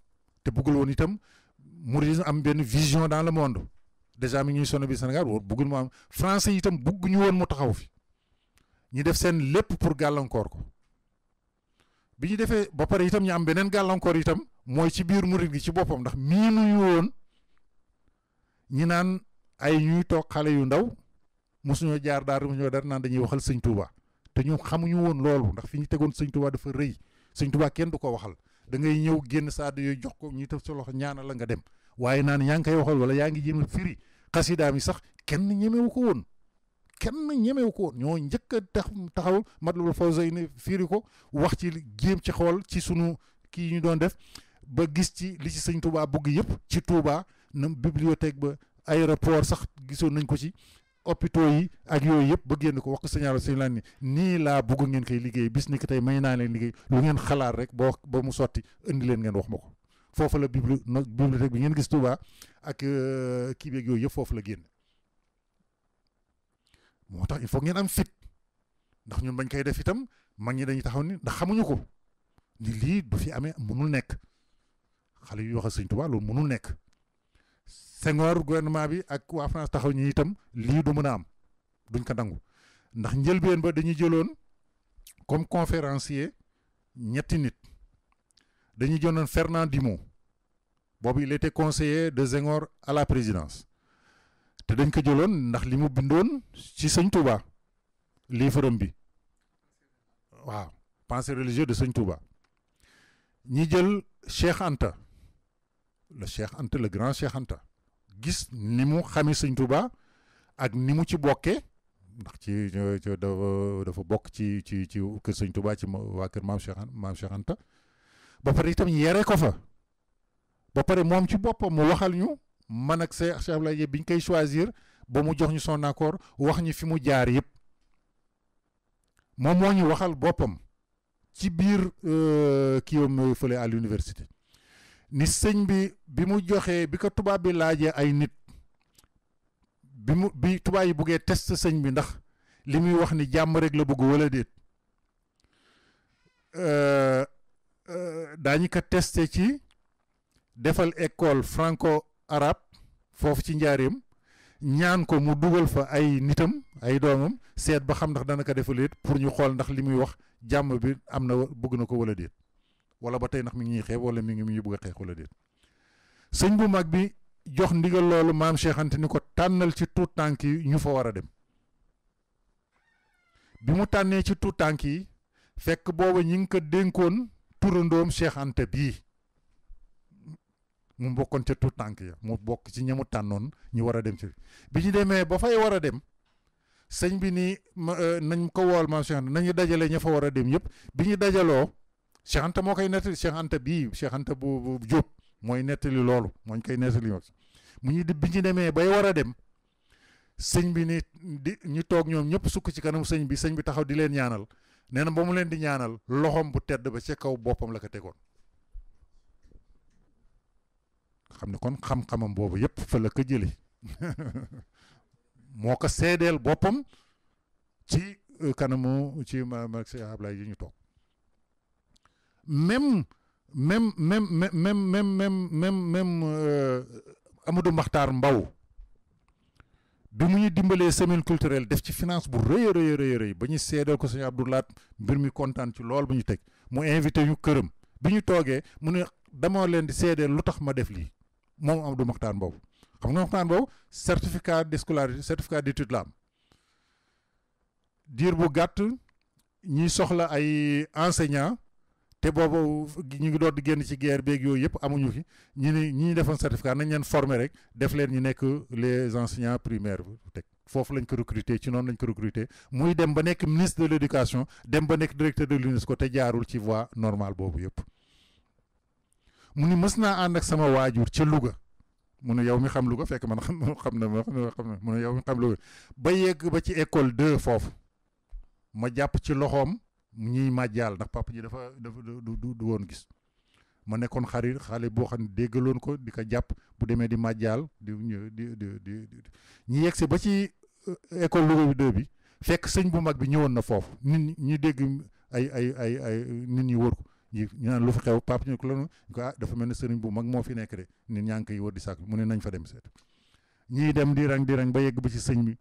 te buggul woon itam mouridisme am benn vision dans le monde déjà mi ñuy sonn bi Sénégal buggul mu am français itam bugguñu woon mu taxaw fi ñu def seen lépp pour gàllankoor ko bi ñu defee ba pare itam ñu am beneen gàllankoor itam mooy ci biir murid gi ci boppam ndax miinuñu woon ñi naan ay ñuy toog xale yu ndaw mosuñoo jaar daar mosuñoo dar naan dañuy waxal sëñ Touba te ñu xamuñu woon loolu ndax fi ñu tegoon sëñ Touba dafa rëy sëñ Touba kenn du ko waxal da ngay ñëw génn saada yooyu jox ko ñuy tëf sa loxo ñaanal la nga dem waaye naan yaa ngi koy waxal wala yaa ngi jéem a firi xasidaam yi sax kenn ñemewu ko woon ñoo njëkk a taxaw Matlabul Fawzayni firi ko wax ci jéem ci xool ci sunu kii ñu doon def ba gis ci li ci sëñ Touba bëgg yëpp ci Touba na bibliothèque ba aéroport sax gisoon nañ ko ci hôpitaux yi ak yooyu yëpp ba génn ko wax ko signal sëñ laan ni nii laa bëgg ngeen koy liggéey bis ni ki tey may naa leen liggéey lu ngeen xalaat rek ba mu sotti indi leen ngeen wax ma ko foofu la bibliothèque bi ngeen gis Touba ak kii beeg yooyu yëpp foofu la génn moo tax il faut ngeen am fit ndax ñun bañ koy def itam mag ñi dañuy taxaw ni ndax xamuñu ko ni lii du fi amee mënul nekk xale yu wax ak sëñ Touba loolu mënul nekk Senghor gouvernement bi ak waa France taxaw ñi itam lii du mën a am duñ ko nangu ndax njëlbeen ba dañuy jëloon comme conférencier ñetti nit dañuy jëloon Fernand Dumont boobu il était conseiller de Senghor à la présidence te dañ ko jëloon ndax li mu bindoon ci sëñ Touba livre bi waaw pensée religieuse de sëñ Touba ñi jël Cheikh Anta le grand Cheikh Anta gis ni mu xamee sëñ Touba ak ni mu ci bokkee ndax ci dafa bokk ci kër sëñ Touba ci waa kër maam Cheikh Anta ba pare itam yere ko fa ba pare moom ci boppam mu waxal ñu man ak Cheikh Abdoulaye bi ñu koy choisir ba mu jox ñu son accord wax ñu fi mu jaar yëpp moom moo ñu waxal boppam ci biir kiiwam fële à l'université ni sëñ bi mu joxee bi ko tubaab bi laajee ay nit bi tubaab yi buggee test sëñ bi ndax li muy wax ni jàmm rek la bëgg wala déet daañu ko testé ci defal école franco-arabe foofu ci njaareem ñaan ko mu dugal fa ay nitam ay doomam seet ba xam ndax dana ko defal it pour ñu xool ndax li muy wax jàmm bi am na bëgg na ko wala déet wala ba tey ndax mi ngi ñuy xeeb wala mi ngi ñu bëgg a xeex wala déet sëñ bu mag bi jox ndigal loolu maam Cheikh Anta ni ko tànnal ci tuut tànk yi ñu fa war a dem bi mu tànnee ci tuut tànk yi fekk booba ñi ngi ko dénkoon turandoom Cheikh Anta bii mu bokkoon ca tuut tànk ya mu bokk ci ñamu tànnoon ñu war a dem ci bi ñu demee ba fay war a dem sëñ bi ni nañ ko wool maam Cheikh Anta nañu dajale ña fa war a dem yëpp bi ñu dajaloo Cheikh Anta moo koy nettali Cheikh Anta bii Cheikh Anta bu Jóob mooy nettali loolu mooñ koy nettali mu ñu bi ñu demee bay war a dem sëñ bi ni ñu toog ñoom ñëpp sukk ci kanam sëñ bi taxaw di leen ñaanal nee na ba mu leen di ñaanal loxoom bu tedd ba ca kaw boppam la ko tegoon xam ne kon xam-xamam boobu yëpp fa la ko jëli moo ko seedeel boppam ci kanamu ci ma Cheikh Ablaye yi ñu toog même Amadou Makhtar Mbow bi mu ñu dimbalee semaine culturelle def ci finance bu rëy a rëy ba ñu seedal ko sëñ Abdou Lahat mbir mi kontaan ci lool ba ñu teg mu invité ñu këram bi ñu toogee mu ne dama leen di seedeel lu tax ma def lii moom Amadou Mahtar Mbow xam nga Mahtar Mbow certificat de scolarité certificat d'étude la am diir bu gàtt ñi soxla ay enseignant te boobu ñu ngi doon di génn ci guerre beeg yooyu yëpp amuñu fi ñi defoon certificat nañ leen former rek def leen ñu nekk les enseignants primaires teg foofu lañ ko recruter ci noonu lañ ko recruter muy dem ba nekk ministre de l'éducation dem ba nekk directeur de l'UNESCO te jaarul ci voie normale boobu yëpp mu ni mës naa ànd ak sama waajur ca Louga mu ne yow mi xam Louga fekk man xam na mu ne yow mi xam Louga ba yegg ba ci école 2 foofu ma jàpp ci loxoom ñuy màjjaal ndax papa ji dafa du woon gis ma nekkoon xale boo xam ne déggaloon ko di ko jàpp bu demee di màjjaal ñi yegg si ba ci école Louga bi 2 bi fekk sëñ bu mag bi ñëwoon na foofu nit ñi dégg ay nit ñi wër ko ñu naan lu fi xew papa ñu ko loolu ko dafa mel ne sëriñ bu mag moo fi nekk de nit ñaa ngi koy wër di sàkk mu ne nañ fa dem seet ñii dem di rang ba yegg ba ci sëñ bi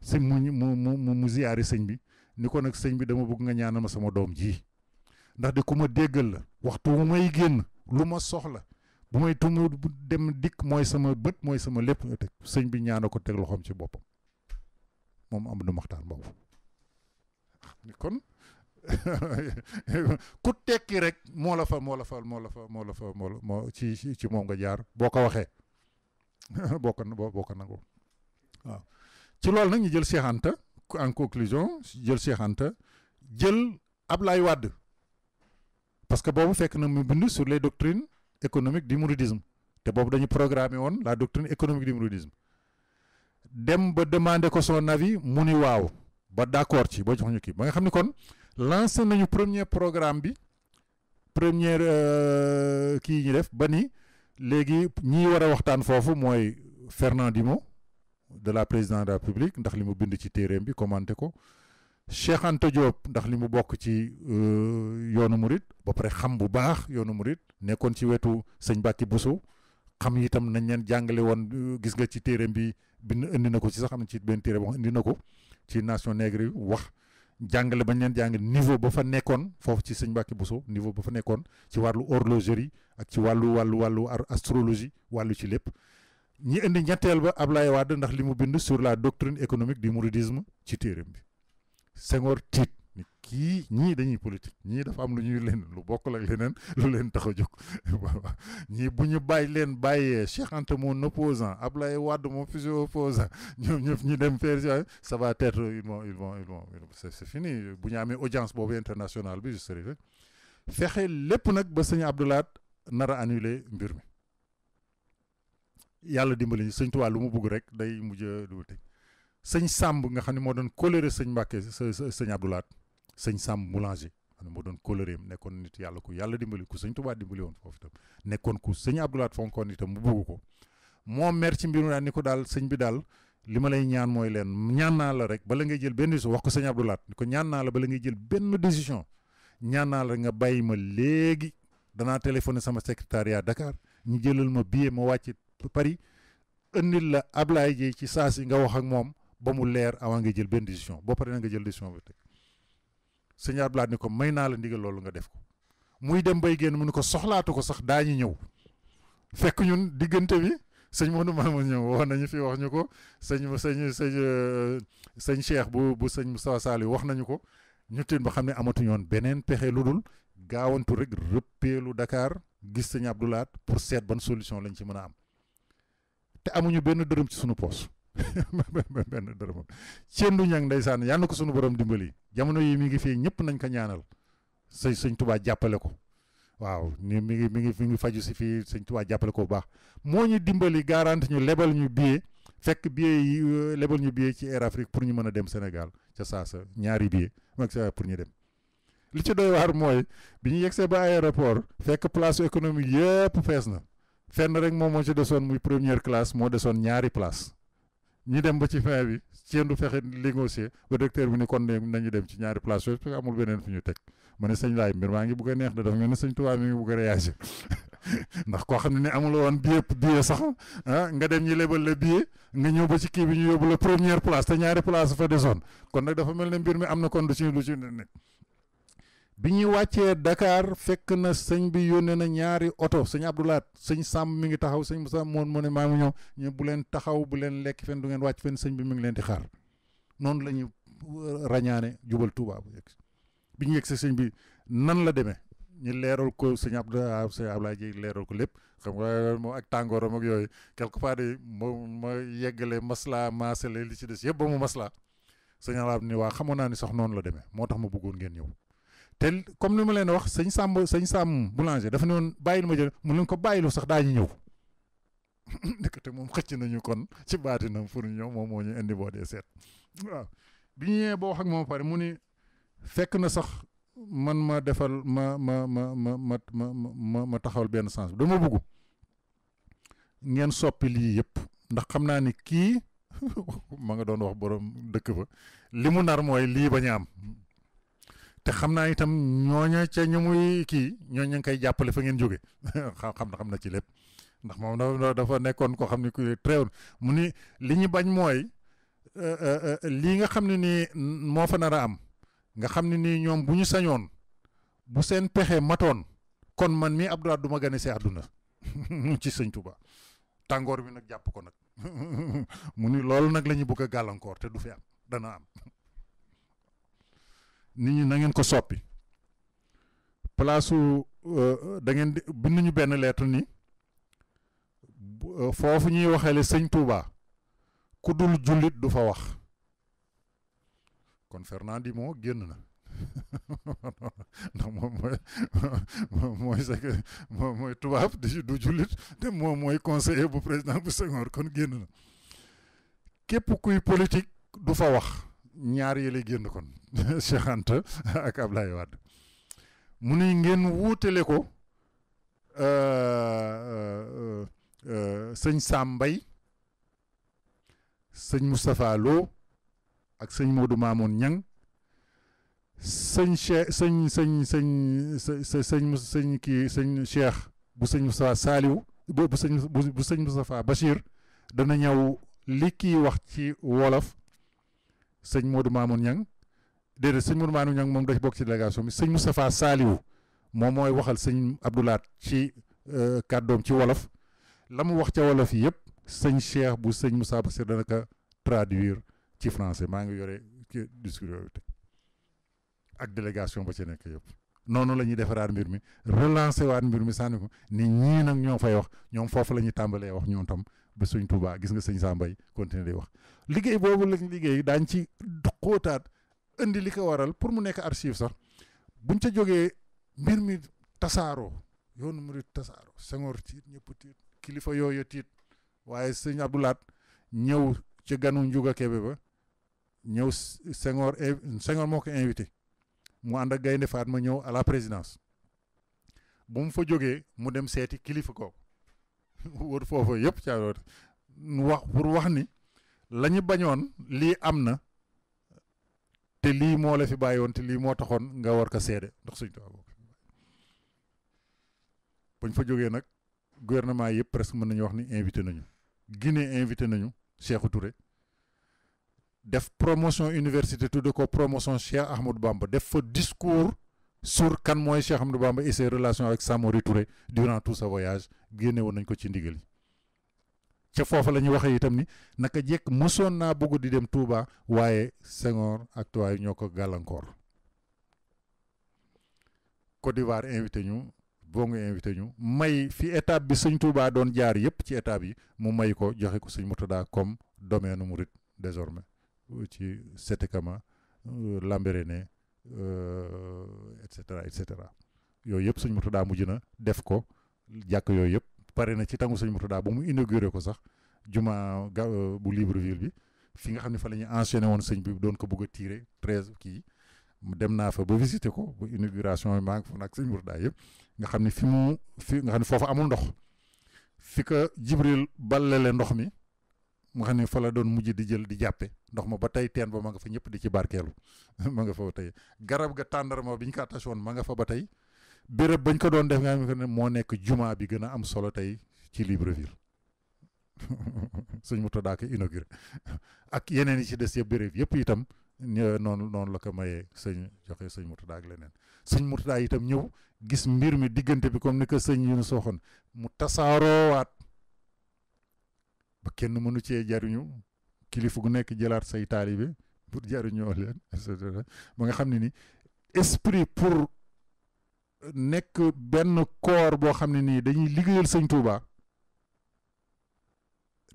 sëñ mu ziyaari sëñ bi ni ko nag sëñ bi dama bëgg nga ñaanal ma sama doom ji ndax de ku ma déggal la waxtu bu may génn lu ma soxla bu may tumu dem dikk mooy sama bët mooy sama lépp nga teg sëñ bi ñaana ko teg loxoom ci boppam moom Amadou Mahtar Mbow kon ku tekki rek moo ci moom nga jaar boo ko waxee boo ko nangoo waaw ci loolu nag ñu jël Cheikh Anta en conclusion jël Cheikh Anta jël Ablaye Wade parce que boobu fekk na mu bind sur les doctrines économiques du mouridisme te boobu dañu programmé woon la doctrine économique du mouridisme dem ba demander ko son avis mu ni waaw ba d'accord ci ba jox ñu kii ba nga xam ni kon lancé nañu premier programme bi première kii ñu def ba ni léegi ñi war a waxtaan foofu mooy Fernand Dimo de la présidence de la République ndax li mu bind ci téeréem bi commenté ko Cheikh Anta Diop ndax li mu bokk ci yoonu murit ba pare xam bu baax yoonu murit nekkoon ci wetu sëñ Bakki Bousso xam itam nañ leen jàngale woon gis nga ci téeréem bi bind indi na ko ci sax am na ci benn téere boo xam indi na ko ci nation nègre yi wax jàngale bañ leen jàng niveau ba fa nekkoon foofu ci sëñ Bakki Bousso niveau ba fa nekkoon ci wàllu horlogerie ak ci wàllu astrologie wàllu ci lépp ñi indi ñetteel ba Ablaye Wade ndax li mu bind sur la doctrine économique du mouridisme ci téeréem bi Senghor tiit ni kii ñii dañuy politique ñii dafa am lu ñuy leen lu bokkul ak leneen lu leen tax a jóg ñii bu ñu bàyyee Cheikh Anta mon opposant Ablaye Wade mon futur opposant ñoom ñëpp ñu dem faire ça va être ils vont c'est fini bu ñu amee audience boobu internationale bi je serai fexe lépp nag ba sëñ Abdou Lahat nar a annuler mbir mi yàlla dimbali ñu sëñ Tuubaa lu mu bugg rek day mujj du teg sëñ Samb nga xam ne moo doon coloré sëñ Mbàkke sëñ Abdou Lahat sëñ Samb Moulanger xam ne moo doon coloré nekkoon nit yàlla ku yàlla dimbali ku sëñ Tuubaa dimbali woon foofu itam nekkoon ku sëñ Abdou Lahat fonkoon itam mu bugg ko moo mer ci mbir mi daal ni ko daal sëñ bi daal li ma lay ñaan mooy leen ñaan naa la rek bala ngay jël benn décision wax ko sëñ Abdou Lahat ni ko ñaan naa la bala ngay jël benn décision ñaan naa la nga bàyyi ma léegi danaa téléphoné sama secrétariat Dakar ñu jëlal ma billet ma wàcc Paris indil la Ablaye Dieye ci saa si nga wax ak moom ba mu leer avant nga jël benn décision boo paree na nga jël décision bi teg sëñ Abdou Lahat ni ko may naa la ndigal loolu nga def ko muy dem bay génn mu ni ko soxlaatu ko sax daañu ñëw fekk ñun diggante bi sëñ Modou Mamoun ñëw wax nañu fi wax ñu ko sëñ Cheikh bu sëñ Moustapha Saliou wax nañu ko ñu teen ba xam ne amatuñu woon beneen pexe lu dul gaawantu rek rëppeelu Dakar gis sëñ Abdou Lahat pour seet ban solution lañ ci mën a am te amuñu benn dërëm ci sunu poos benn dërëm cendu ñang ndeysaan yal na ko sunu borom dimbali jamono yi mi ngi fii ñëpp nañ ko ñaanal sëñ Tuubaa jàppale ko waaw mi ngi faju si fii sëñ Tuubaa jàppale ko bu baax moo ñu dimbali garanti ñu lebal ñu billet fekk billet yi lebal ñu billet ci Air Afrique pour ñu mën a dem Sénégal ca saasa ñaari billet mag sa pour ñu dem li ci doy waar mooy bi ñu yegsee ba aéroport fekk place économique yëpp fees na fenn rek moom moo ci desoon muy première classe moo desoon ñaari place ñi dem ba ci fin bi cendu fexe négocier ba docteur bi ni kon nañu dem ci ñaari place yooyu parce que amul beneen fu ñu teg ma ne sëñ laay mbir maa ngi bugg a neex da dafa mel ne sëñ Tuubaa mi ngi bugg a réagir ndax koo xam ne amul woon billet sax nga dem ñi lebal la billet nga ñëw ba ci kii bi ñu yóbbu la première place te ñaari place fa desoon kon nag dafa mel ne mbir mi am na kon lu ci nekk. bi ñuy wàccee Dakar fekk na sëñ bi yónnee na ñaari oto sëñ Abdoulaat sëñ Sàmm mi ngi taxaw sëñ Moussa mu ne maa ngi ñëw ñu bu leen taxaw bu leen lekk fenn du ngeen wàcc fenn sëñ bi mi ngi leen di xaar noonu la ñu rañaane jubal Touba bu yegg bi ñu yegg si sëñ bi nan la demee ñu leeral ko sëñ Abdoulaye Dieye leeral ko lépp xam nga moom ak tàngooram ak yooyu quelque part de ma yeggale masla maasale li ci des yëpp ba mu masla sëñ Abdoulaye ni waa xamoon naa ni sax noonu la demee moo tax ma bëggoon ngeen ñëw te comme ni ma leen wax sëñ Samb boulanger dafa ne woon bàyyil ma jël mu leen ko bàyyilu sax daañu ñëw ndekete moom xëcc nañu kon ci baatinam pour ñëw moom moo ñu indi boo dee seet waaw bi ñu ñëwee boo wax ak moom pare mu ni fekk na sax man ma defal ma taxawal benn sens bi dama bëgg ngeen soppi lii yëpp ndax xam naa ni kii ma nga doon wax borom dëkk ba li mu nar mooy lii bañ a am te xam naa itam ñooña ca ñu muy kii ñooña ngi koy jàppale fa ngeen jóge xam na ci lépp ndax moom dafa nekkoon koo xam ne ku très mu ni li ñu bañ mooy lii nga xam ne nii moo fa nar a am nga xam ne nii ñoom bu ñu sañoon bu seen pexe matoon kon man mii Abdoulaye du ma gane si àdduna ci sëñ Touba tàngoor bi nag jàpp ko nag mu ni loolu nag la ñu bëgg a gàllankoor te du fi am dana am nit ñi na ngeen ko soppi place da ngeen di bind ñu benn lettre ni foofu ñuy waxeele sëñ Touba ku dul jullit du fa wax kon Fernand moo génn na ndax moom mooy tubaab du jullit te moom mooy conseiller bu président bu Senghor kon génn na képp kuy politique du fa wax ñaar yi lay génn kon Cheikh Anta ak Ablaye Wade mu ni ngeen wuutale ko sëñ Sam Mbaye sëñ Moustapha Lo ak sëñ Modou Mamoun Niang sëñ Cheikh sëñ kii sëñ Cheikh bu sëñ Moustapha Saliou bu sëñ Moustapha Bachir dana ñëw li kii wax ci wolof sëñ Modou Mamoun Niang déedéet sëñ Modou Mamoun Niang moom dafa bokk ci délégation bi sëñ Moustapha Saliou moom mooy waxal sëñ Abdoulaat ci kàddoom ci wolof la mu wax ca wolof yi yëpp sëñ Cheikh bu sëñ Moussa Bachir dana ko traduire ci français maa ngi yore ci discours yooyu te ak délégation ba ci nekk yëpp noonu la ñuy defaraat mbir mi relancer waat mbir mi sànni ko ni ñii nag ñoo fay wax ñoom foofu la ñuy tàmbalee wax ñoom tam ba sëñ Touba gis nga sëñ Sambay continuer di wax liggéey boobu lañ liggéey daañ ci xóotaat indi li ko waral pour mu nekk archive sax buñ ca jógee mbir mi tasaaroo yoonu murid tasaaroo Senghor tiit ñëpp tiit kilifa yooyu tiit waaye sëñ Abdoulaat ñëw ci ganu Njuga Kebe ba ñëw Senghor moo ko invité mu ànd ak Gaynde Fatma ñëw à la présidence bu mu fa jógee mu dem seeti kilifa kooku wër foofu yëpp ca wax pour wax ni la ñu bañoon lii am na te lii moo la fi bàyyi woon te lii moo taxoon nga war ko seede ndax suñ tubaab bañ fa jógee nag gouvernement yëpp presque mën nañu wax ni invité nañu Guinée invité nañu Cheikhou Touré def promotion université tudde ko promotion Cheikh Ahmadou Bamba def fa discours sur kan mooy Cheikh Ahmadou Bamba et ses relations avec Samori Touré durant tout ce voyage génne woon nañ ko ci ndigal yi ca foofa la ñuy waxee itam ni naka jekk mosoon naa bëgg di dem Touba waaye Senghor ak tubaab yi ñoo ko gàllankoor Côte d'Ivoire invité ñu Bongo invité ñu may fi étape bi sëñ Touba doon jaar yëpp ci étape yi mu may ko joxe ko sëñ Murtada comme domaine murit désormais ci Sétékama Lambaréné et cetera yooyu yëpp sëñ Murtada mujj na def ko jàkk yooyu yëpp pare na ci tangu sëñ Murtada ba mu inauguré ko sax juma bu Libreville bi fi nga xam ne fa la ñuy enchaîné woon sëñ bi doon ko bëgg a tiré 13 kii dem naa fa ba visité ko ba inauguration bi maa ngi fa nag sëñ Murtada yëpp nga xam ne fi nga xam ne foofu amul ndox fi ko Jibril ballele ndox mi nga xam ne fa la doon mujj di jël di jàppe ndox ma ba tey teen ba ma nga fa ñëpp di ci barkeelu ma nga fa ba tey garab ga tàndarma bi ñu ko attaché woon ma nga fa ba tey béréb bañ ko doon def nga xam ne moo nekk jumaa bi gën a am solo tey ci Libreville sëñ Mourtada ko inauguré ak yeneen yi ci des yëpp béréb yëpp itam noonu la ko mayee joxe sëñ Mourtada ak leneen sëñ Mourtada itam ñëw gis mbir mi diggante bi comme ni ko sëñ Yunus waxoon mu tasaaroowaat ba kenn mënu cee jariñu kilifa gu nekk jëlaat say taalibe pour jariñoo leen et cetera ba nga xam ne ni esprit pour nekk benn corps boo xam ne nii dañuy liggéeyal sëñ Touba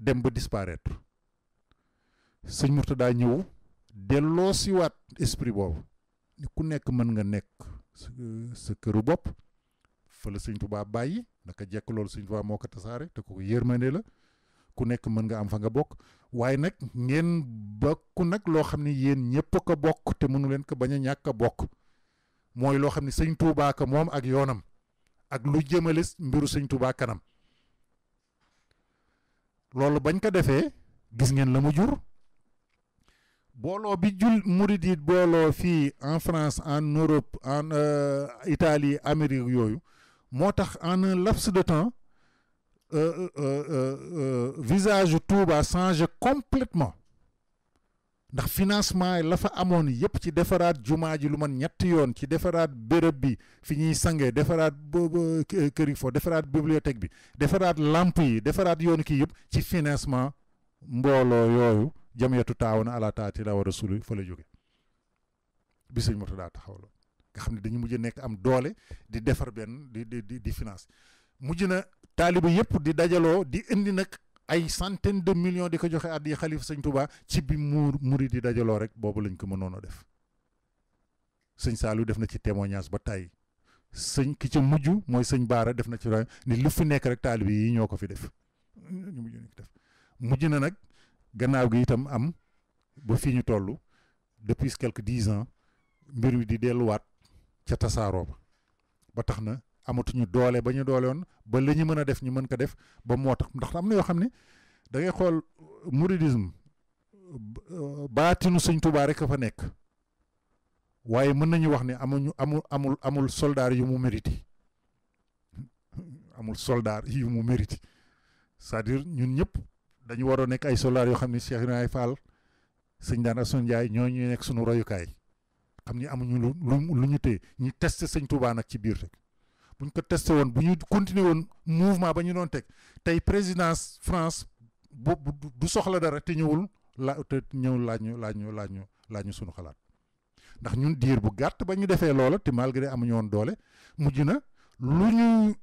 dem ba disparaître sëñ Mourtada ñëw delloo siwaat esprit boobu ni ku nekk mën nga nekk sa këru bopp fa la sëñ Touba bàyyi naka jekk loolu sëñ Touba moo ko tasaare te ko yërmande la ku nekk mën nga am fa nga bokk waaye nag ngeen bokk nag loo xam ne yéen ñëpp a ko bokk te mënu leen ko bañ a ñàkk a bokk mooy loo xam ne sëñ Touba ka moom ak yoonam ak lu jëmale mbiru sëñ Touba kanam loolu bañ ko defee gis ngeen la mu jur booloo bi murid yi booloo fii en France en Europe en Italie Amérique yooyu moo tax en un laps de temps visage Touba changé complètement ndax financement la fa amoon yëpp ci defaraat jumaa ji lu man ñetti yoon ci defaraat béréb bi fi ñuy sangee defaraat kër yi fo defaraat bibliothèque bi defaraat lamp yi defaraat yoonu kii yëpp ci financement mbooloo yooyu jamiyatu taawuna ala taati la war a sulu fa la jóge bi sëñ Mourtada taxaw la nga xam ne dañu mujj nekk am doole di defar benn di finance mujj na taaliba yëpp di dajaloo di indi nag ay centaine de millions di ko joxe addi xalifa sëñ Touba ci bi murid di dajaloo rek boobu lañ ko mënoon a def sëñ Saliou def na ci témoignage ba tey sëñ ki ca mujj mooy sëñ Baara def na ci ni li fi nekk rek taaliba yi ñoo ko fi def mujj na nag gannaaw gi itam am ba fii ñu toll depuis quelques 10 ans mbir mi di delluwaat ca tasaaroo ba tax na amatuñu doole ba ñu doole woon ba la ñu mën a def ñu mën ko def ba moo tax ndax am na yoo xam ne da ngay xool mouridisme baatinu sëñ Touba rek a fa nekk waaye mën nañu wax ne amul soldaar yu mu mérité amul soldaar yu mu mérité c'est-à-dire ñun ñëpp dañu waroo nekk ay soldaar yoo xam ne Cheikh Ibrahima Fall sëñ Daan Assane Ndiaye ñooñu nekk suñu royukaay xam ni amuñu lu ñu téye ñu testé sëñ Touba nag ci biir rek bu ñu ko testé woon bu ñu continué woon mouvement ba ñu doon teg tey présidence France boobu du soxla dara te ñëwul laaj ñu suñu xalaat ndax ñun diir bu gàtt ba ñu defee loola te malgré amuñu woon doole mujj na lu ñu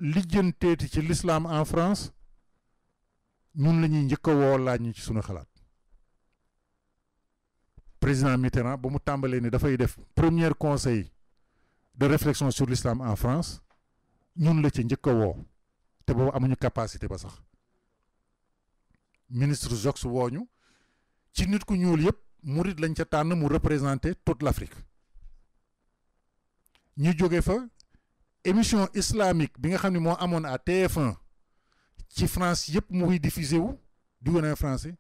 lijjanteeti ci l'islam en France ñun la ñuy njëkk a woo laaj ñu ci suñu xalaat président Mitterrand ba mu tàmbalee ni dafay def premier conseil de réflexion sur l'islam en France ñun la ci njëkk a woo te boobu amuñu capacité ba sax ministre Jox wooñu ci nit ku ñuul yëpp murid lañ ca tànn mu représenter toute l'Afrique ñu jóge fa émission islamique bi nga xam ne moo amoon à TF1 ci France yëpp muy diffusé wu di wane français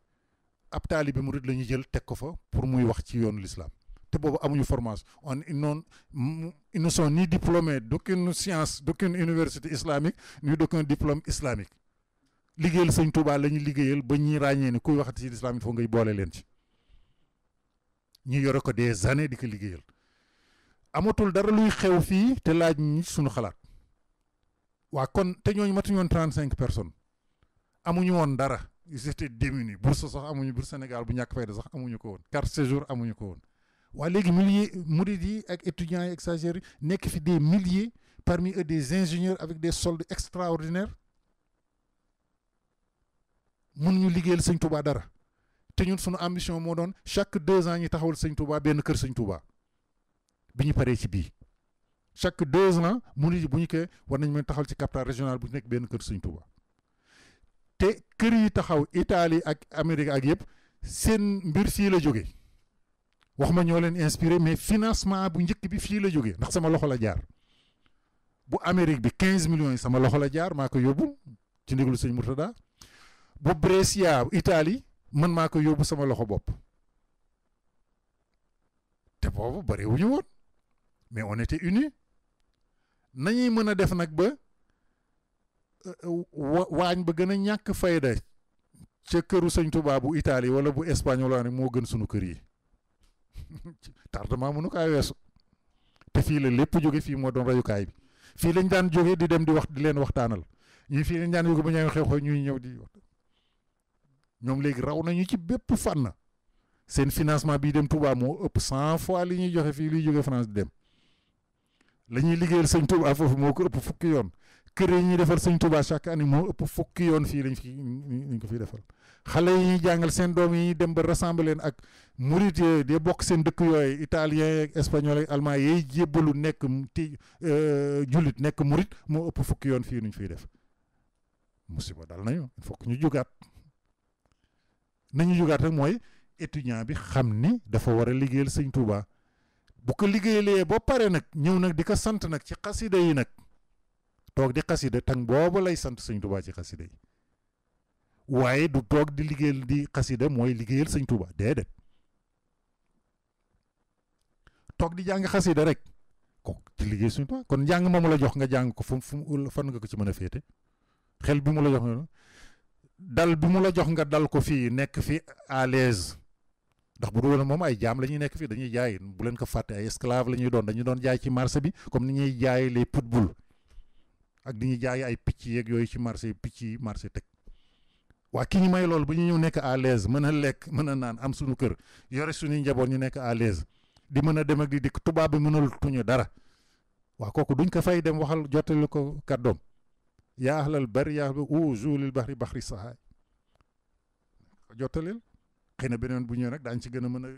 ab taalibe murid la ñu jël teg ko fa pour muy wax ci yoonu l'islam te boobu amuñu formation ils ne sont ni diplômés d'aucune science d'aucune université islamique ni d'aucun diplôme islamique liggéeyal sëñ Touba la ñu liggéeyal ba ñuy ràññee ni kuy waxati ci l'islam il faut ngay boole leen ci ñu yore ko des années di ko liggéeyal amatul dara luy xew fii te laaj ñi suñu xalaat waa kon te ñooñu matuñu woon 35 personnes amuñu woon dara ils étaient démunis bourse sax amuñu bourse Sénégal bu ñàkk fayda sax amuñu ko woon carte séjour amuñu ko woon waaye léegi milliers murid yi ak étudiants yi ak stagiaires yi nekk fi des milliers parmi eux des ingénieurs avec des soldes extraordinaires mënuñu liggéeyal sëñ Touba dara te ñun suñu ambition moo doon chaque 2 ans ñu taxawal sëñ Touba benn kër sëñ Touba bi ñu paree ci bii chaque 2 ans murid yi bu ñu koy war nañ mën taxawal ci capital régional bu nekk benn kër sëñ Touba te kër yi taxaw Italie ak Amérique ak yëpp seen mbir fii la jógee waxuma ñoo leen inspiré mais financement bu njëkk bi fii la jógee ndax sama loxo la jaar bu Amérique bi 15 millions yi sama loxo la jaar maa ko yóbbu ci ndigalu sëñ Mourtada bu Brescia Italie man maa ko yóbbu sama loxo bopp te boobu bariwuñu woon mais on était unis nañuy mën a def nag ba waañ ba gën a ñàkk fayda ca këru sëñ Tuubaa bu Italie wala bu Espagne wala moo gën sunu kër yi tardement mënu kaa weesu te fii la lépp jóge fii moo doon rayukaay bi fii lañ daan jóge di dem di leen waxtaanal ñii fii lañ daan jóge ba ñëw xew ñuy ñëw di wax ñoom léegi raw nañu ci bépp fànn seen financement bii dem Touba moo ëpp 100 fois li ñuy joxe fii liy jóge France di dem la ñuy liggéeyal sëñ Touba foofu moo ko ëpp fukki yoon kër yi ñuy defal sëñ Touba chaque année moo ëpp fukki yoon fii lañ ko fiy defal xale yi ñuy jàngal seen doom yi dem ba rassembler leen ak murit yooyu di bokk seen dëkk yooyu italien ak espagnol ak allemand yiy jébbalu nekk jullit nekk murit moo ëpp fukki yoon fii nuñ fiy def musiba dal nañu il faut que ñu jugaat nañu jugaat rek mooy étudiant bi xam ni dafa war a liggéeyal sëñ Touba bu ko liggéeyalee ba pare nag ñëw nag di ko sant nag ci xasida yi nag toog di xasida tàng boobu lay sant sëñ Touba ci xasida yi waaye du toog di liggéeyal di xasida mooy liggéeyal sëñ Touba déedéet toog di jàng xasida rek ko ci liggéey sëñ Touba kon njàng moomu la jox nga jàng ko fu fan nga ko ci mën a féete xel bi mu la jox nga dal bi mu la jox nga dal ko fii nekk fi à l'aise ndax bu dul moom ay jaam la ñuy nekk fii dañuy jaay bu leen ko fàtte ay esclave la ñuy doon dañuy doon jaay ci marché bi comme ni ñuy jaay les pitbull ak di ñuy jaay ay picc yeeg yooyu ci marché picc yi marché teg waa ki ñu may loolu ba ñu ñëw nekk à l'aise mën a lekk mën a naan am suñu kër yore suñuy njaboot ñu nekk à l'aise di mën a dem ak di dikk tubaab bi mënal tuñu dara waa kooku duñ ko fay dem waxal jottali ko kàddoom yaa ahlal bari yaa zulil baxri sahaay jottalil xëy na beneen bu ñëw nag daañ ci gën a mën a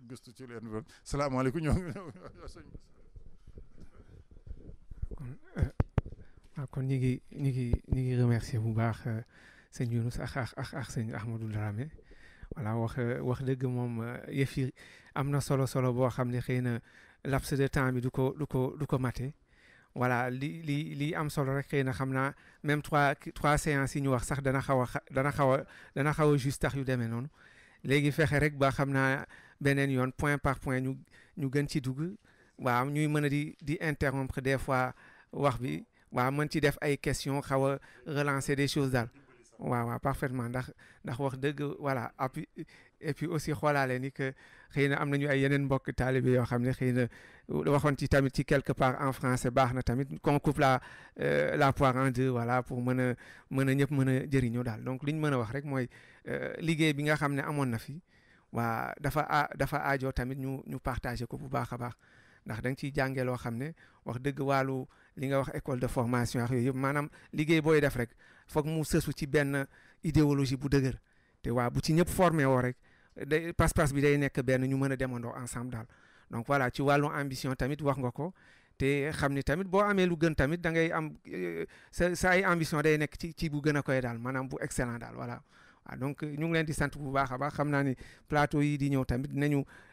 gëstu ci leen salaamaaleykum ñoo kon ñi ngi remercier bu baax sëñ Younous ak sëñ Ahmadou Dramé voilà wax dëgg moom yëf yi am na solo boo xam ne xëy na laps de temps bi du ko mate voilà li am solo rek xëy na xam naa même trois séances yi ñu wax sax dana xaw a juste tax yu demee noonu léegi fexe rek ba xam naa beneen yoon point par point ñu gën ci dugg waaw ñuy mën a di interrompre des fois wax bi waaw mën ci def ay questions xaw a relancer des choses daal waaw parfaitement ndax wax dëgg voilà et puis aussi xoolaale ni que xëy na am nañu ay yeneen mbokk taalibe yoo xam ne xëy na waxoon ci tamit ci quelque part en français baax na tamit qu'on coupe la poire en deux voilà pour mën a ñëpp mën a jëriñoo daal donc li ñu mën a wax rek mooy liggéey bi nga xam ne amoon na fi waa dafa aajoo tamit ñu partager ko bu baax a baax ndax da nga ciy jàngee loo xam ne wax dëgg wàllu li nga wax école de formation ak yooyu yëpp maanaam liggéey booy def rek foog mu sësu ci benn idéologie bu dëgër te waa bu ci ñëpp formé woo rek day pas-pas bi day nekk benn ñu mën a demandoo ensemble daal donc voilà ci wàllu ambition tamit wax nga ko te xam ni tamit boo amee lu gën tamit da ngay am sa ay ambition day nekk ci bu gën a koy daal maanaam bu excellent daal voilà waaw donc ñu ngi leen di sant bu baax a baax xam naa ni plateau yi di ñëw tamit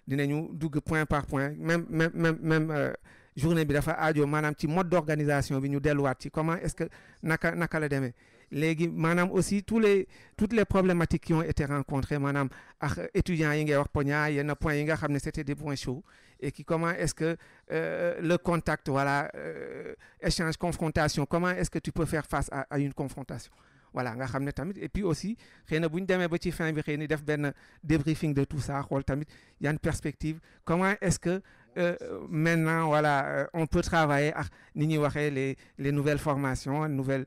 dinañu dugg point par point même journée bi dafa aajo maanaam ci mode d'organisation bi ñu delluwaat ci comment est-ce que naka la demee léegi maanaam aussi toutes les problématiques qui ont été rencontrées maanaam ak étudiants yi ngay wax poña yenn points yi nga xam ne c'était des points chauds et qui comment est-ce que le contact voilà échange confrontation comment est-ce que tu peux faire face à une confrontation voilà nga xam ne tamit et puis aussi xëy na bu ñu demee ba ci fin bi xëy na def benn débriefing de tout ça xool tamit yan perspective comment est-ce que maintenant voilà on peut travailler ak ni ñuy waxee les nouvelles formations nouvelles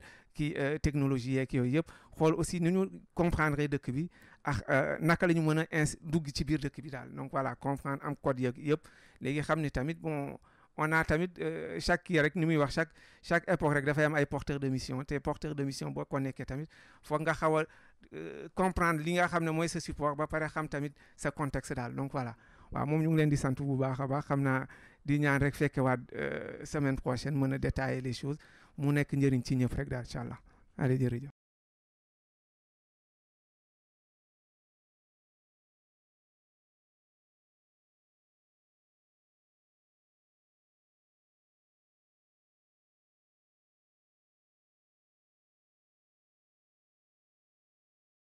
technologie yeeg yooyu yëpp xool aussi ni ñu comprendre dëkk bi ak naka la ñu mën a dugg ci biir dëkk bi daal donc voilà comprendre am code yeeg yëpp léegi xam ni tamit bon on a tamit chaque kii rek ni muy wax chaque époque rek dafay am ay porteurs de mission te porteur de mission boo ko nekkee tamit foog nga xaw a comprendre li nga xam ne mooy sa support ba pare xam tamit sa contexte daal donc voilà waaw moom ñu ngi leen di sant bu baax a baax xam naa di ñaan rek fekkewaat semaine prochaine mën a détailler les choses mu nekk njëriñ ci ñëpp rek daal incha allah allez jërëjëf